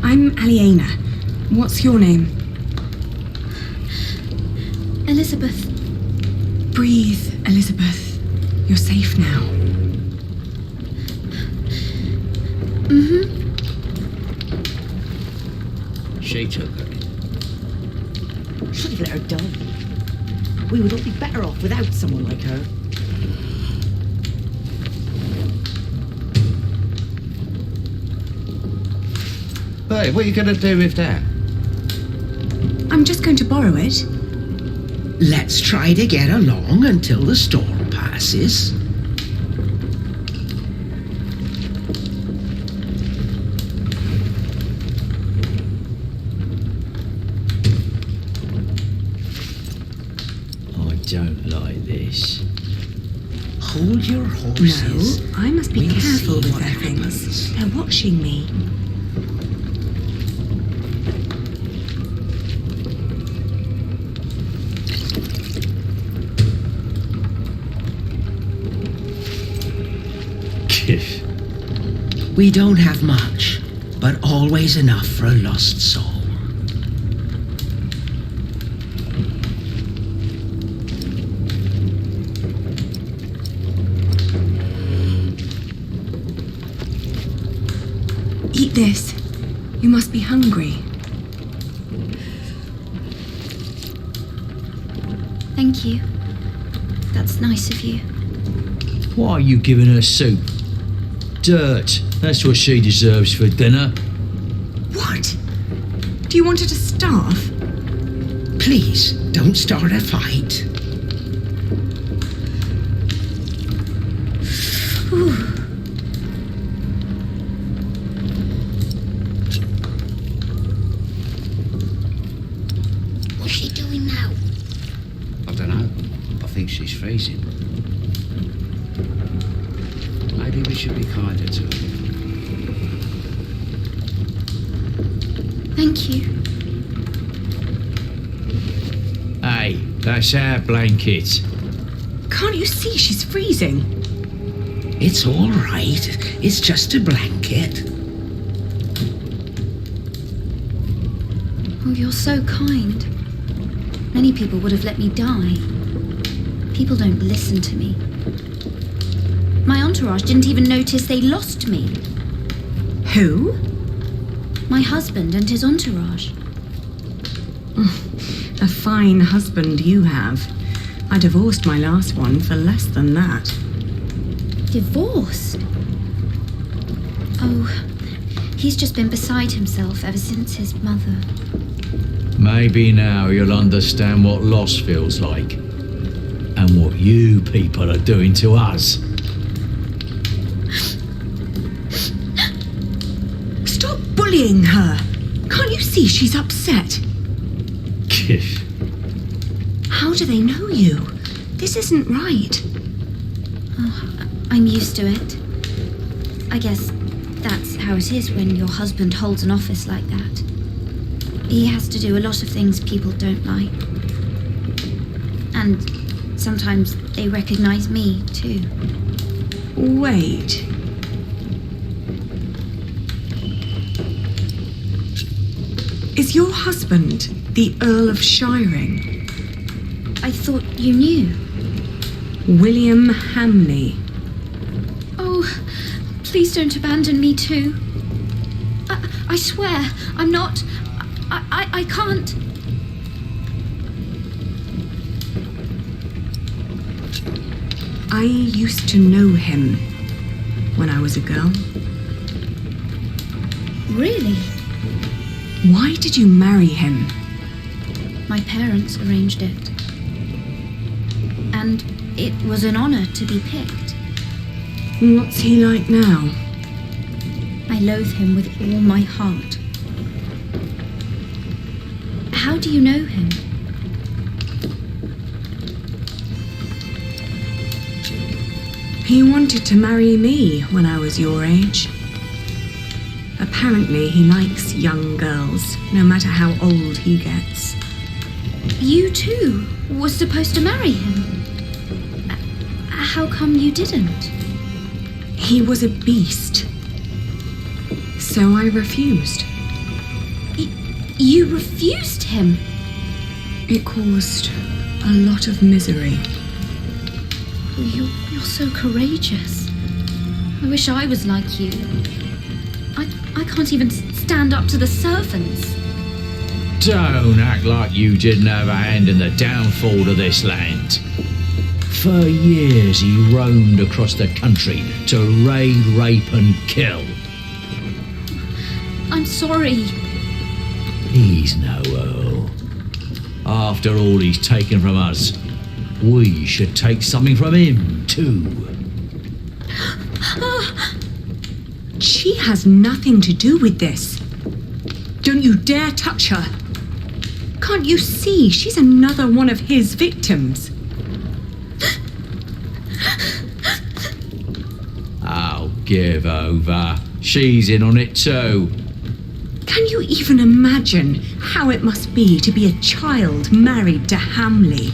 I'm Aliena. What's your name? Elizabeth. Breathe, Elizabeth. You're safe now. Mm-hmm. She took her. Should have let her die. We would all be better off without someone like her. Hey, what are you going to do with that? I'm just going to borrow it. Let's try to get along until the storm passes. I don't like this. Hold your horses. No, I must be We'll careful see with what their happens. things. They're watching me. We don't have much, but always enough for a lost soul. Eat this. You must be hungry. Thank you. That's nice of you. Why are you giving her soup? Dirt. That's what she deserves for dinner. What? Do you want her to starve? Please, don't start a fight. What's she doing now? I don't know. I think she's freezing. Maybe we should be kinder to her. Thank you. Hey, that's our blanket. Can't you see she's freezing? It's all right. It's just a blanket. Oh, you're so kind. Many people would have let me die. People don't listen to me. My entourage didn't even notice they lost me. Who? My husband and his entourage. A fine husband you have. I divorced my last one for less than that. Divorced? Oh, he's just been beside himself ever since his mother. Maybe now you'll understand what loss feels like. And what you people are doing to us. Stop bullying her. Can't you see she's upset? Kiff. How do they know you? This isn't right. Oh, I'm used to it. I guess that's how it is when your husband holds an office like that. He has to do a lot of things people don't like. And sometimes they recognize me, too. Wait. Is your husband the Earl of Shiring? I I thought you knew. William Hamley. Oh, please don't abandon me too. I swear, I'm not... I can't... I used to know him when I was a girl. Really? Why did you marry him? My parents arranged it. And it was an honor to be picked. What's he like now? I loathe him with all my heart. How do you know him? He wanted to marry me when I was your age. Apparently he likes young girls, no matter how old he gets. You too were supposed to marry him. How come you didn't? He was a beast. So I refused. You refused him? It caused a lot of misery. You're so courageous. I wish I was like you. I can't even stand up to the servants. Don't act like you didn't have a hand in the downfall of this land. For years he roamed across the country to raid, rape and kill. I'm sorry. He's no earl. After all he's taken from us, we should take something from him too. She has nothing to do with this. Don't you dare touch her. Can't you see she's another one of his victims? Oh, give over. She's in on it too. Can you even imagine how it must be to be a child married to Hamley?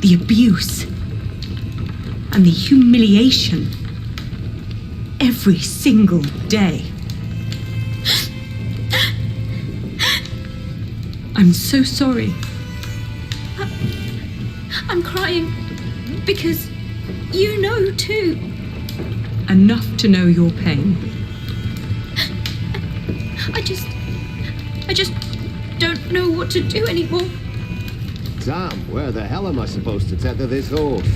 The abuse and the humiliation every single day. I'm so sorry. I'm crying because you know too. Enough to know your pain. I just don't know what to do anymore. Sam, where the hell am I supposed to tether this horse?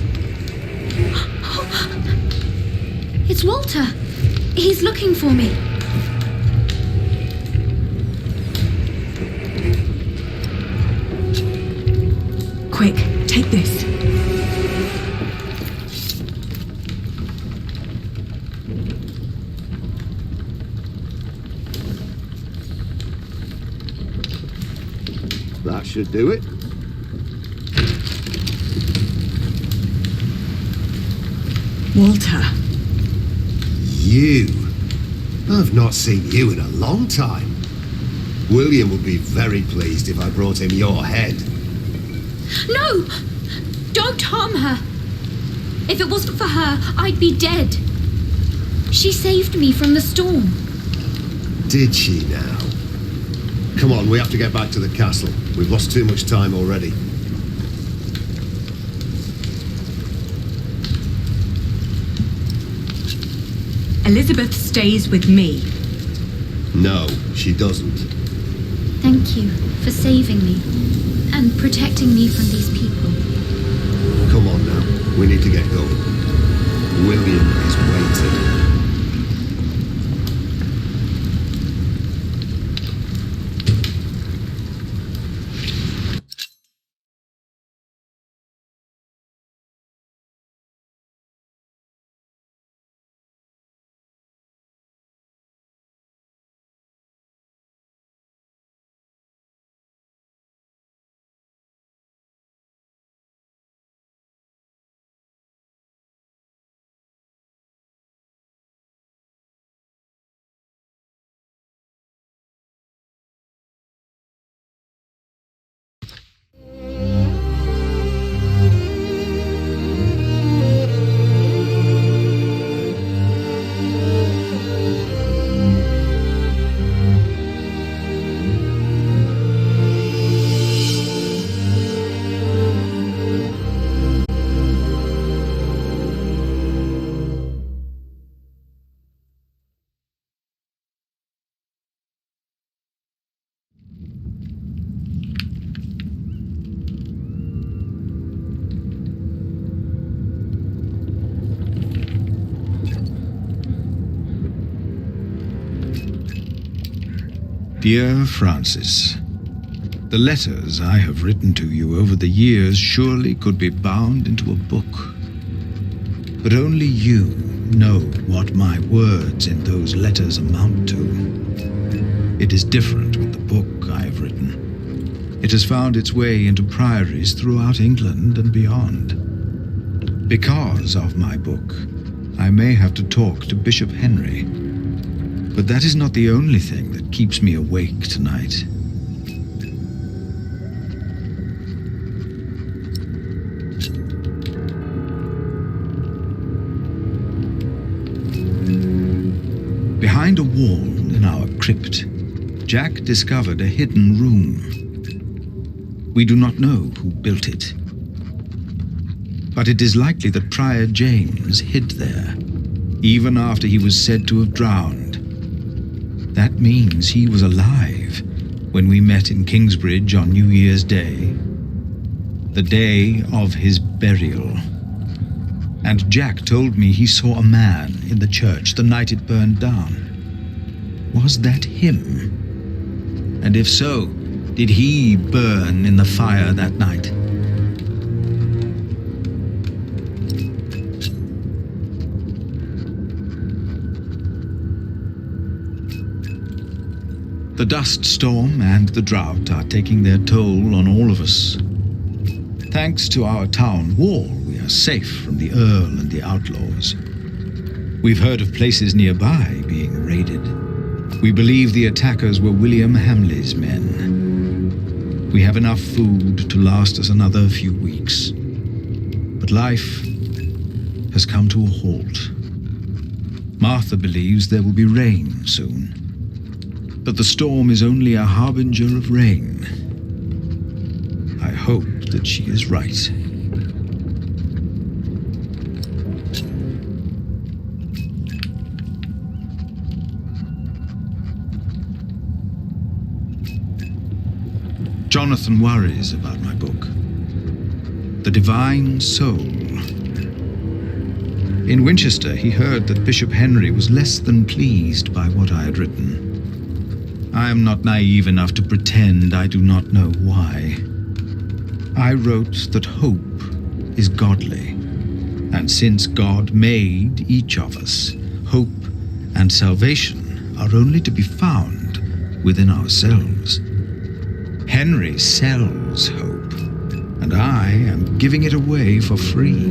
It's Walter. He's looking for me. Quick, take this. That should do it. Walter. You? I've not seen you in a long time. William would be very pleased if I brought him your head. No! Don't harm her. If it wasn't for her, I'd be dead. She saved me from the storm. Did she now? Come on, we have to get back to the castle. We've lost too much time already. Elizabeth stays with me. No, she doesn't. Thank you for saving me and protecting me from these people. Come on now, we need to get going. William is waiting. Dear Francis, the letters I have written to you over the years surely could be bound into a book. But only you know what my words in those letters amount to. It is different with the book I have written. It has found its way into priories throughout England and beyond. Because of my book, I may have to talk to Bishop Henry. But that is not the only thing that keeps me awake tonight. Behind a wall in our crypt, Jack discovered a hidden room. We do not know who built it, but it is likely that Prior James hid there, even after he was said to have drowned. That means he was alive when we met in Kingsbridge on New Year's Day, the day of his burial. And Jack told me he saw a man in the church the night it burned down. Was that him? And if so, did he burn in the fire that night? The dust storm and the drought are taking their toll on all of us. Thanks to our town wall, we are safe from the Earl and the outlaws. We've heard of places nearby being raided. We believe the attackers were William Hamley's men. We have enough food to last us another few weeks. But life has come to a halt. Martha believes there will be rain soon. But the storm is only a harbinger of rain. I hope that she is right. Jonathan worries about my book, The Divine Soul. In Winchester, he heard that Bishop Henry was less than pleased by what I had written. I am not naive enough to pretend I do not know why. I wrote that hope is godly, and since God made each of us, hope and salvation are only to be found within ourselves. Henry sells hope, and I am giving it away for free.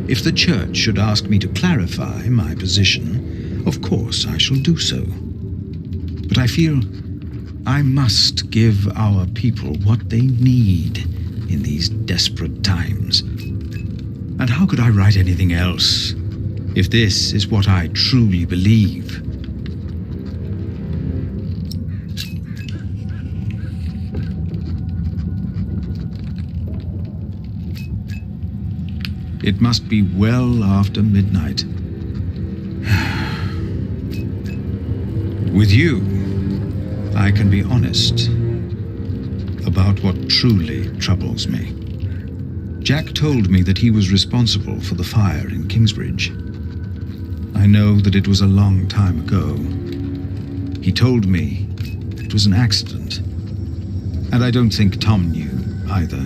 If the church should ask me to clarify my position, of course I shall do so. But I feel I must give our people what they need in these desperate times. And how could I write anything else if this is what I truly believe? It must be well after midnight. With you, I can be honest about what truly troubles me. Jack told me that he was responsible for the fire in Kingsbridge. I know that it was a long time ago. He told me it was an accident, and I don't think Tom knew either.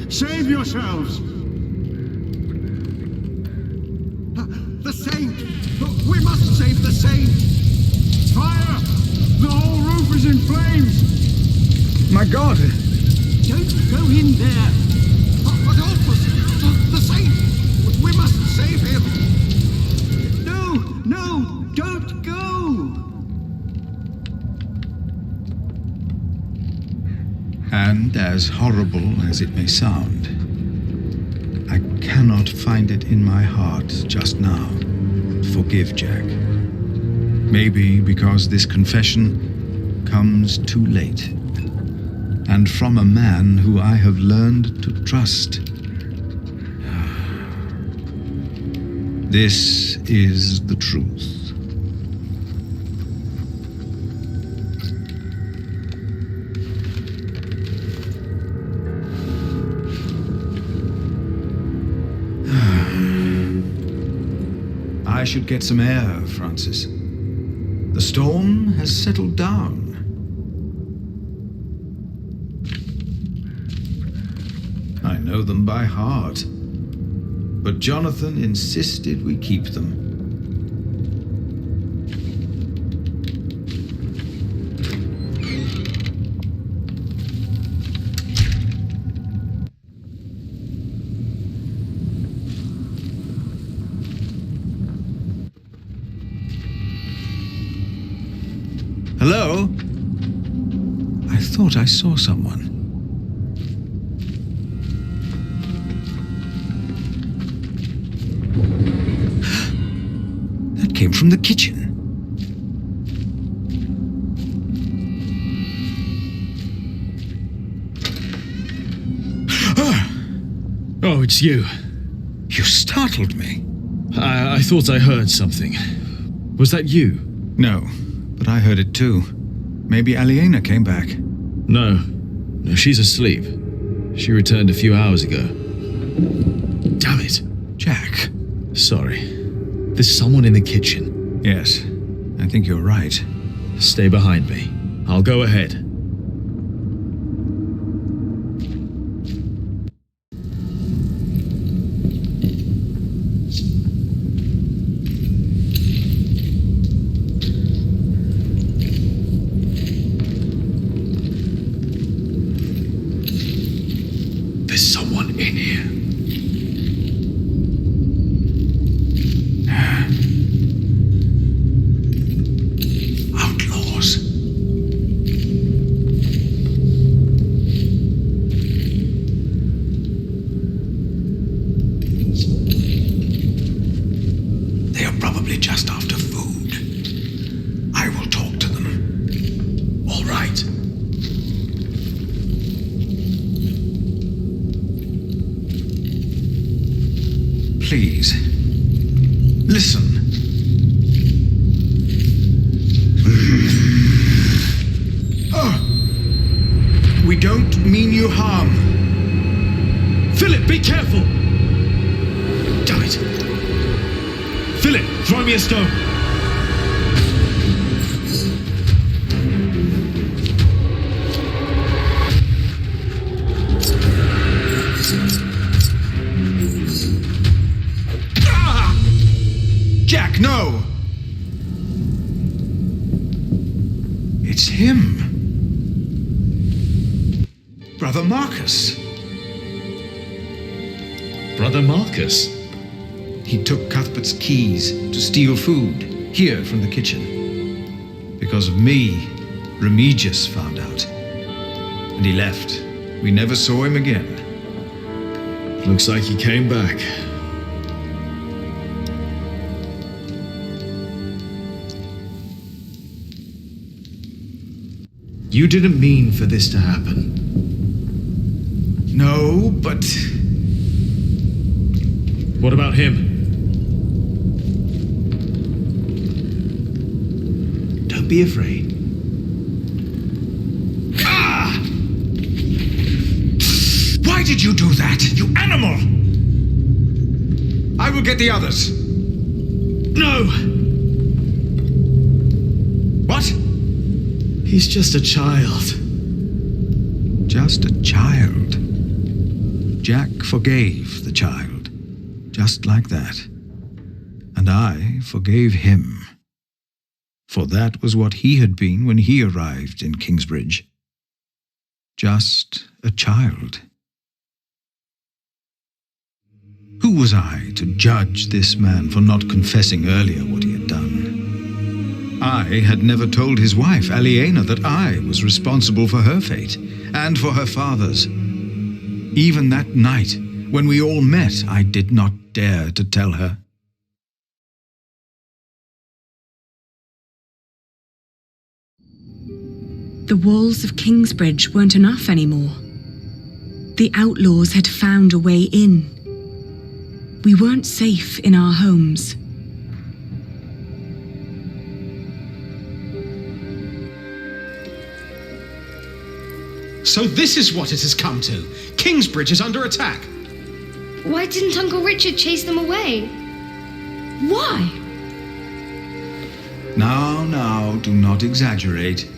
Save yourselves! The saint! We must save the saint! Fire! The whole roof is in flames! My God! Don't go in there! Adolphus! The saint! We must save him! No! Don't go! And as horrible as it may sound, I cannot find it in my heart just now to forgive Jack. Maybe because this confession comes too late, and from a man who I have learned to trust. This is the truth. should get some air, Francis. The storm has settled down. I know them by heart, but Jonathan insisted we keep them. Hello? I thought I saw someone. That came from the kitchen. Oh, it's you. You startled me. I thought I heard something. Was that you? No, but I heard it too. Maybe Aliena came back. No, she's asleep. She returned a few hours ago. Damn it. Jack. Sorry. There's someone in the kitchen. Yes, I think you're right. Stay behind me. I'll go ahead. There's someone in here. Outlaws. They are probably just after food. I will talk to them. All right. Please, listen. We don't mean you harm. Philip, be careful! Damn it. Philip, throw me a stone. Jack, no! It's him. Brother Marcus. Brother Marcus? He took Cuthbert's keys to steal food here from the kitchen. Because of me, Remigius found out. And he left. We never saw him again. Looks like he came back. You didn't mean for this to happen. No, but... What about him? Don't be afraid. Ah! Why did you do that, you animal? I will get the others. No! What? He's just a child. Just a child. Jack forgave the child, just like that. And I forgave him. For that was what he had been when he arrived in Kingsbridge. Just a child. Who was I to judge this man for not confessing earlier what he had done? I had never told his wife, Aliena, that I was responsible for her fate and for her father's. Even that night, when we all met, I did not dare to tell her. The walls of Kingsbridge weren't enough anymore. The outlaws had found a way in. We weren't safe in our homes. So this is what it has come to. Kingsbridge is under attack. Why didn't Uncle Richard chase them away? Why? Now, do not exaggerate.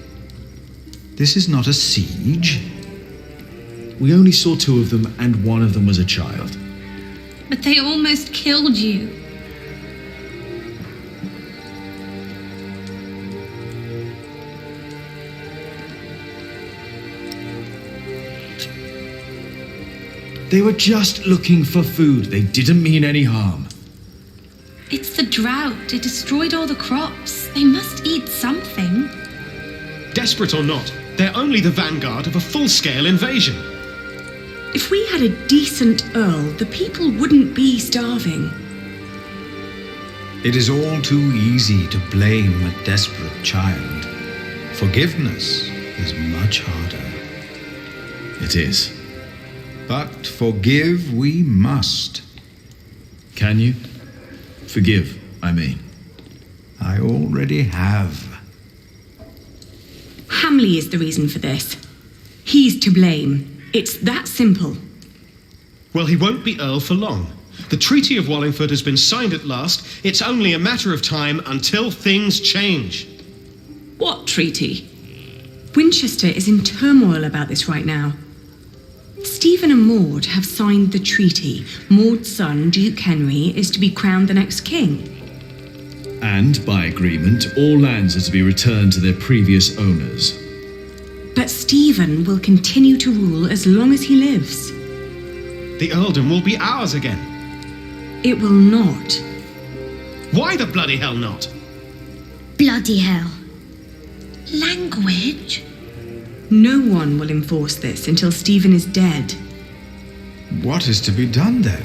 This is not a siege. We only saw 2 of them, and one of them was a child. But they almost killed you. They were just looking for food. They didn't mean any harm. It's the drought. It destroyed all the crops. They must eat something. Desperate or not, they're only the vanguard of a full-scale invasion. If we had a decent earl, the people wouldn't be starving. It is all too easy to blame a desperate child. Forgiveness is much harder. It is. But forgive we must. Can you? Forgive, I mean. I already have. Hamley is the reason for this. He's to blame. It's that simple. Well, he won't be Earl for long. The Treaty of Wallingford has been signed at last. It's only a matter of time until things change. What treaty? Winchester is in turmoil about this right now. Stephen and Maud have signed the treaty. Maud's son, Duke Henry, is to be crowned the next king. And, by agreement, all lands are to be returned to their previous owners. But Stephen will continue to rule as long as he lives. The earldom will be ours again. It will not. Why the bloody hell not? Bloody hell. Language? No one will enforce this until Stephen is dead. What is to be done then?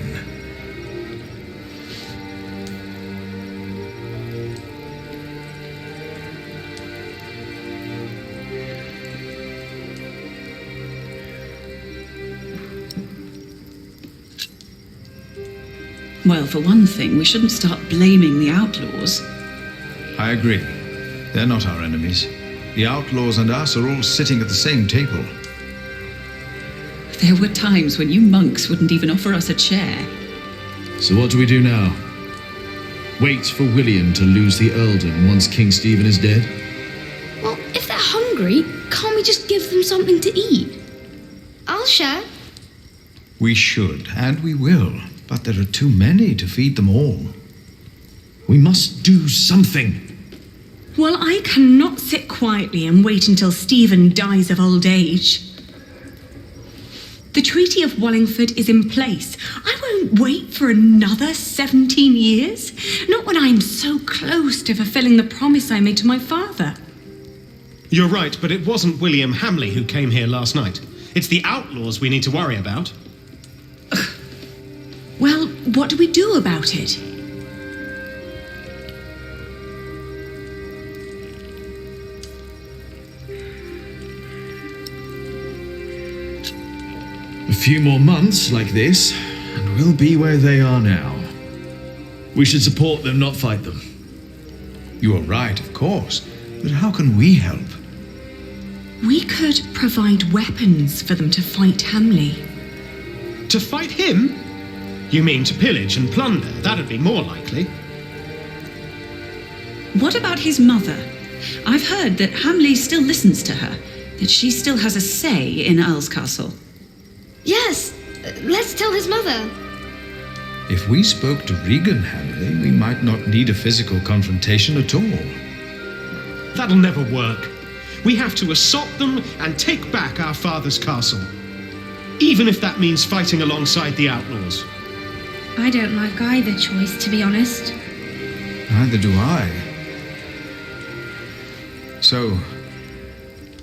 Well, for one thing, we shouldn't start blaming the outlaws. I agree. They're not our enemies. The outlaws and us are all sitting at the same table. There were times when you monks wouldn't even offer us a chair. So what do we do now? Wait for William to lose the earldom once King Stephen is dead? Well, if they're hungry, can't we just give them something to eat? I'll share. We should, and we will. But there are too many to feed them all. We must do something. Well, I cannot sit quietly and wait until Stephen dies of old age. The Treaty of Wallingford is in place. I won't wait for another 17 years. Not when I'm so close to fulfilling the promise I made to my father. You're right, but it wasn't William Hamley who came here last night. It's the outlaws we need to worry about. Well, what do we do about it? A few more months like this, and we'll be where they are now. We should support them, not fight them. You are right, of course. But how can we help? We could provide weapons for them to fight Hamley. To fight him? You mean to pillage and plunder? That'd be more likely. What about his mother? I've heard that Hamley still listens to her, that she still has a say in Earl's Castle. Yes, let's tell his mother. If we spoke to Regan Hamley, we might not need a physical confrontation at all. That'll never work. We have to assault them and take back our father's castle. Even if that means fighting alongside the outlaws. I don't like either choice, to be honest. Neither do I. So,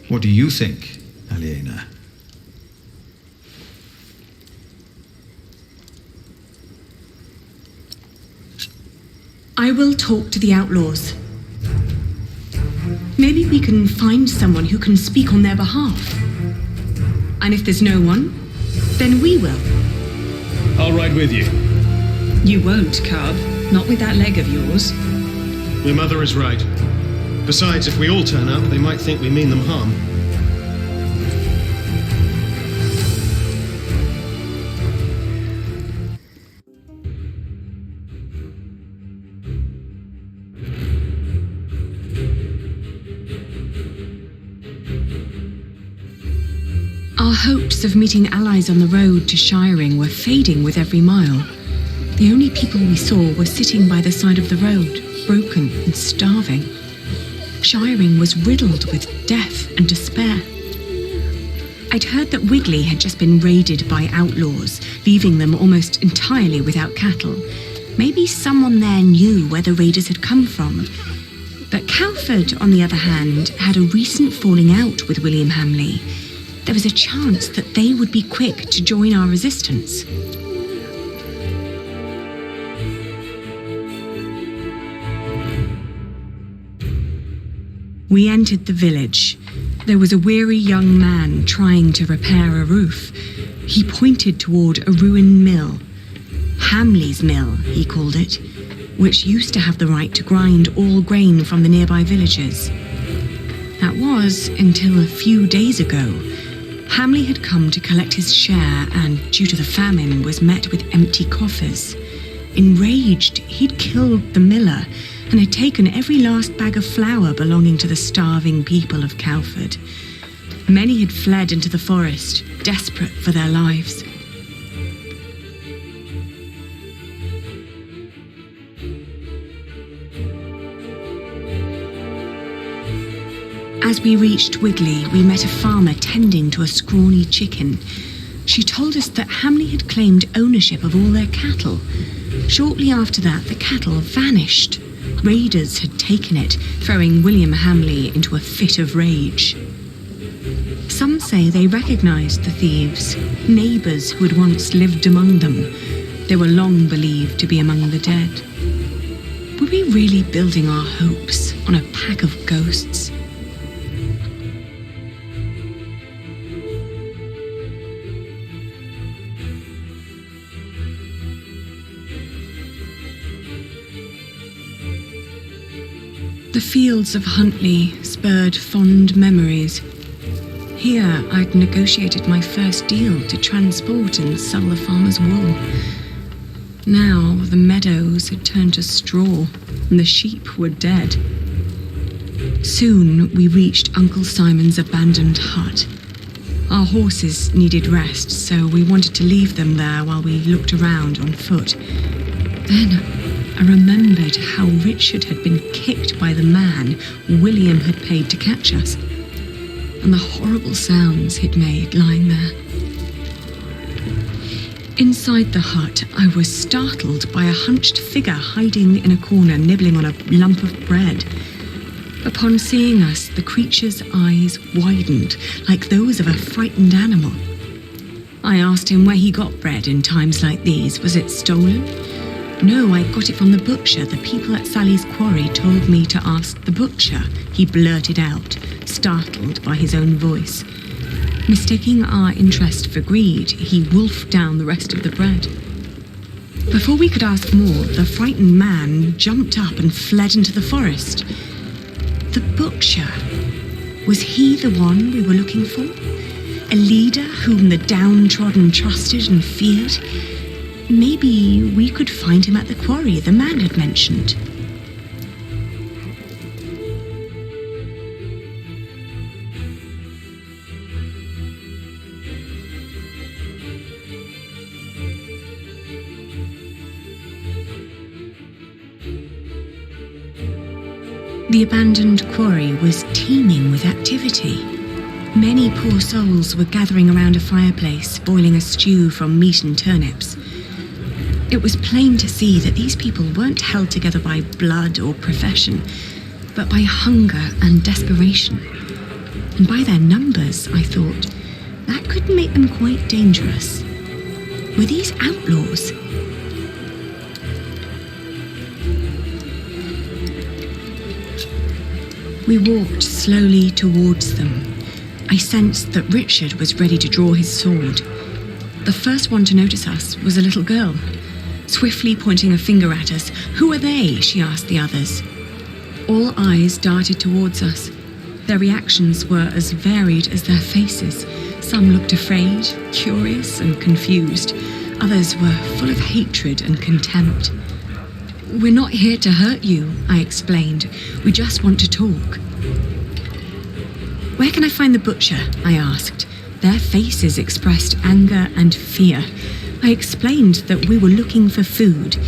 what do you think, Aliena? I will talk to the outlaws. Maybe we can find someone who can speak on their behalf. And if there's no one, then we will. I'll ride with you. You won't, Cub. Not with that leg of yours. Your mother is right. Besides, if we all turn up, they might think we mean them harm. Our hopes of meeting allies on the road to Shiring were fading with every mile. The only people we saw were sitting by the side of the road, broken and starving. Shiring was riddled with death and despair. I'd heard that Wigley had just been raided by outlaws, leaving them almost entirely without cattle. Maybe someone there knew where the raiders had come from. But Calford, on the other hand, had a recent falling out with William Hamley. There was a chance that they would be quick to join our resistance. We entered the village. There was a weary young man trying to repair a roof. He pointed toward a ruined mill. Hamley's Mill, he called it, which used to have the right to grind all grain from the nearby villages. That was until a few days ago. Hamley had come to collect his share and, due to the famine, was met with empty coffers. Enraged, he'd killed the miller and had taken every last bag of flour belonging to the starving people of Calford. Many had fled into the forest, desperate for their lives. As we reached Wigley, we met a farmer tending to a scrawny chicken. She told us that Hamley had claimed ownership of all their cattle. Shortly after that, the cattle vanished. Raiders had taken it, throwing William Hamley into a fit of rage. Some say they recognized the thieves, neighbors who had once lived among them. They were long believed to be among the dead. Were we really building our hopes on a pack of ghosts? The fields of Huntly spurred fond memories. Here I'd negotiated my first deal to transport and sell the farmer's wool. Now the meadows had turned to straw and the sheep were dead. Soon we reached Uncle Simon's abandoned hut. Our horses needed rest, so we wanted to leave them there while we looked around on foot. Then I remembered how Richard had been kicked by the man William had paid to catch us, and the horrible sounds he'd made lying there. Inside the hut, I was startled by a hunched figure hiding in a corner, nibbling on a lump of bread. Upon seeing us, the creature's eyes widened, like those of a frightened animal. I asked him where he got bread in times like these. Was it stolen? No, I got it from the butcher. The people at Sally's quarry told me to ask the butcher, he blurted out, startled by his own voice. Mistaking our interest for greed, he wolfed down the rest of the bread. Before we could ask more, the frightened man jumped up and fled into the forest. The butcher, was he the one we were looking for? A leader whom the downtrodden trusted and feared? Maybe we could find him at the quarry the man had mentioned. The abandoned quarry was teeming with activity. Many poor souls were gathering around a fireplace, boiling a stew from meat and turnips. It was plain to see that these people weren't held together by blood or profession, but by hunger and desperation. And by their numbers, I thought, that could make them quite dangerous. Were these outlaws? We walked slowly towards them. I sensed that Richard was ready to draw his sword. The first one to notice us was a little girl. Swiftly pointing a finger at us, "Who are they?" she asked the others. All eyes darted towards us. Their reactions were as varied as their faces. Some looked afraid, curious, and confused. Others were full of hatred and contempt. "We're not here to hurt you," I explained. "We just want to talk." "Where can I find the butcher?" I asked. Their faces expressed anger and fear. I explained that we were looking for food.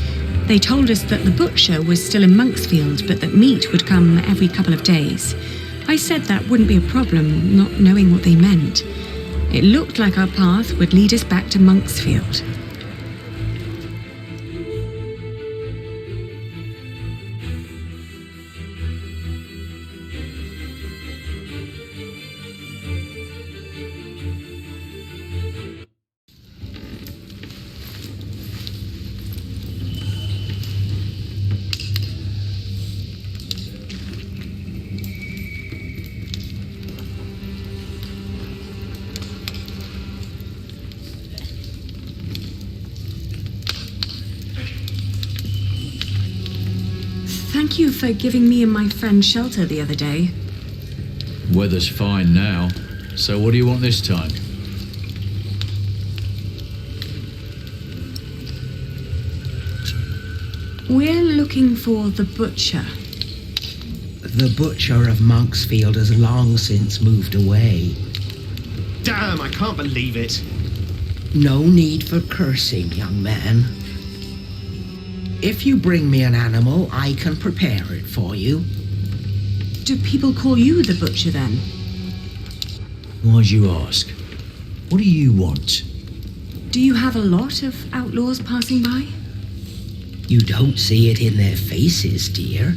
They told us that the butcher was still in Monksfield, but that meat would come every couple of days. I said that wouldn't be a problem, not knowing what they meant. It looked like our path would lead us back to Monksfield. Thank you for giving me and my friend shelter the other day. Weather's fine now, so what do you want this time? We're looking for the butcher. The butcher of Monksfield has long since moved away. Damn, I can't believe it. No need for cursing, young man. If you bring me an animal, I can prepare it for you. Do people call you the butcher then? Why'd you ask? What do you want? Do you have a lot of outlaws passing by? You don't see it in their faces, dear,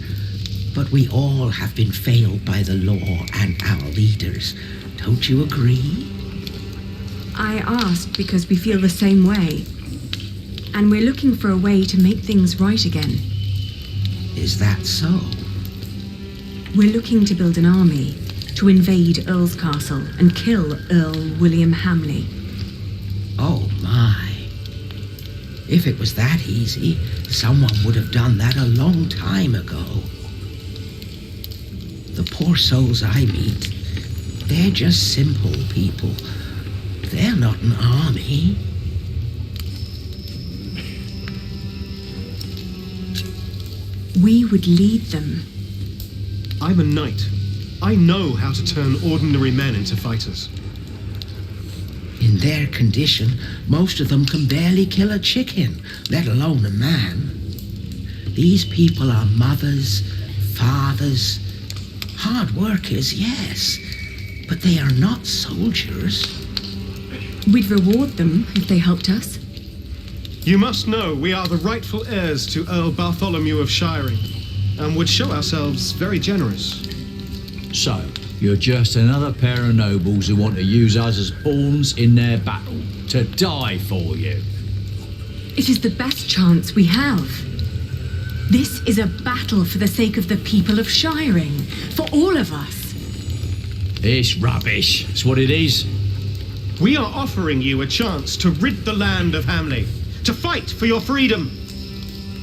but we all have been failed by the law and our leaders. Don't you agree? I asked because we feel the same way. And we're looking for a way to make things right again. Is that so? We're looking to build an army, to invade Earl's Castle and kill Earl William Hamley. Oh my. If it was that easy, someone would have done that a long time ago. The poor souls I meet, they're just simple people. They're not an army. We would lead them. I'm a knight. I know how to turn ordinary men into fighters. In their condition, most of them can barely kill a chicken, let alone a man. These people are mothers, fathers, hard workers, yes, but they are not soldiers. We'd reward them if they helped us. You must know we are the rightful heirs to Earl Bartholomew of Shiring, and would show ourselves very generous. So, you're just another pair of nobles who want to use us as pawns in their battle, to die for you. It is the best chance we have. This is a battle for the sake of the people of Shiring, for all of us. It's rubbish. It's what it is. We are offering you a chance to rid the land of Hamley, to fight for your freedom.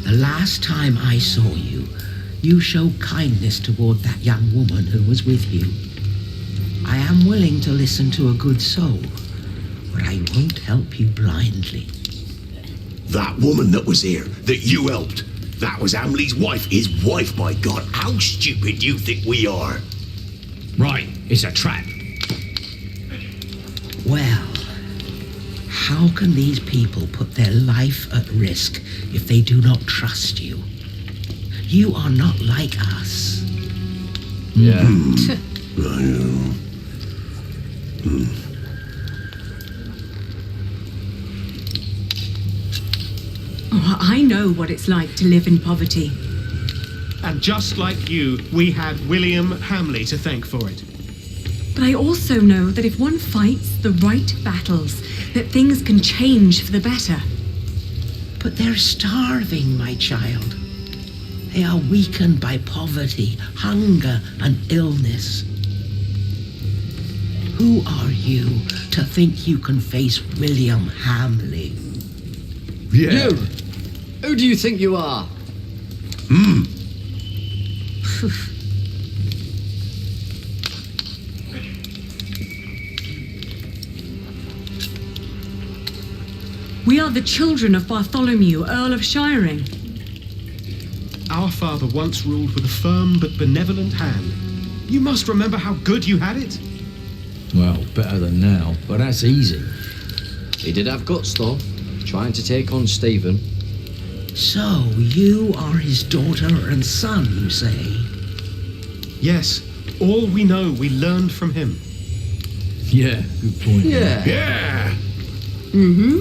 The last time I saw you, you showed kindness toward that young woman who was with you. I am willing to listen to a good soul, but I won't help you blindly. That woman that was here, that you helped, that was Hamley's wife. His wife, my God. How stupid do you think we are? Right, it's a trap. Well, how can these people put their life at risk if they do not trust you? You are not like us. Yeah. Oh, I know what it's like to live in poverty. And just like you, we had William Hamley to thank for it. But I also know that if one fights the right battles, that things can change for the better. But they're starving, my child. They are weakened by poverty, hunger, and illness. Who are you to think you can face William Hamley? Yeah. You! Who do you think you are? We are the children of Bartholomew, Earl of Shiring. Our father once ruled with a firm but benevolent hand. You must remember how good you had it. Well, better than now, but that's easy. He did have guts, though, trying to take on Stephen. So, you are his daughter and son, you say? Yes, all we know we learned from him. Yeah, good point. Yeah. Yeah! Mm-hmm.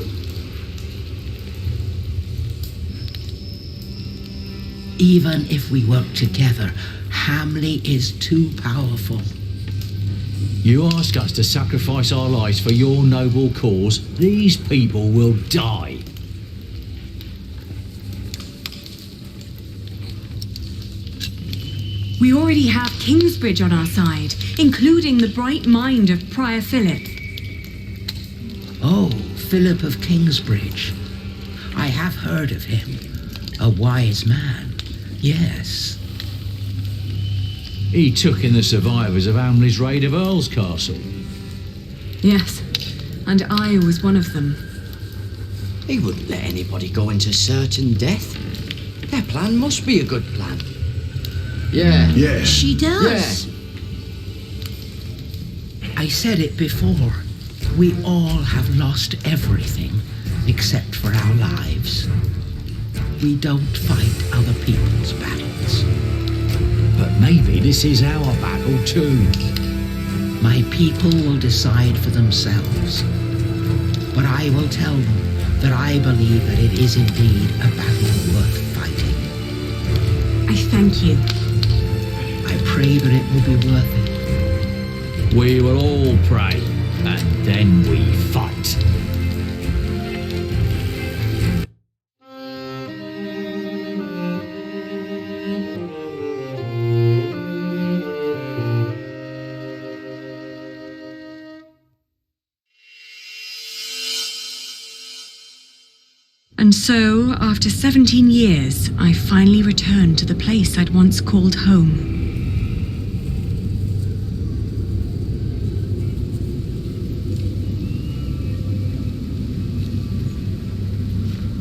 Even if we work together, Hamley is too powerful. You ask us to sacrifice our lives for your noble cause, these people will die. We already have Kingsbridge on our side, including the bright mind of Prior Philip. Oh, Philip of Kingsbridge. I have heard of him. A wise man, yes. He took in the survivors of Hamley's raid of Earl's Castle. Yes, and I was one of them. He wouldn't let anybody go into certain death. Their plan must be a good plan. Yeah. Yeah. She does. Yeah. I said it before. We all have lost everything except for our lives. We don't fight other people's battles. But maybe this is our battle too. My people will decide for themselves. But I will tell them that I believe that it is indeed a battle worth fighting. I thank you. I pray that it will be worth it. We will all pray, and then we fight. And so, after 17 years, I finally returned to the place I'd once called home.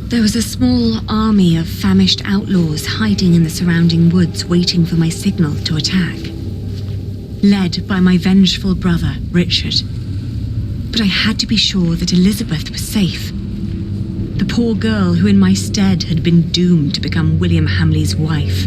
There was a small army of famished outlaws hiding in the surrounding woods, waiting for my signal to attack. Led by my vengeful brother, Richard. But I had to be sure that Elizabeth was safe. The poor girl who in my stead had been doomed to become William Hamley's wife.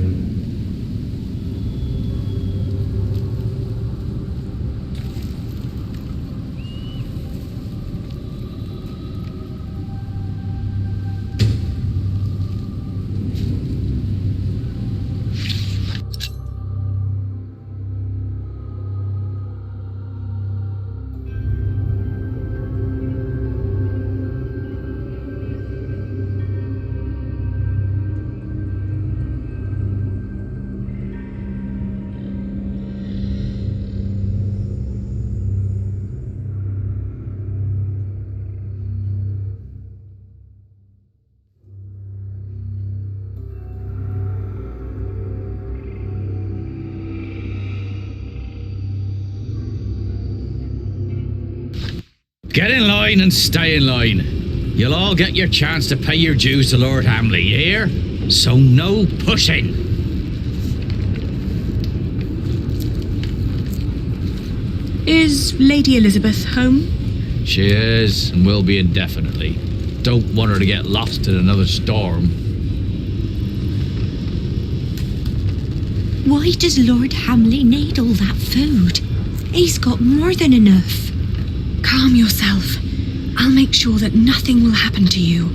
Get in line and stay in line. You'll all get your chance to pay your dues to Lord Hamley, you hear? So no pushing. Is Lady Elizabeth home? She is, and will be indefinitely. Don't want her to get lost in another storm. Why does Lord Hamley need all that food? He's got more than enough. Calm yourself. I'll make sure that nothing will happen to you.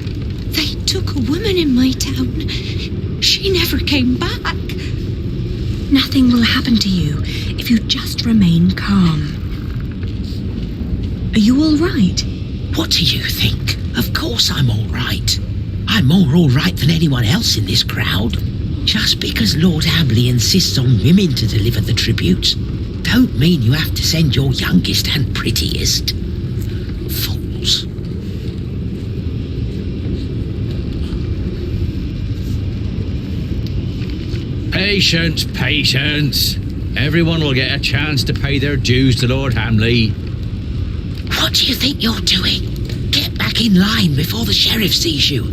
They took a woman in my town. She never came back. Nothing will happen to you if you just remain calm. Are you all right? What do you think? Of course I'm all right. I'm more all right than anyone else in this crowd. Just because Lord Hamley insists on women to deliver the tributes, don't mean you have to send your youngest and prettiest. Fools. Patience, patience. Everyone will get a chance to pay their dues to Lord Hamley. What do you think you're doing? Get back in line before the sheriff sees you.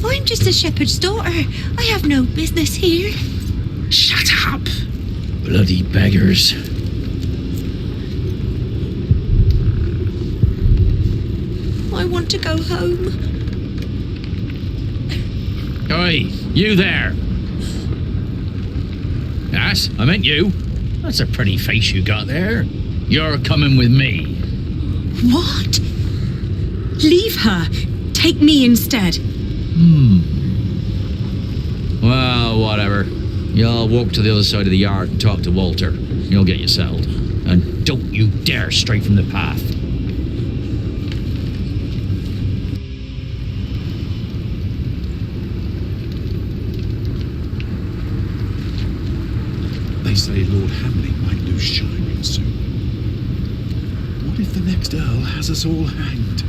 I'm just a shepherd's daughter. I have no business here. Shut up! Bloody beggars. I want to go home. Oi, you there. Yes, I meant you. That's a pretty face you got there. You're coming with me. What? Leave her. Take me instead. Well, whatever. You'll walk to the other side of the yard and talk to Walter. You'll get you settled. And don't you dare stray from the path. They say Lord Hamley might lose shine soon. What if the next Earl has us all hanged?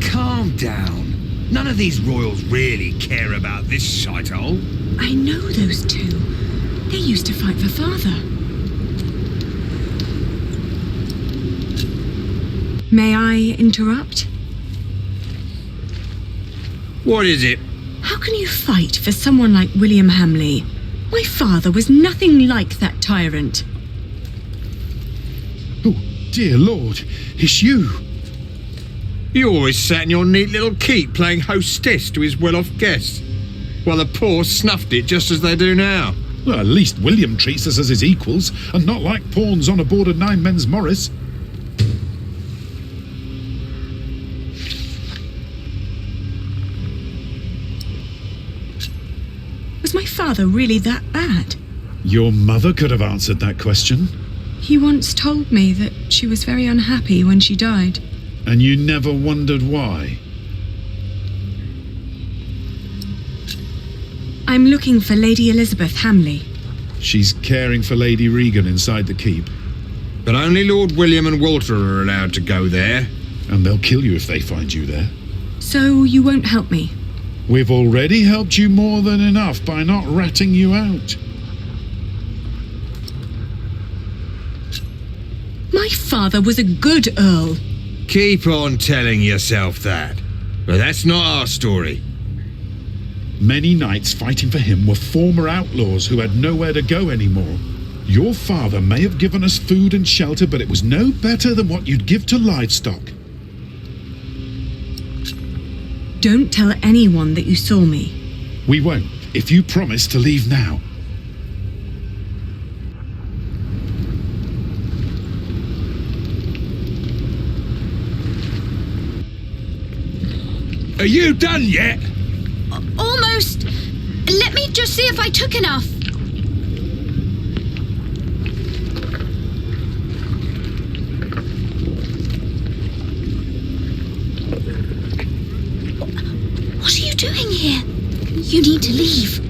Calm down. None of these royals really care about this shithole. I know those two. They used to fight for father. May I interrupt? What is it? How can you fight for someone like William Hamley? My father was nothing like that tyrant. Oh, dear Lord, it's you. You always sat in your neat little keep playing hostess to his well-off guests, while the poor snuffed it just as they do now. Well, at least William treats us as his equals, and not like pawns on a board of nine men's Morris. Was my father really that bad? Your mother could have answered that question. He once told me that she was very unhappy when she died. And you never wondered why? I'm looking for Lady Elizabeth Hamley. She's caring for Lady Regan inside the keep. But only Lord William and Walter are allowed to go there. And they'll kill you if they find you there. So you won't help me? We've already helped you more than enough by not ratting you out. My father was a good earl. Keep on telling yourself that. But that's not our story. Many knights fighting for him were former outlaws who had nowhere to go anymore. Your father may have given us food and shelter, but it was no better than what you'd give to livestock. Don't tell anyone that you saw me. We won't, if you promise to leave now. Are you done yet? Almost. Let me just see if I took enough. What are you doing here? You need to leave.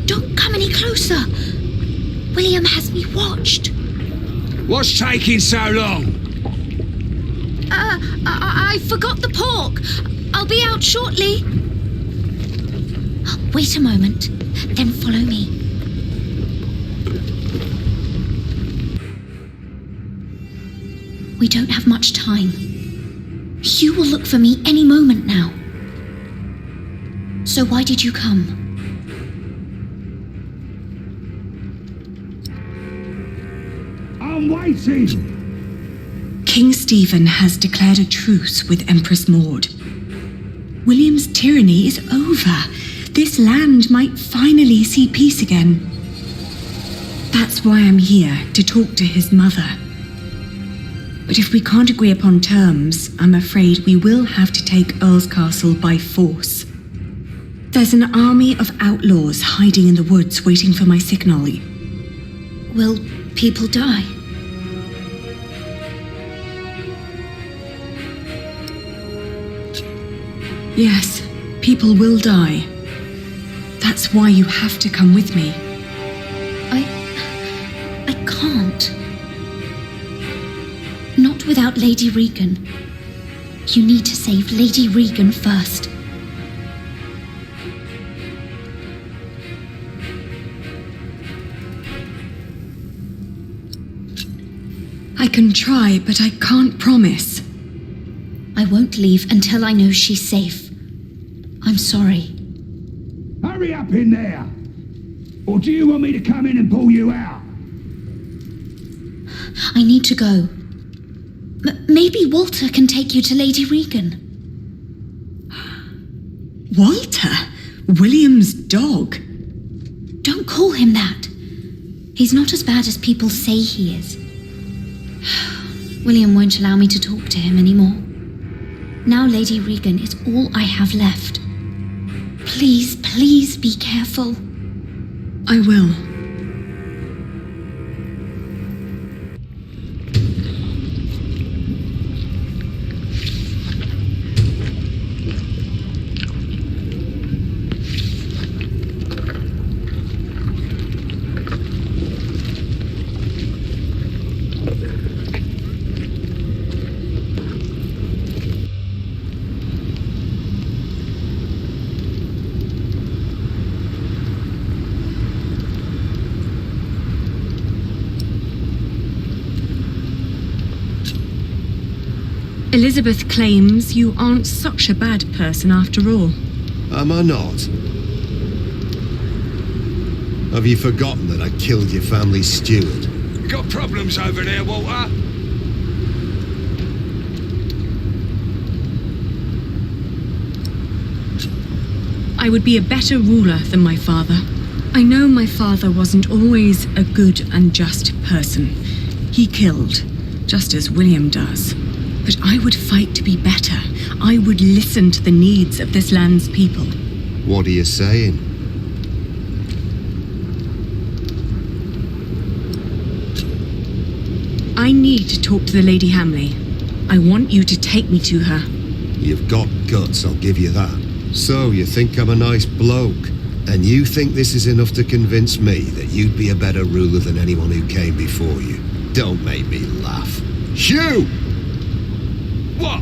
Don't come any closer. William has me watched. What's taking so long? I forgot the pork. I'll be out shortly. Wait a moment, then follow me. We don't have much time. Hugh will look for me any moment now. So why did you come? I'm waiting! King Stephen has declared a truce with Empress Maud. William's tyranny is over. This land might finally see peace again. That's why I'm here, to talk to his mother. But if we can't agree upon terms, I'm afraid we will have to take Earl's Castle by force. There's an army of outlaws hiding in the woods waiting for my signal. Will people die? Yes, people will die. That's why you have to come with me. I can't. Not without Lady Regan. You need to save Lady Regan first. I can try, but I can't promise. I won't leave until I know she's safe. I'm sorry. Hurry up in there! Or do you want me to come in and pull you out? I need to go. Maybe Walter can take you to Lady Regan. Walter? William's dog? Don't call him that. He's not as bad as people say he is. William won't allow me to talk to him anymore. Now Lady Regan is all I have left. Please, please be careful. I will. Elizabeth claims you aren't such a bad person after all. Am I not? Have you forgotten that I killed your family's steward? You got problems over there, Walter? I would be a better ruler than my father. I know my father wasn't always a good and just person. He killed, just as William does. But I would fight to be better. I would listen to the needs of this land's people. What are you saying? I need to talk to the Lady Hamley. I want you to take me to her. You've got guts, I'll give you that. So, you think I'm a nice bloke? And you think this is enough to convince me that you'd be a better ruler than anyone who came before you? Don't make me laugh. Shoo! What?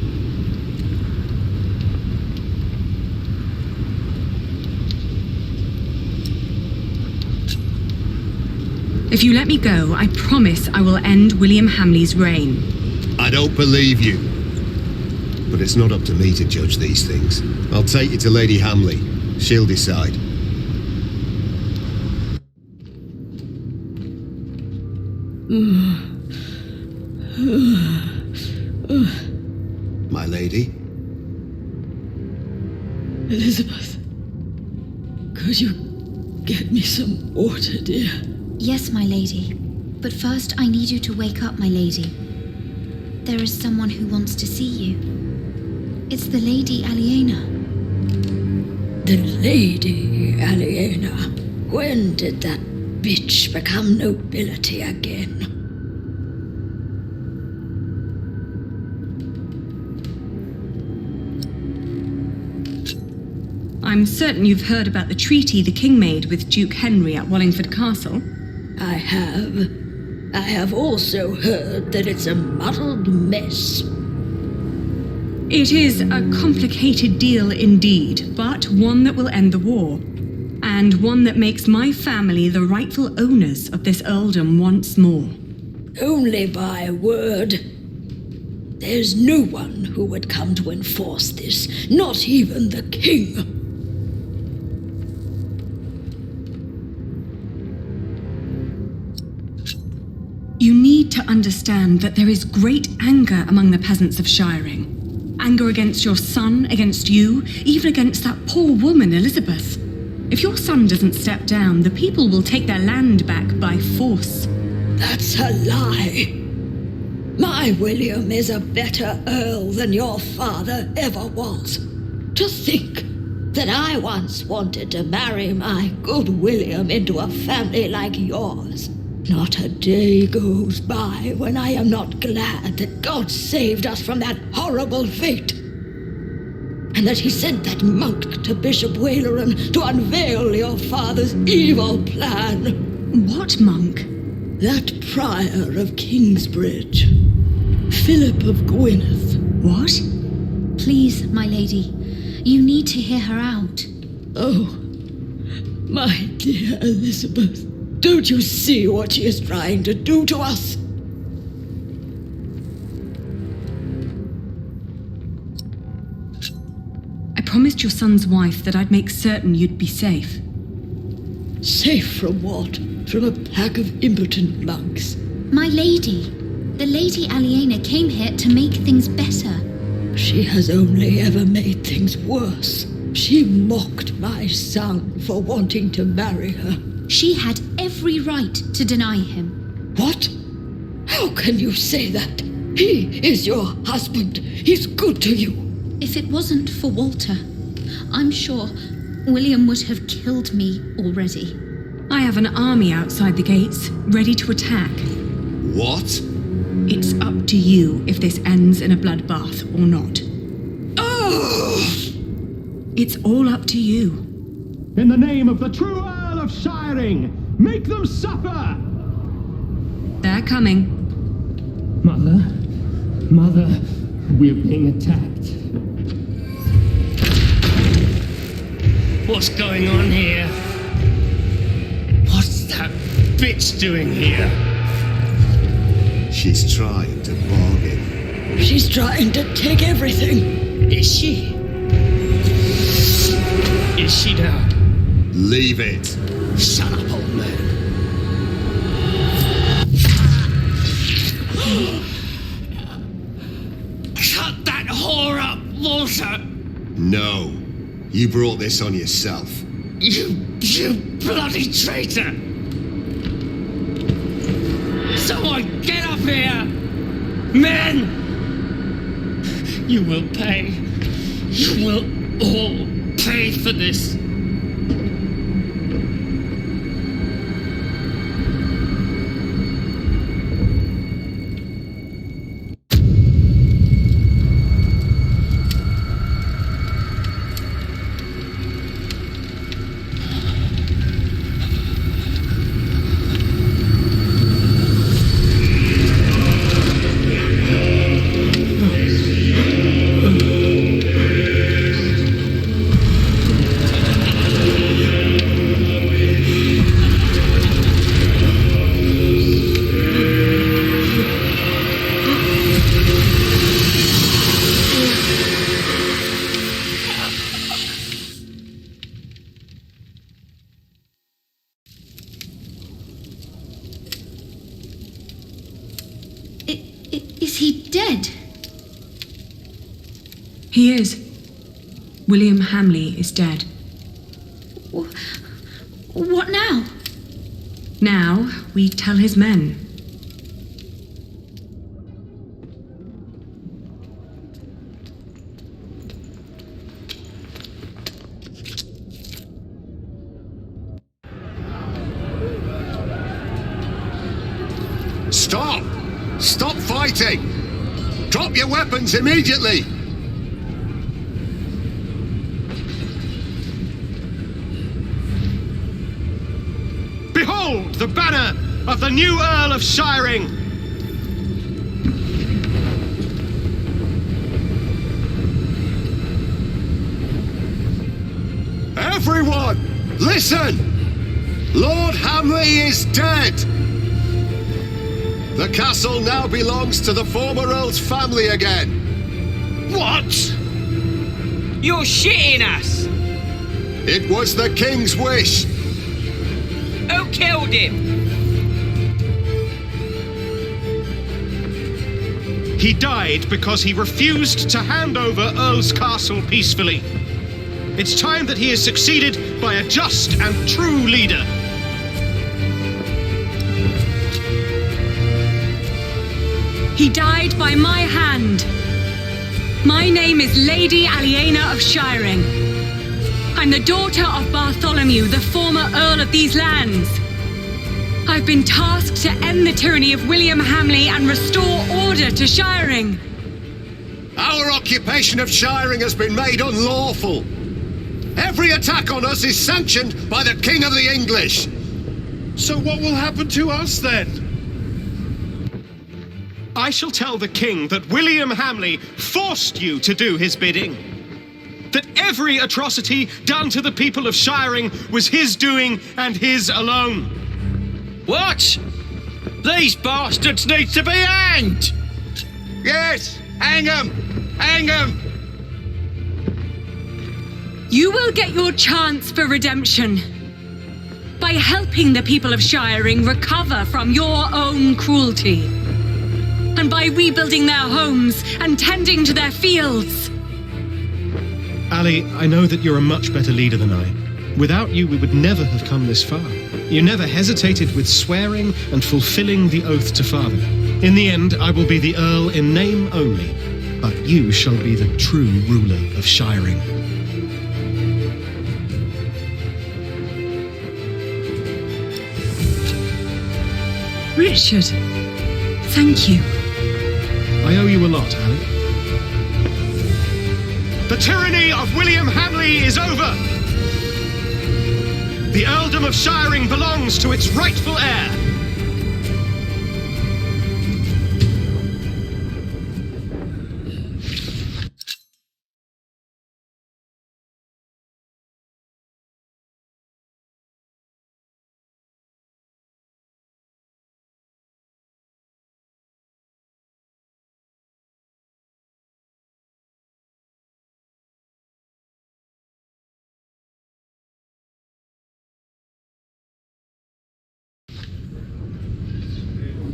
If you let me go, I promise I will end William Hamley's reign. I don't believe you. But it's not up to me to judge these things. I'll take you to Lady Hamley. She'll decide. My lady? Elizabeth, could you get me some water, dear? Yes, my lady. But first I need you to wake up, my lady. There is someone who wants to see you. It's the Lady Aliena. The Lady Aliena? When did that bitch become nobility again? I'm certain you've heard about the treaty the king made with Duke Henry at Wallingford Castle. I have. I have also heard that it's a muddled mess. It is a complicated deal indeed, but one that will end the war. And one that makes my family the rightful owners of this earldom once more. Only by word. There's no one who would come to enforce this, not even the king. You need to understand that there is great anger among the peasants of Shiring. Anger against your son, against you, even against that poor woman, Elizabeth. If your son doesn't step down, the people will take their land back by force. That's a lie. My William is a better earl than your father ever was. To think that I once wanted to marry my good William into a family like yours. Not a day goes by when I am not glad that God saved us from that horrible fate. And that he sent that monk to Bishop Waleran to unveil your father's evil plan. What monk? That prior of Kingsbridge. Philip of Gwynedd. What? Please, my lady, you need to hear her out. Oh, my dear Elizabeth, don't you see what she is trying to do to us? I promised your son's wife that I'd make certain you'd be safe. Safe from what? From a pack of impotent monks. My lady. The Lady Aliena came here to make things better. She has only ever made things worse. She mocked my son for wanting to marry her. She had every right to deny him. What? How can you say that? He is your husband. He's good to you. If it wasn't for Walter, I'm sure William would have killed me already. I have an army outside the gates, ready to attack. What? It's up to you if this ends in a bloodbath or not. It's all up to you. In the name of the true Earl of Shiring, make them suffer! They're coming. Mother, we're being attacked. What's going on here? What's that bitch doing here? She's trying to bargain. She's trying to take everything. Is she? Is she now? Leave it. Shut up, old man. Cut that whore up, Walter! No. You brought this on yourself. You bloody traitor! Someone get up here! Men! You will pay. You will all pay for this. Is he dead? He is. William Hamley is dead. What now? Now we tell his men. Stop! Stop fighting! Drop your weapons immediately! Behold the banner of the new Earl of Shiring! Everyone, listen! Lord Hamley is dead! The castle now belongs to the former Earl's family again. What? You're shitting us! It was the King's wish. Who killed him? He died because he refused to hand over Earl's Castle peacefully. It's time that he is succeeded by a just and true leader. He died by my hand. My name is Lady Aliena of Shiring. I'm the daughter of Bartholomew, the former Earl of these lands. I've been tasked to end the tyranny of William Hamley and restore order to Shiring. Our occupation of Shiring has been made unlawful. Every attack on us is sanctioned by the King of the English. So what will happen to us then? I shall tell the king that William Hamley forced you to do his bidding. That every atrocity done to the people of Shiring was his doing and his alone. What? These bastards need to be hanged! Yes, hang them! Hang them! You will get your chance for redemption. by helping the people of Shiring recover from your own cruelty, and by rebuilding their homes and tending to their fields. Ali, I know that you're a much better leader than I. Without you, we would never have come this far. You never hesitated with swearing and fulfilling the oath to father. In the end, I will be the Earl in name only, but you shall be the true ruler of Shiring. Richard, thank you. I owe you a lot, Ali. The tyranny of William Hamley is over! The earldom of Shiring belongs to its rightful heir!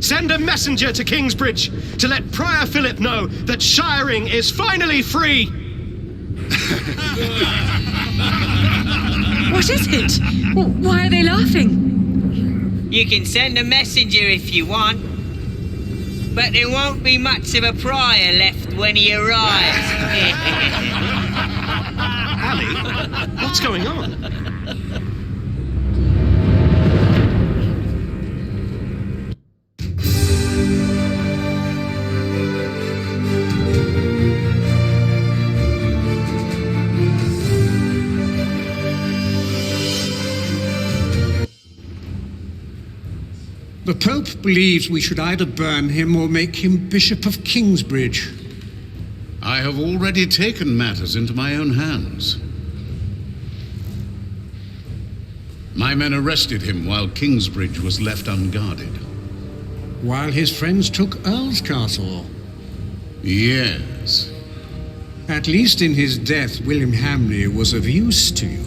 Send a messenger to Kingsbridge to let Prior Philip know that Shiring is finally free! What is it? Why are they laughing? You can send a messenger if you want, but there won't be much of a prior left when he arrives. Ali, what's going on? The Pope believes we should either burn him or make him Bishop of Kingsbridge. I have already taken matters into my own hands. My men arrested him while Kingsbridge was left unguarded. While his friends took Earl's Castle? Yes. At least in his death, William Hamley was of use to you.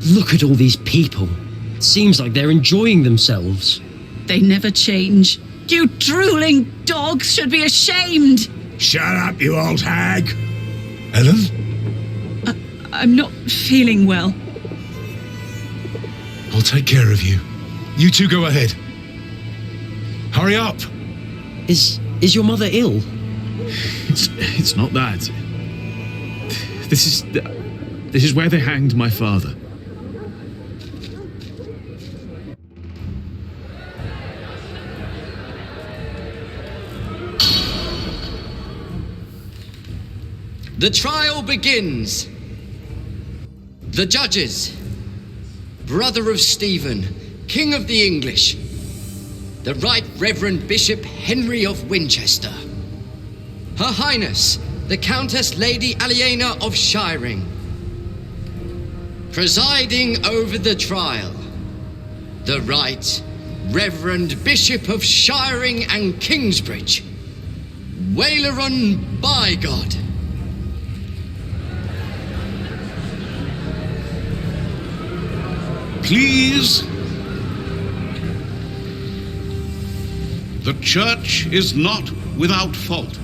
Look at all these people. It seems like they're enjoying themselves. They never change. You drooling dogs should be ashamed. Shut up, you old hag. Ellen? I'm not feeling well. I'll take care of you. You two go ahead. Hurry up. Is your mother ill? It's not that. This is where they hanged my father. The trial begins. The judges: brother of Stephen, King of the English, the Right Reverend Bishop Henry of Winchester, Her Highness, the Countess Lady Aliena of Shiring. Presiding over the trial, the Right Reverend Bishop of Shiring and Kingsbridge, Wailerun Bygod. Please. The church is not without fault.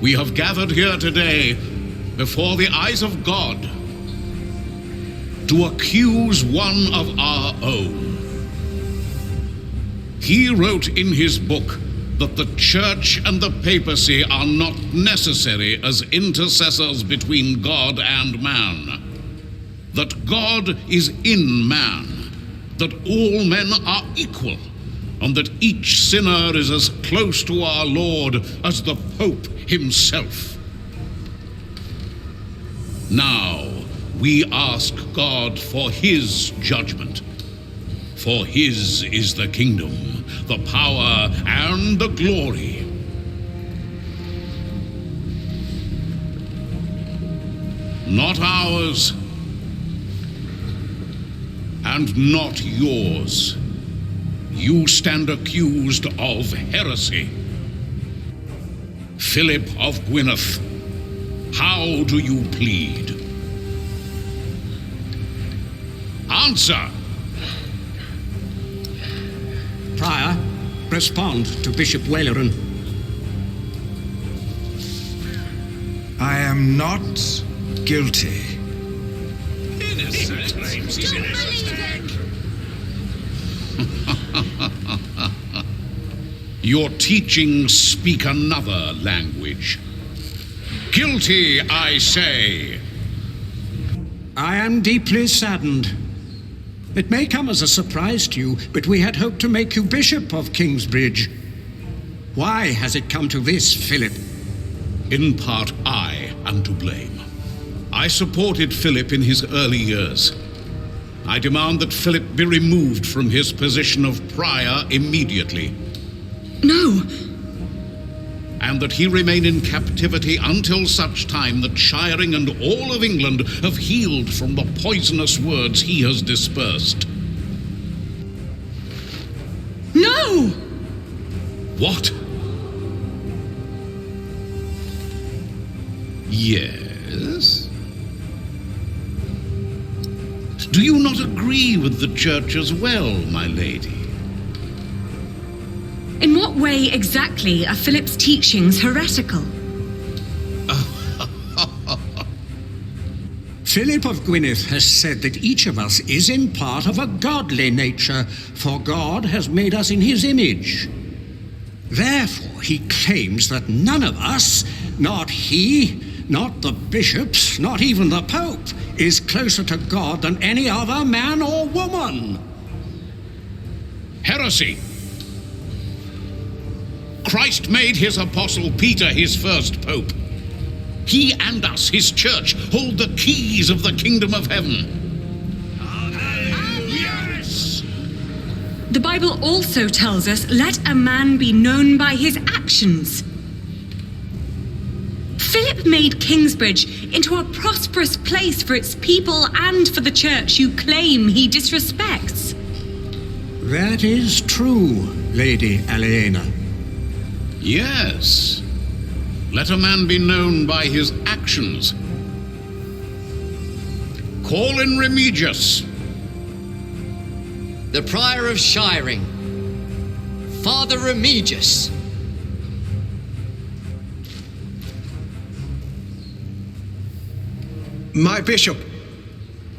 We have gathered here today before the eyes of God to accuse one of our own. He wrote in his book that the church and the papacy are not necessary as intercessors between God and man. That God is in man, that all men are equal, and that each sinner is as close to our Lord as the Pope himself. Now, we ask God for his judgment, for his is the kingdom, the power, and the glory. Not ours, and not yours. You stand accused of heresy. Philip of Gwynedd, how do you plead? Answer! Prior, respond to Bishop Waleran. I am not guilty. Innocent. Your teachings speak another language. Guilty, I say. I am deeply saddened. It may come as a surprise to you, but we had hoped to make you Bishop of Kingsbridge. Why has it come to this, Philip? In part, I am to blame. I supported Philip in his early years. I demand that Philip be removed from his position of prior immediately. No. And that he remain in captivity until such time that Shiring and all of England have healed from the poisonous words he has dispersed. No! What? Yes? Do you not agree with the Church as well, my lady? In what way exactly are Philip's teachings heretical? Philip of Gwynedd has said that each of us is in part of a godly nature, for God has made us in his image. Therefore, he claims that none of us, not he, not the bishops, not even the Pope, is closer to God than any other man or woman. Heresy! Christ made his apostle Peter his first pope. He and us, his church, hold the keys of the kingdom of heaven. Yes! The Bible also tells us, let a man be known by his actions. Philip made Kingsbridge into a prosperous place for its people and for the church you claim he disrespects. That is true, Lady Aliena. Yes. Let a man be known by his actions. Call in Remigius. The Prior of Shiring, Father Remigius. My bishop.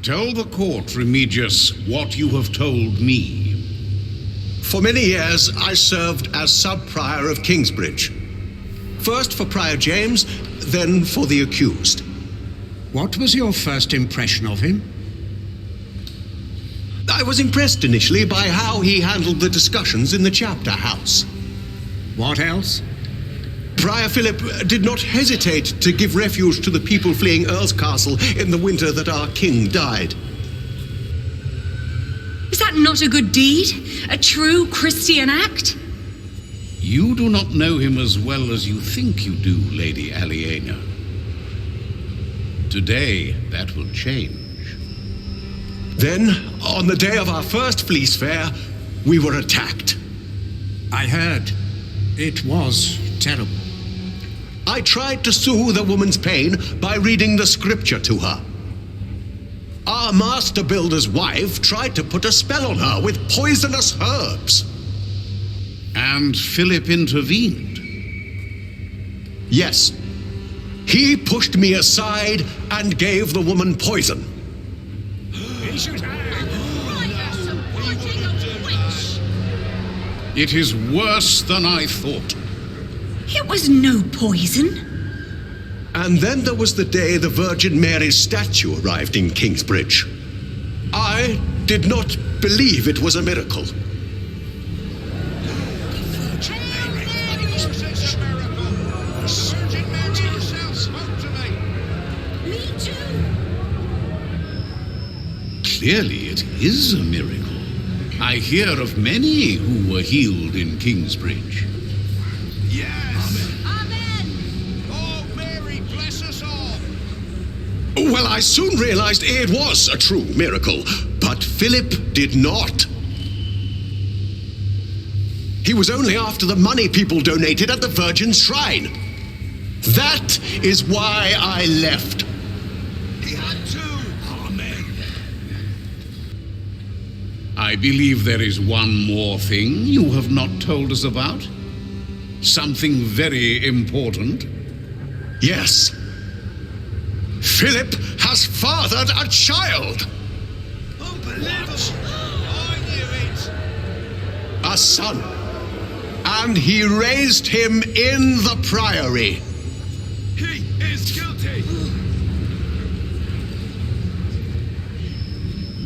Tell the court, Remigius, what you have told me. For many years, I served as sub-prior of Kingsbridge. First for Prior James, then for the accused. What was your first impression of him? I was impressed initially by how he handled the discussions in the chapter house. What else? Prior Philip did not hesitate to give refuge to the people fleeing Earl's Castle in the winter that our king died. Is that not a good deed? A true Christian act? You do not know him as well as you think you do, Lady Aliena. Today, that will change. Then, on the day of our first fleece fair, we were attacked. I heard. It was terrible. I tried to soothe the woman's pain by reading the scripture to her. Our master builder's wife tried to put a spell on her with poisonous herbs. And Philip intervened? Yes. He pushed me aside and gave the woman poison. It is worse than I thought. It was no poison. And then there was the day the Virgin Mary's statue arrived in Kingsbridge. I did not believe it was a miracle. Clearly it is a miracle. I hear of many who were healed in Kingsbridge. Well, I soon realized it was a true miracle, but But Philip did not. He was only after the money people donated at the Virgin Shrine. That is why I left. He had to. Amen. I believe there is one more thing you have not told us about. Something very important. Yes. Philip has fathered a child. Unbelievable. I knew it. A son. And he raised him in the priory. He is guilty.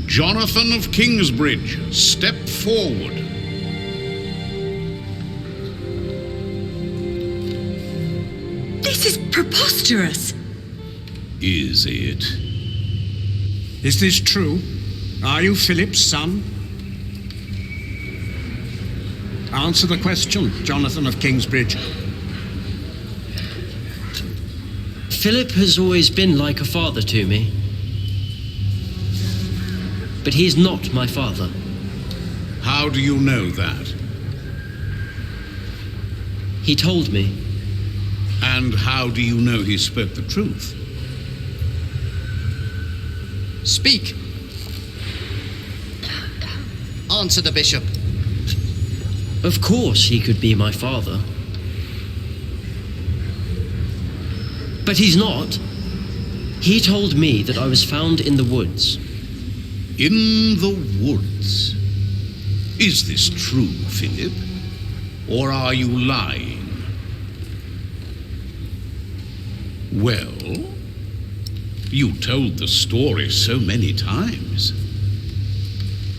Jonathan of Kingsbridge, step forward. This is preposterous. Is it? Is this true? Are you Philip's son? Answer the question, Jonathan of Kingsbridge. Philip has always been like a father to me. But he's not my father. How do you know that? He told me. And how do you know he spoke the truth? Speak. Answer the bishop. Of course he could be my father. But he's not. He told me that I was found in the woods. In the woods? Is this true, Philip? Or are you lying? Well, you told the story so many times.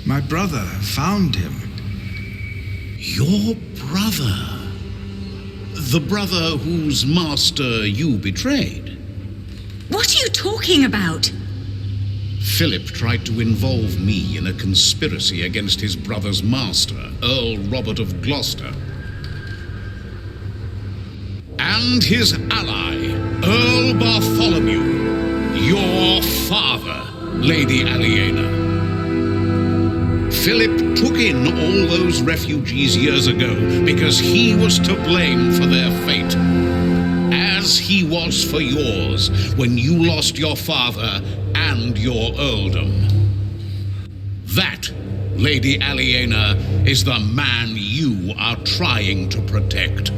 My brother found him. Your brother? The brother whose master you betrayed? What are you talking about? Philip tried to involve me in a conspiracy against his brother's master, Earl Robert of Gloucester. And his ally, Earl Bartholomew, your father, Lady Aliena. Philip took in all those refugees years ago because he was to blame for their fate, as he was for yours when you lost your father and your earldom. That, Lady Aliena, is the man you are trying to protect.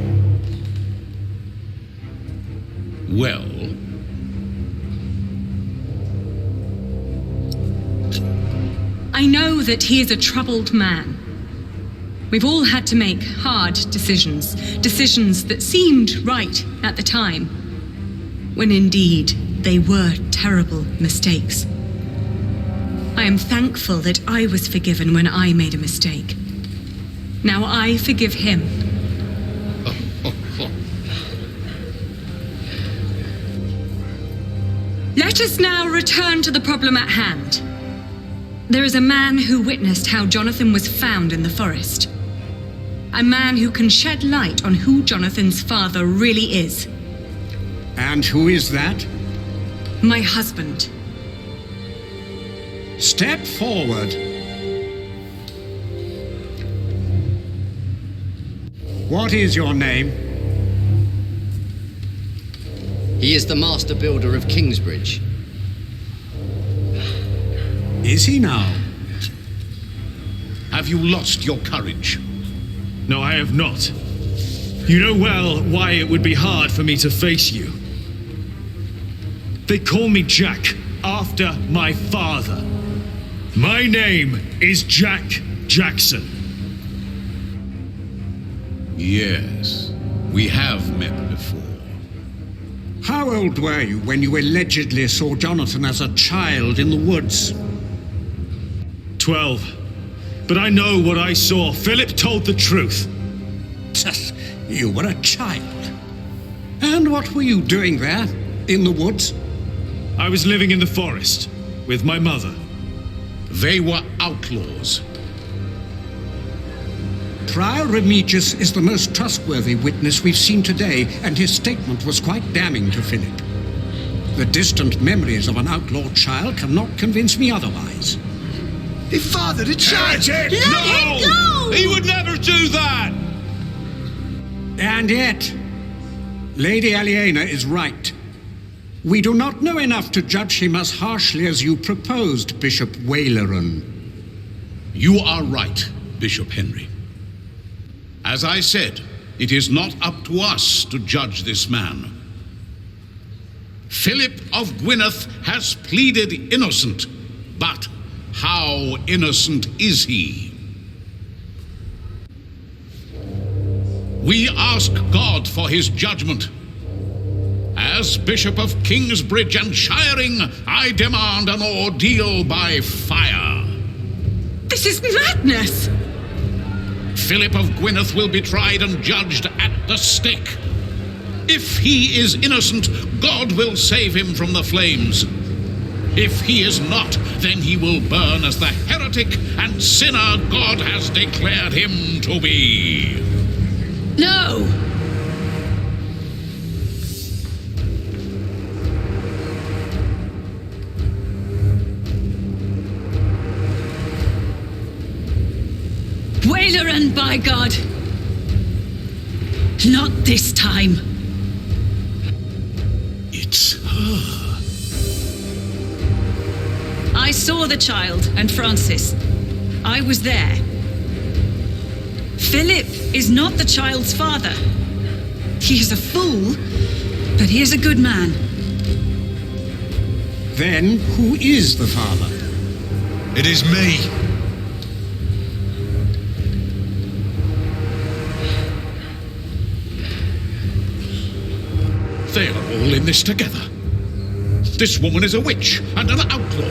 Well, I know that he is a troubled man. We've all had to make hard decisions, decisions that seemed right at the time, when indeed they were terrible mistakes. I am thankful that I was forgiven when I made a mistake. Now I forgive him. Let us now return to the problem at hand. There is a man who witnessed how Jonathan was found in the forest. A man who can shed light on who Jonathan's father really is. And who is that? My husband. Step forward. What is your name? He is the master builder of Kingsbridge. Is he now? Have you lost your courage? No, I have not. You know well why it would be hard for me to face you. They call me Jack, after my father. My name is Jack Jackson. Yes, we have met before. How old were you when you allegedly saw Jonathan as a child in the woods? 12. But I know what I saw. Philip told the truth. You were a child. And what were you doing there, in the woods? I was living in the forest, with my mother. They were outlaws. Prior Remigius is the most trustworthy witness we've seen today, and his statement was quite damning to Philip. The distant memories of an outlawed child cannot convince me otherwise. He fathered a child! Let him go! He would never do that! And yet, Lady Aliena is right. We do not know enough to judge him as harshly as you proposed, Bishop Waleran. You are right, Bishop Henry. As I said, it is not up to us to judge this man. Philip of Gwynedd has pleaded innocent, but how innocent is he? We ask God for his judgment. As Bishop of Kingsbridge and Shiring, I demand an ordeal by fire. This is madness! Philip of Gwynedd will be tried and judged at the stake. If he is innocent, God will save him from the flames. If he is not, then he will burn as the heretic and sinner God has declared him to be. No! Waleran, by God! Not this time. It's her. I saw the child and Francis. I was there. Philip is not the child's father. He is a fool, but he is a good man. Then who is the father? It is me. They are all in this together. This woman is a witch and an outlaw,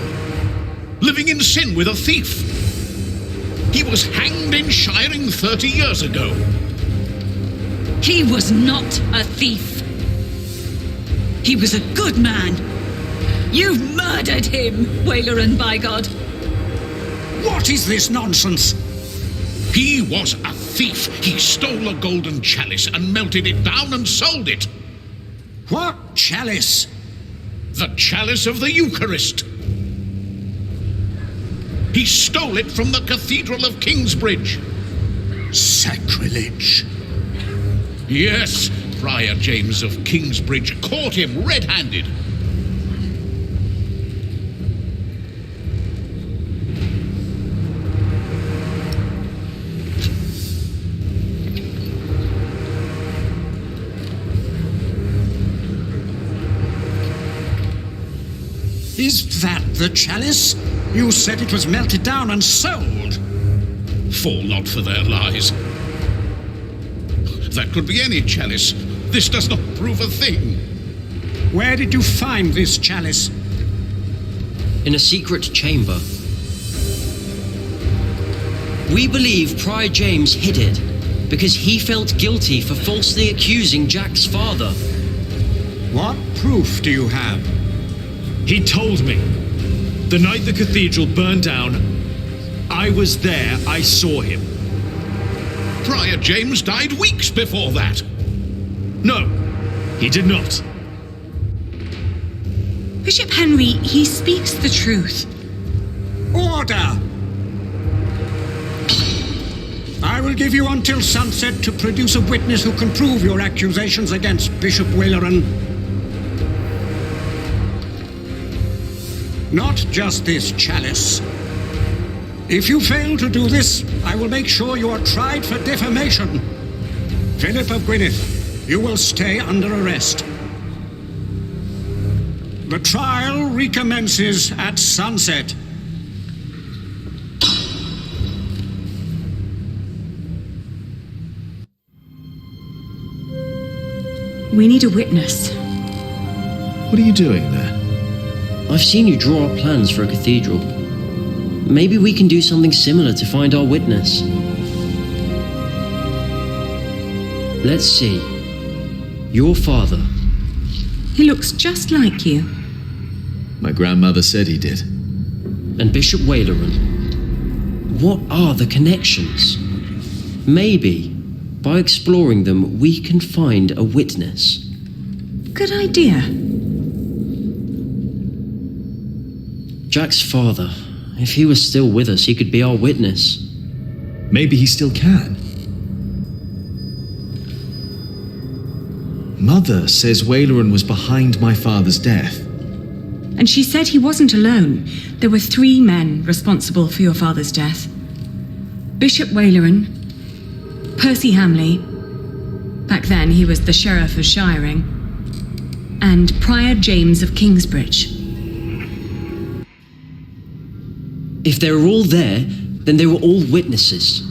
living in sin with a thief. He was hanged in Shiring 30 years ago. He was not a thief. He was a good man. You've murdered him, Waleran, by God. What is this nonsense? He was a thief. He stole a golden chalice and melted it down and sold it. What chalice? The chalice of the Eucharist. He stole it from the Cathedral of Kingsbridge. Sacrilege. Yes, Friar James of Kingsbridge caught him red-handed. Is that the chalice? You said it was melted down and sold. Fall not for their lies. That could be any chalice. This does not prove a thing. Where did you find this chalice? In a secret chamber. We believe Prior James hid it because he felt guilty for falsely accusing Jack's father. What proof do you have? He told me. The night the cathedral burned down, I was there, I saw him. Friar James died weeks before that. No, he did not. Bishop Henry, he speaks the truth. Order! I will give you until sunset to produce a witness who can prove your accusations against Bishop Waleran. Not just this chalice. If you fail to do this, I will make sure you are tried for defamation. Philip of Gwynedd, you will stay under arrest. The trial recommences at sunset. We need a witness. What are you doing there? I've seen you draw up plans for a cathedral. Maybe we can do something similar to find our witness. Let's see. Your father. He looks just like you. My grandmother said he did. And Bishop Waleran. What are the connections? Maybe, by exploring them, we can find a witness. Good idea. Jack's father. If he was still with us, he could be our witness. Maybe he still can. Mother says Waleran was behind my father's death. And she said he wasn't alone. There were 3 men responsible for your father's death. Bishop Waleran, Percy Hamley, back then he was the Sheriff of Shiring, and Prior James of Kingsbridge. If they were all there, then they were all witnesses.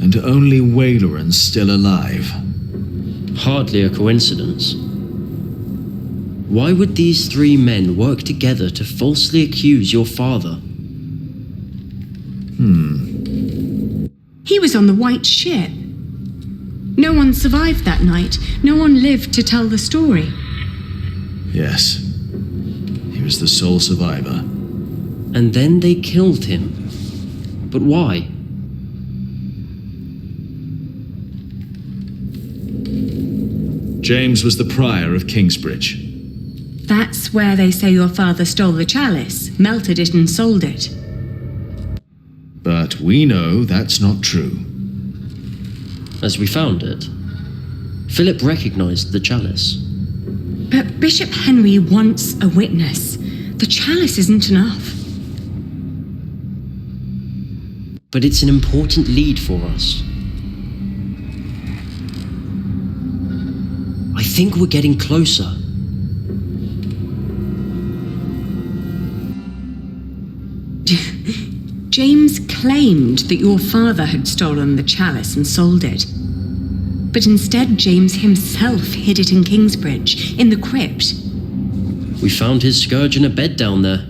And only Waleran's still alive. Hardly a coincidence. Why would these 3 men work together to falsely accuse your father? He was on the White Ship. No one survived that night. No one lived to tell the story. Yes. He was the sole survivor. And then they killed him. But why? James was the prior of Kingsbridge. That's where they say your father stole the chalice, melted it and sold it. But we know that's not true. As we found it, Philip recognized the chalice. But Bishop Henry wants a witness. The chalice isn't enough. But it's an important lead for us. I think we're getting closer. James claimed that your father had stolen the chalice and sold it. But instead, James himself hid it in Kingsbridge, in the crypt. We found his scourge in a bed down there.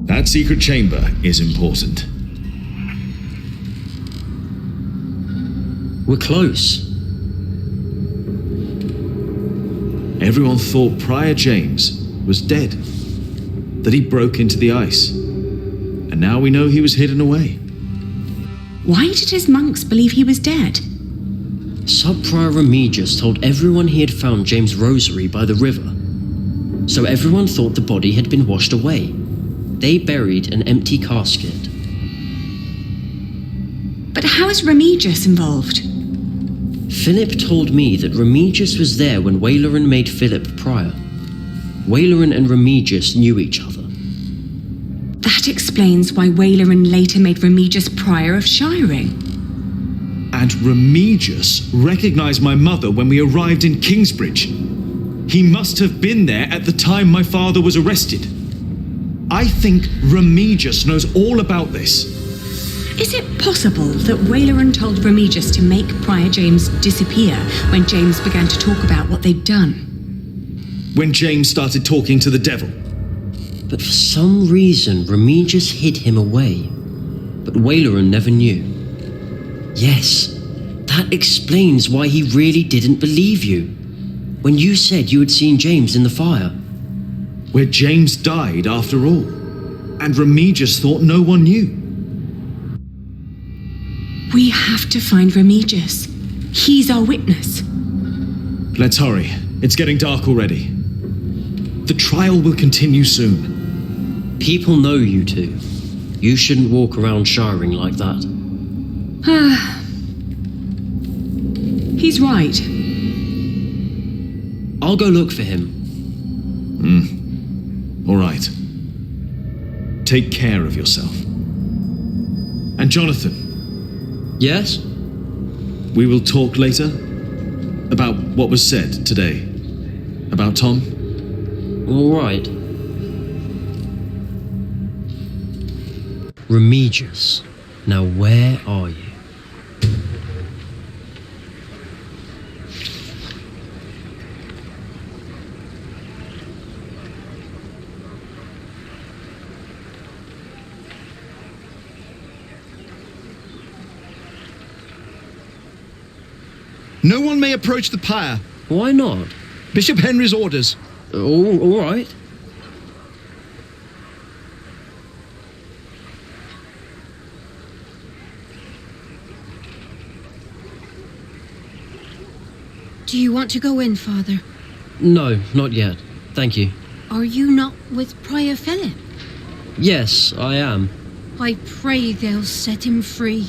That secret chamber is important. We're close. Everyone thought Prior James was dead, that he broke into the ice. And now we know he was hidden away. Why did his monks believe he was dead? Sub-Prior Remigius told everyone he had found James' rosary by the river. So everyone thought the body had been washed away. They buried an empty casket. But how is Remigius involved? Philip told me that Remigius was there when Waleran made Philip prior. Waleran and Remigius knew each other. That explains why Waleran later made Remigius prior of Shiring. And Remigius recognized my mother when we arrived in Kingsbridge. He must have been there at the time my father was arrested. I think Remigius knows all about this. Is it possible that Waleran told Remigius to make Prior James disappear when James began to talk about what they'd done? When James started talking to the devil. But for some reason, Remigius hid him away. But Waleran never knew. Yes, that explains why he really didn't believe you. When you said you had seen James in the fire. Where James died after all. And Remigius thought no one knew. We have to find Remigius. He's our witness. Let's hurry. It's getting dark already. The trial will continue soon. People know you two. You shouldn't walk around shiring like that. He's right. I'll go look for him. All right. Take care of yourself. And Jonathan. Yes? We will talk later about what was said today. About Tom. All right. Remigius, now where are you? No one may approach the pyre. Why not? Bishop Henry's orders. All right. Do you want to go in, Father? No, not yet. Thank you. Are you not with Prior Philip? Yes, I am. I pray they'll set him free.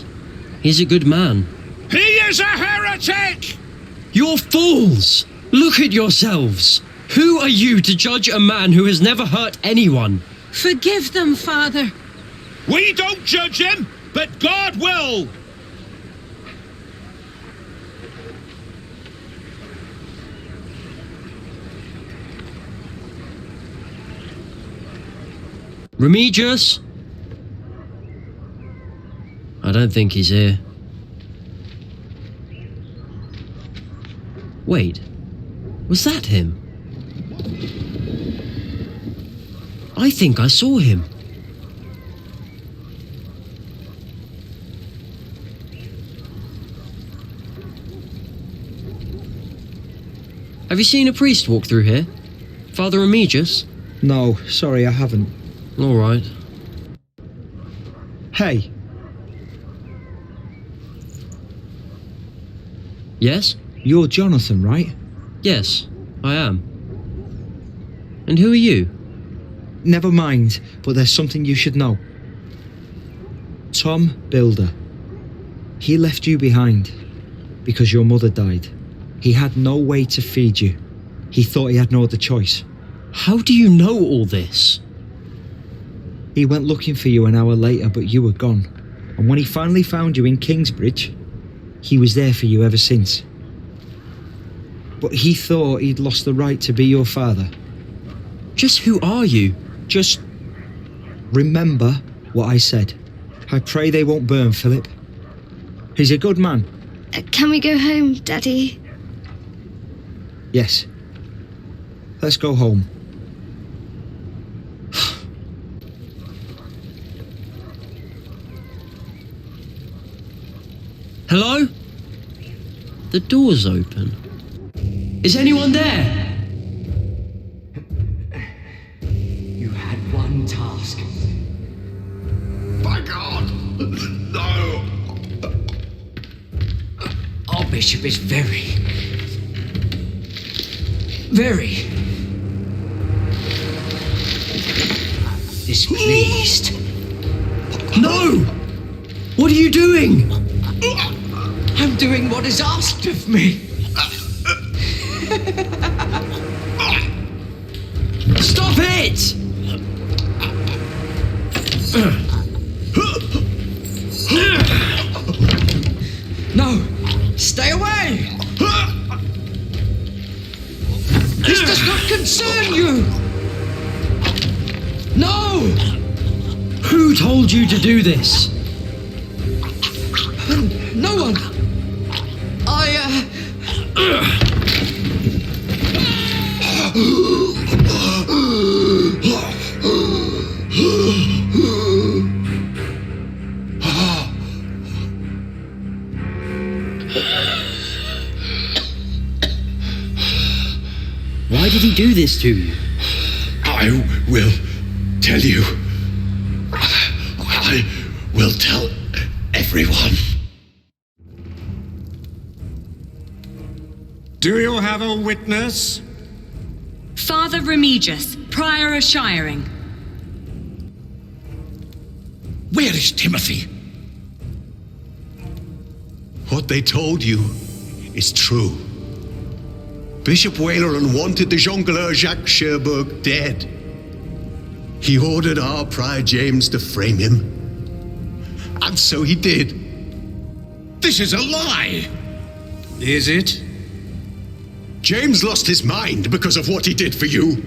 He's a good man. He is a heretic! You're fools! Look at yourselves! Who are you to judge a man who has never hurt anyone? Forgive them, Father. We don't judge him, but God will! Remigius? I don't think he's here. Wait, was that him? I think I saw him. Have you seen a priest walk through here? Father Remigius? No, sorry, I haven't. All right. Hey. Yes? You're Jonathan, right? Yes, I am. And who are you? Never mind, but there's something you should know. Tom Builder. He left you behind because your mother died. He had no way to feed you. He thought he had no other choice. How do you know all this? He went looking for you an hour later, but you were gone. And when he finally found you in Kingsbridge, he was there for you ever since. But he thought he'd lost the right to be your father. Just who are you? Just remember what I said. I pray they won't burn Philip. He's a good man. Can we go home, Daddy? Yes. Let's go home. Hello? The door's open. Is anyone there? You had one task. By God! No! Our bishop is very displeased. No! What are you doing? I'm doing what is asked of me. Stop it! No! Stay away! This does not concern you! No! Who told you to do this? No one! Why did he do this to you? I will tell you. I will tell everyone. Do you have a witness? Father Remigius, prior of Shiring. Where is Timothy? What they told you is true. Bishop Waleran wanted the jongleur Jacques Cherbourg dead. He ordered our Prior James to frame him. And so he did. This is a lie! Is it? James lost his mind because of what he did for you.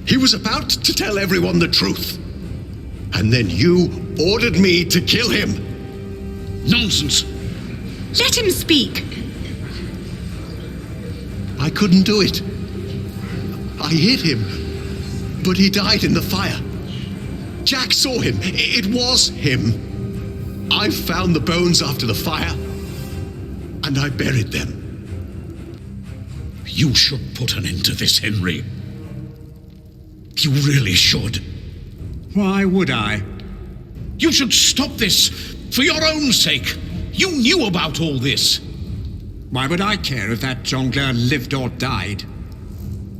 He was about to tell everyone the truth. And then you ordered me to kill him. Nonsense! Let him speak! I couldn't do it. I hit him, but he died in the fire. Jack saw him. It was him. I found the bones after the fire, and I buried them. You should put an end to this, Henry. You really should. Why would I? You should stop this, for your own sake. You knew about all this. Why would I care if that jongleur lived or died?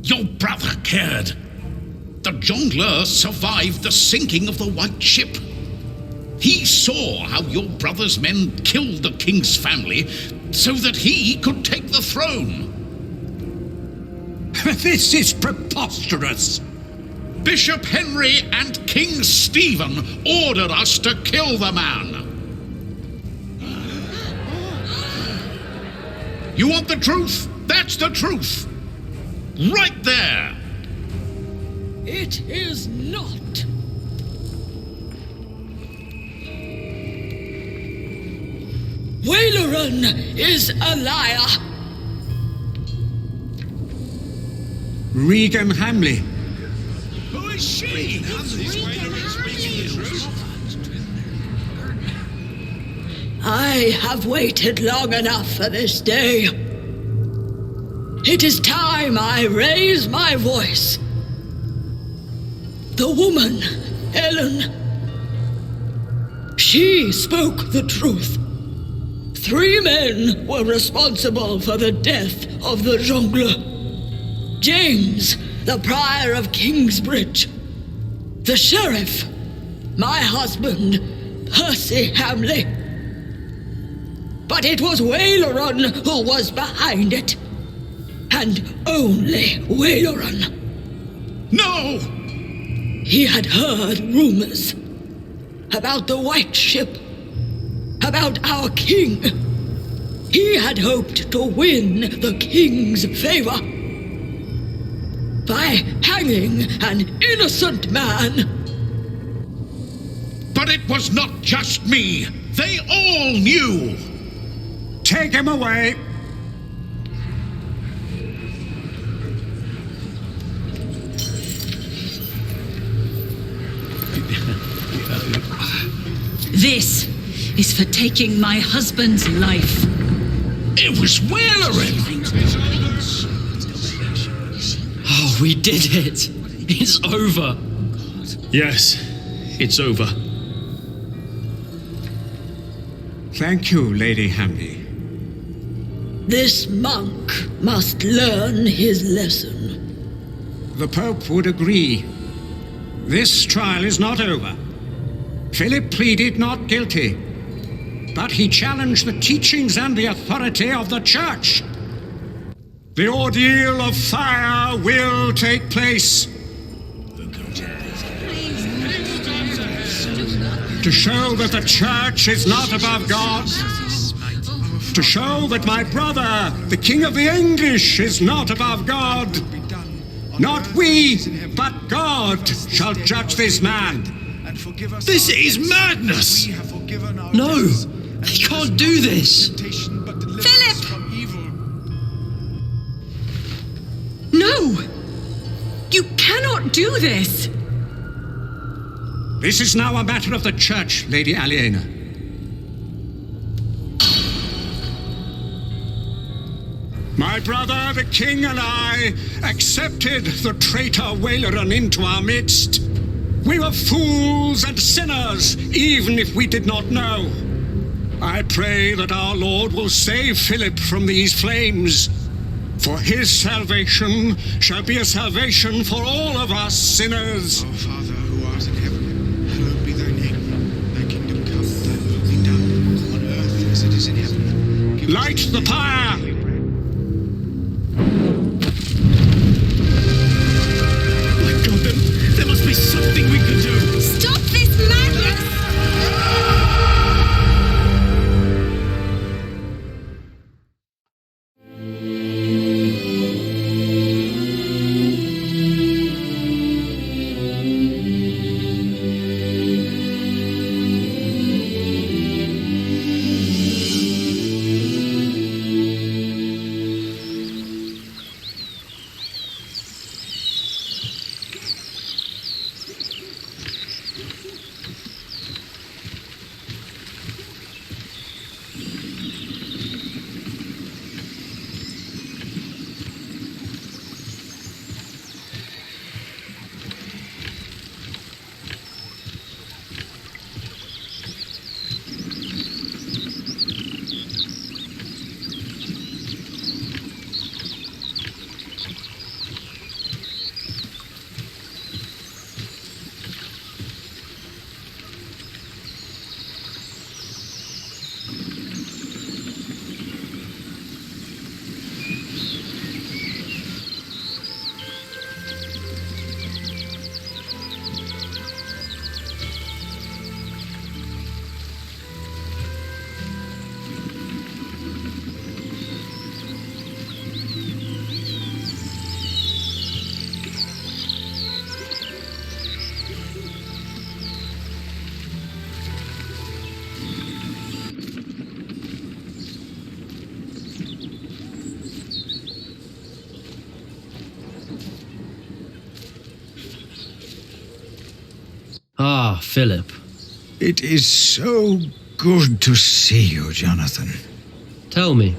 Your brother cared. The jongleur survived the sinking of the White Ship. He saw how your brother's men killed the king's family so that he could take the throne. This is preposterous. Bishop Henry and King Stephen ordered us to kill the man. You want the truth? That's the truth. Right there. It is not. Waleran is a liar. Regan Hamley. Who is she? I have waited long enough for this day. It is time I raise my voice. The woman, Ellen, she spoke the truth. 3 men were responsible for the death of the jongleur. James, the prior of Kingsbridge. The sheriff, my husband, Percy Hamley. But it was Waleran who was behind it. And only Waleran. No! He had heard rumors about the White Ship, about our king. He had hoped to win the king's favor by hanging an innocent man. But it was not just me. They all knew. Take him away. This is for taking my husband's life. It was Waleran! Oh, we did it! It's over! Yes, it's over. Thank you, Lady Hamley. This monk must learn his lesson. The Pope would agree. This trial is not over. Philip pleaded not guilty, but he challenged the teachings and the authority of the Church. The ordeal of fire will take place. To show that the Church is not above God. To show that my brother, the King of the English, is not above God. Not we, but God shall judge this man. This is madness! No! He can't do this! Philip! No! You cannot do this! This is now a matter of the Church, Lady Aliena. My brother, the King, and I accepted the traitor Waleran into our midst. We were fools and sinners, even if we did not know. I pray that our Lord will save Philip from these flames, for his salvation shall be a salvation for all of us sinners. Our Father, who art in heaven, hallowed be thy name. Thy kingdom come, thy will be done, on earth as it is in heaven. Light the pyre! My God, there must be something we can do! Stop this madness! Ah, Philip. It is so good to see you, Jonathan. Tell me,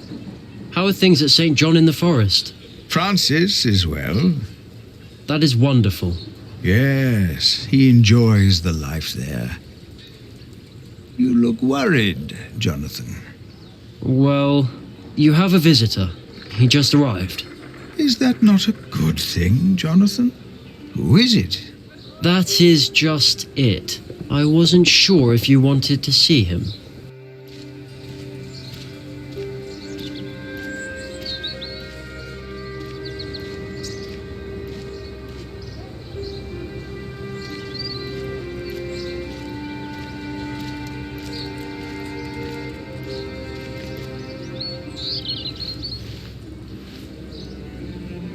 how are things at St. John in the Forest? Francis is well. That is wonderful. Yes, he enjoys the life there. You look worried, Jonathan. Well, you have a visitor. He just arrived. Is that not a good thing, Jonathan? Who is it? That is just it. I wasn't sure if you wanted to see him.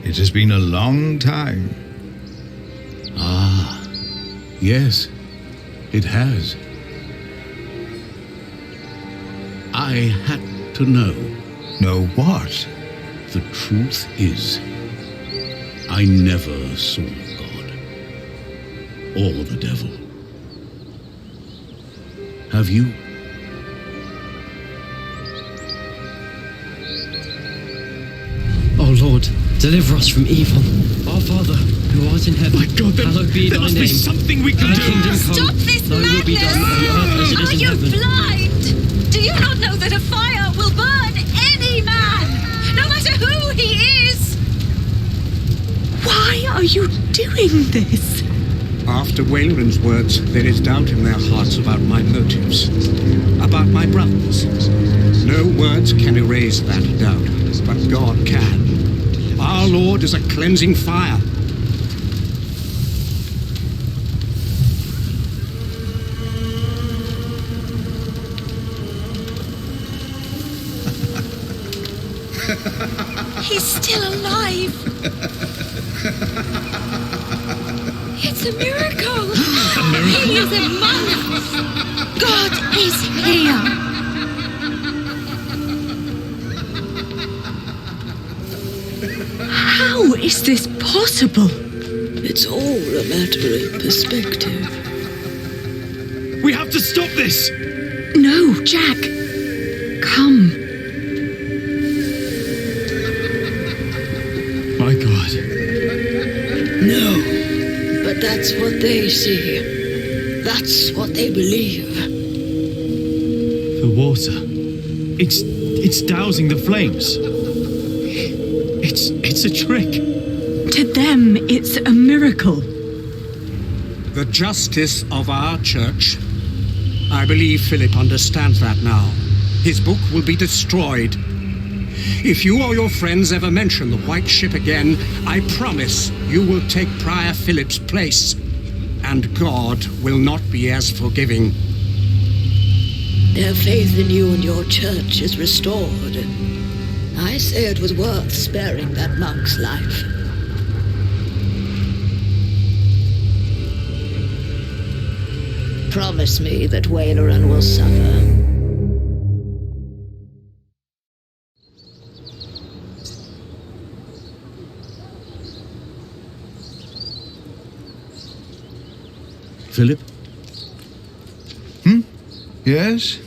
It has been a long time. Ah, yes, it has. I had to know. Know what? The truth is, I never saw God or the devil. Have you? Oh Lord, deliver us from evil. Our Father, who art in heaven, My God, hallowed be there thy must name. be something we can Thy do. kingdom come, Stop this thy will be done on earth as it is Are in you heaven. blind? Do you not know that a fire will burn any man, no matter who he is? Why are you doing this? After Wayleran's words, there is doubt in their hearts about my motives, about my brothers. No words can erase that doubt, but God can. Our Lord is a cleansing fire. He's still alive. It's a miracle. He is among us. God is here. How is this possible? It's all a matter of perspective. We have to stop this! No, Jack. Come. My God. No, but that's what they see. That's what they believe. The water. It's dousing the flames. It's a trick. To them, it's a miracle. The justice of our church. I believe Philip understands that now. His book will be destroyed. If you or your friends ever mention the White Ship again, I promise you will take Prior Philip's place, and God will not be as forgiving. Their faith in you and your church is restored. I say it was worth sparing that monk's life. Promise me that Wayleran will suffer. Philip? Yes?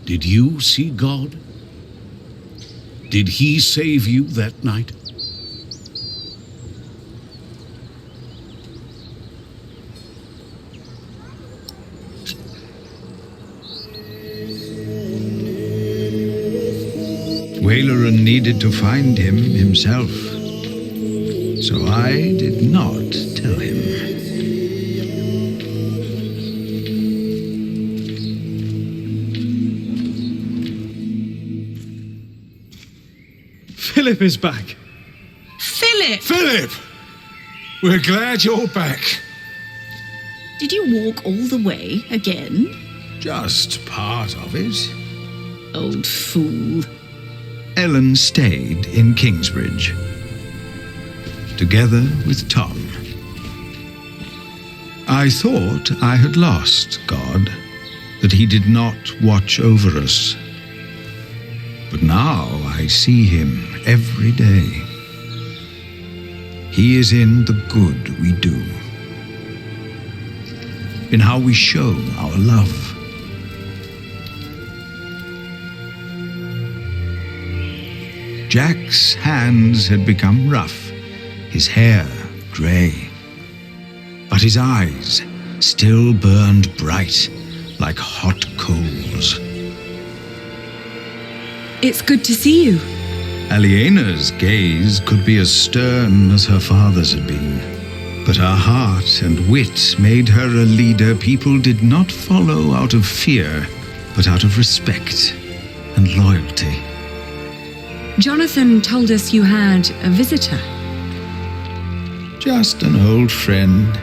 Did you see God? Did he save you that night? Wayleran needed to find him himself, so I did not tell him. Philip is back. Philip! Philip! We're glad you're back. Did you walk all the way again? Just part of it. Old fool. Ellen stayed in Kingsbridge, together with Tom. I thought I had lost God, that he did not watch over us. But now I see him every day. He is in the good we do, in how we show our love. Jack's hands had become rough, his hair grey, but his eyes still burned bright like hot coals. It's good to see you. Aliena's gaze could be as stern as her father's had been, but her heart and wit made her a leader people did not follow out of fear, but out of respect and loyalty. Jonathan told us you had a visitor. Just an old friend.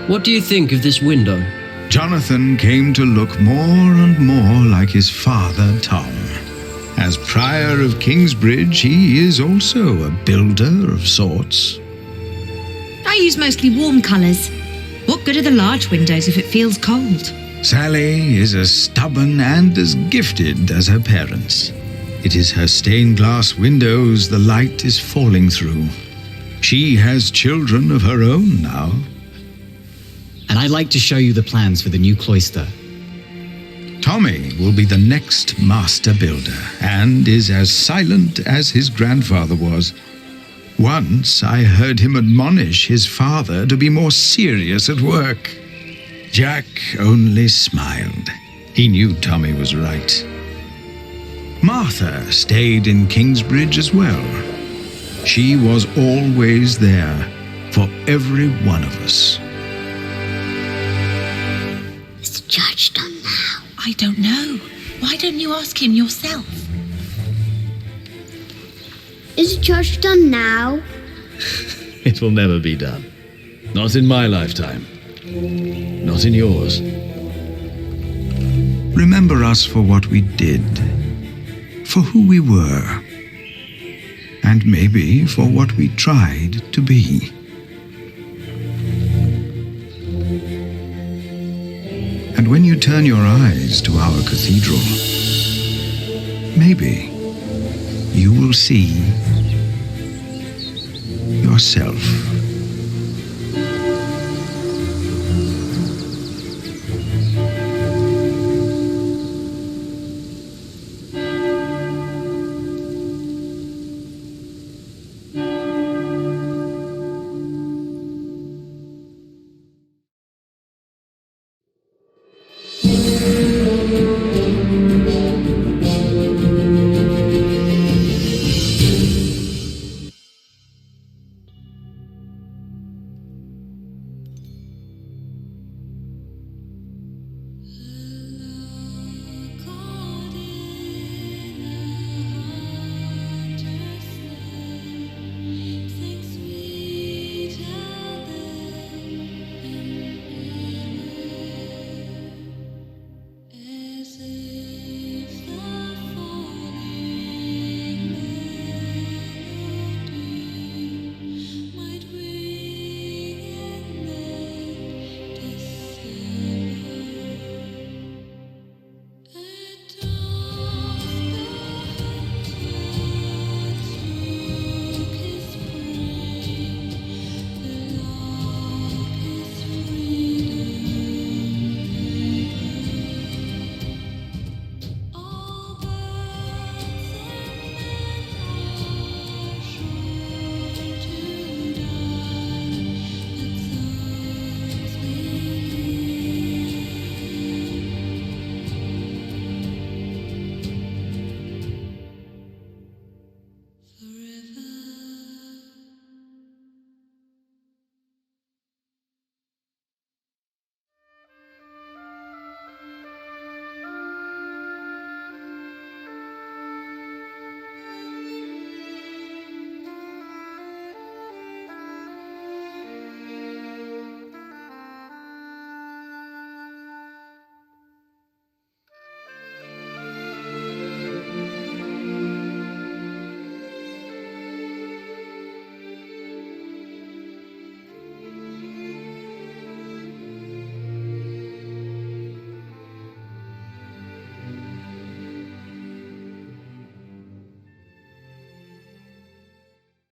What do you think of this window? Jonathan came to look more and more like his father, Tom. As Prior of Kingsbridge, he is also a builder of sorts. I use mostly warm colours. What good are the large windows if it feels cold? Sally is as stubborn and as gifted as her parents. It is her stained glass windows the light is falling through. She has children of her own now. And I'd like to show you the plans for the new cloister. Tommy will be the next master builder and is as silent as his grandfather was. Once I heard him admonish his father to be more serious at work. Jack only smiled. He knew Tommy was right. Martha stayed in Kingsbridge as well. She was always there for every one of us. Is the judge done now? I don't know. Why don't you ask him yourself? Is the judge done now? It will never be done. Not in my lifetime. Not in yours. Remember us for what we did, for who we were, and maybe for what we tried to be. And when you turn your eyes to our cathedral, maybe you will see yourself.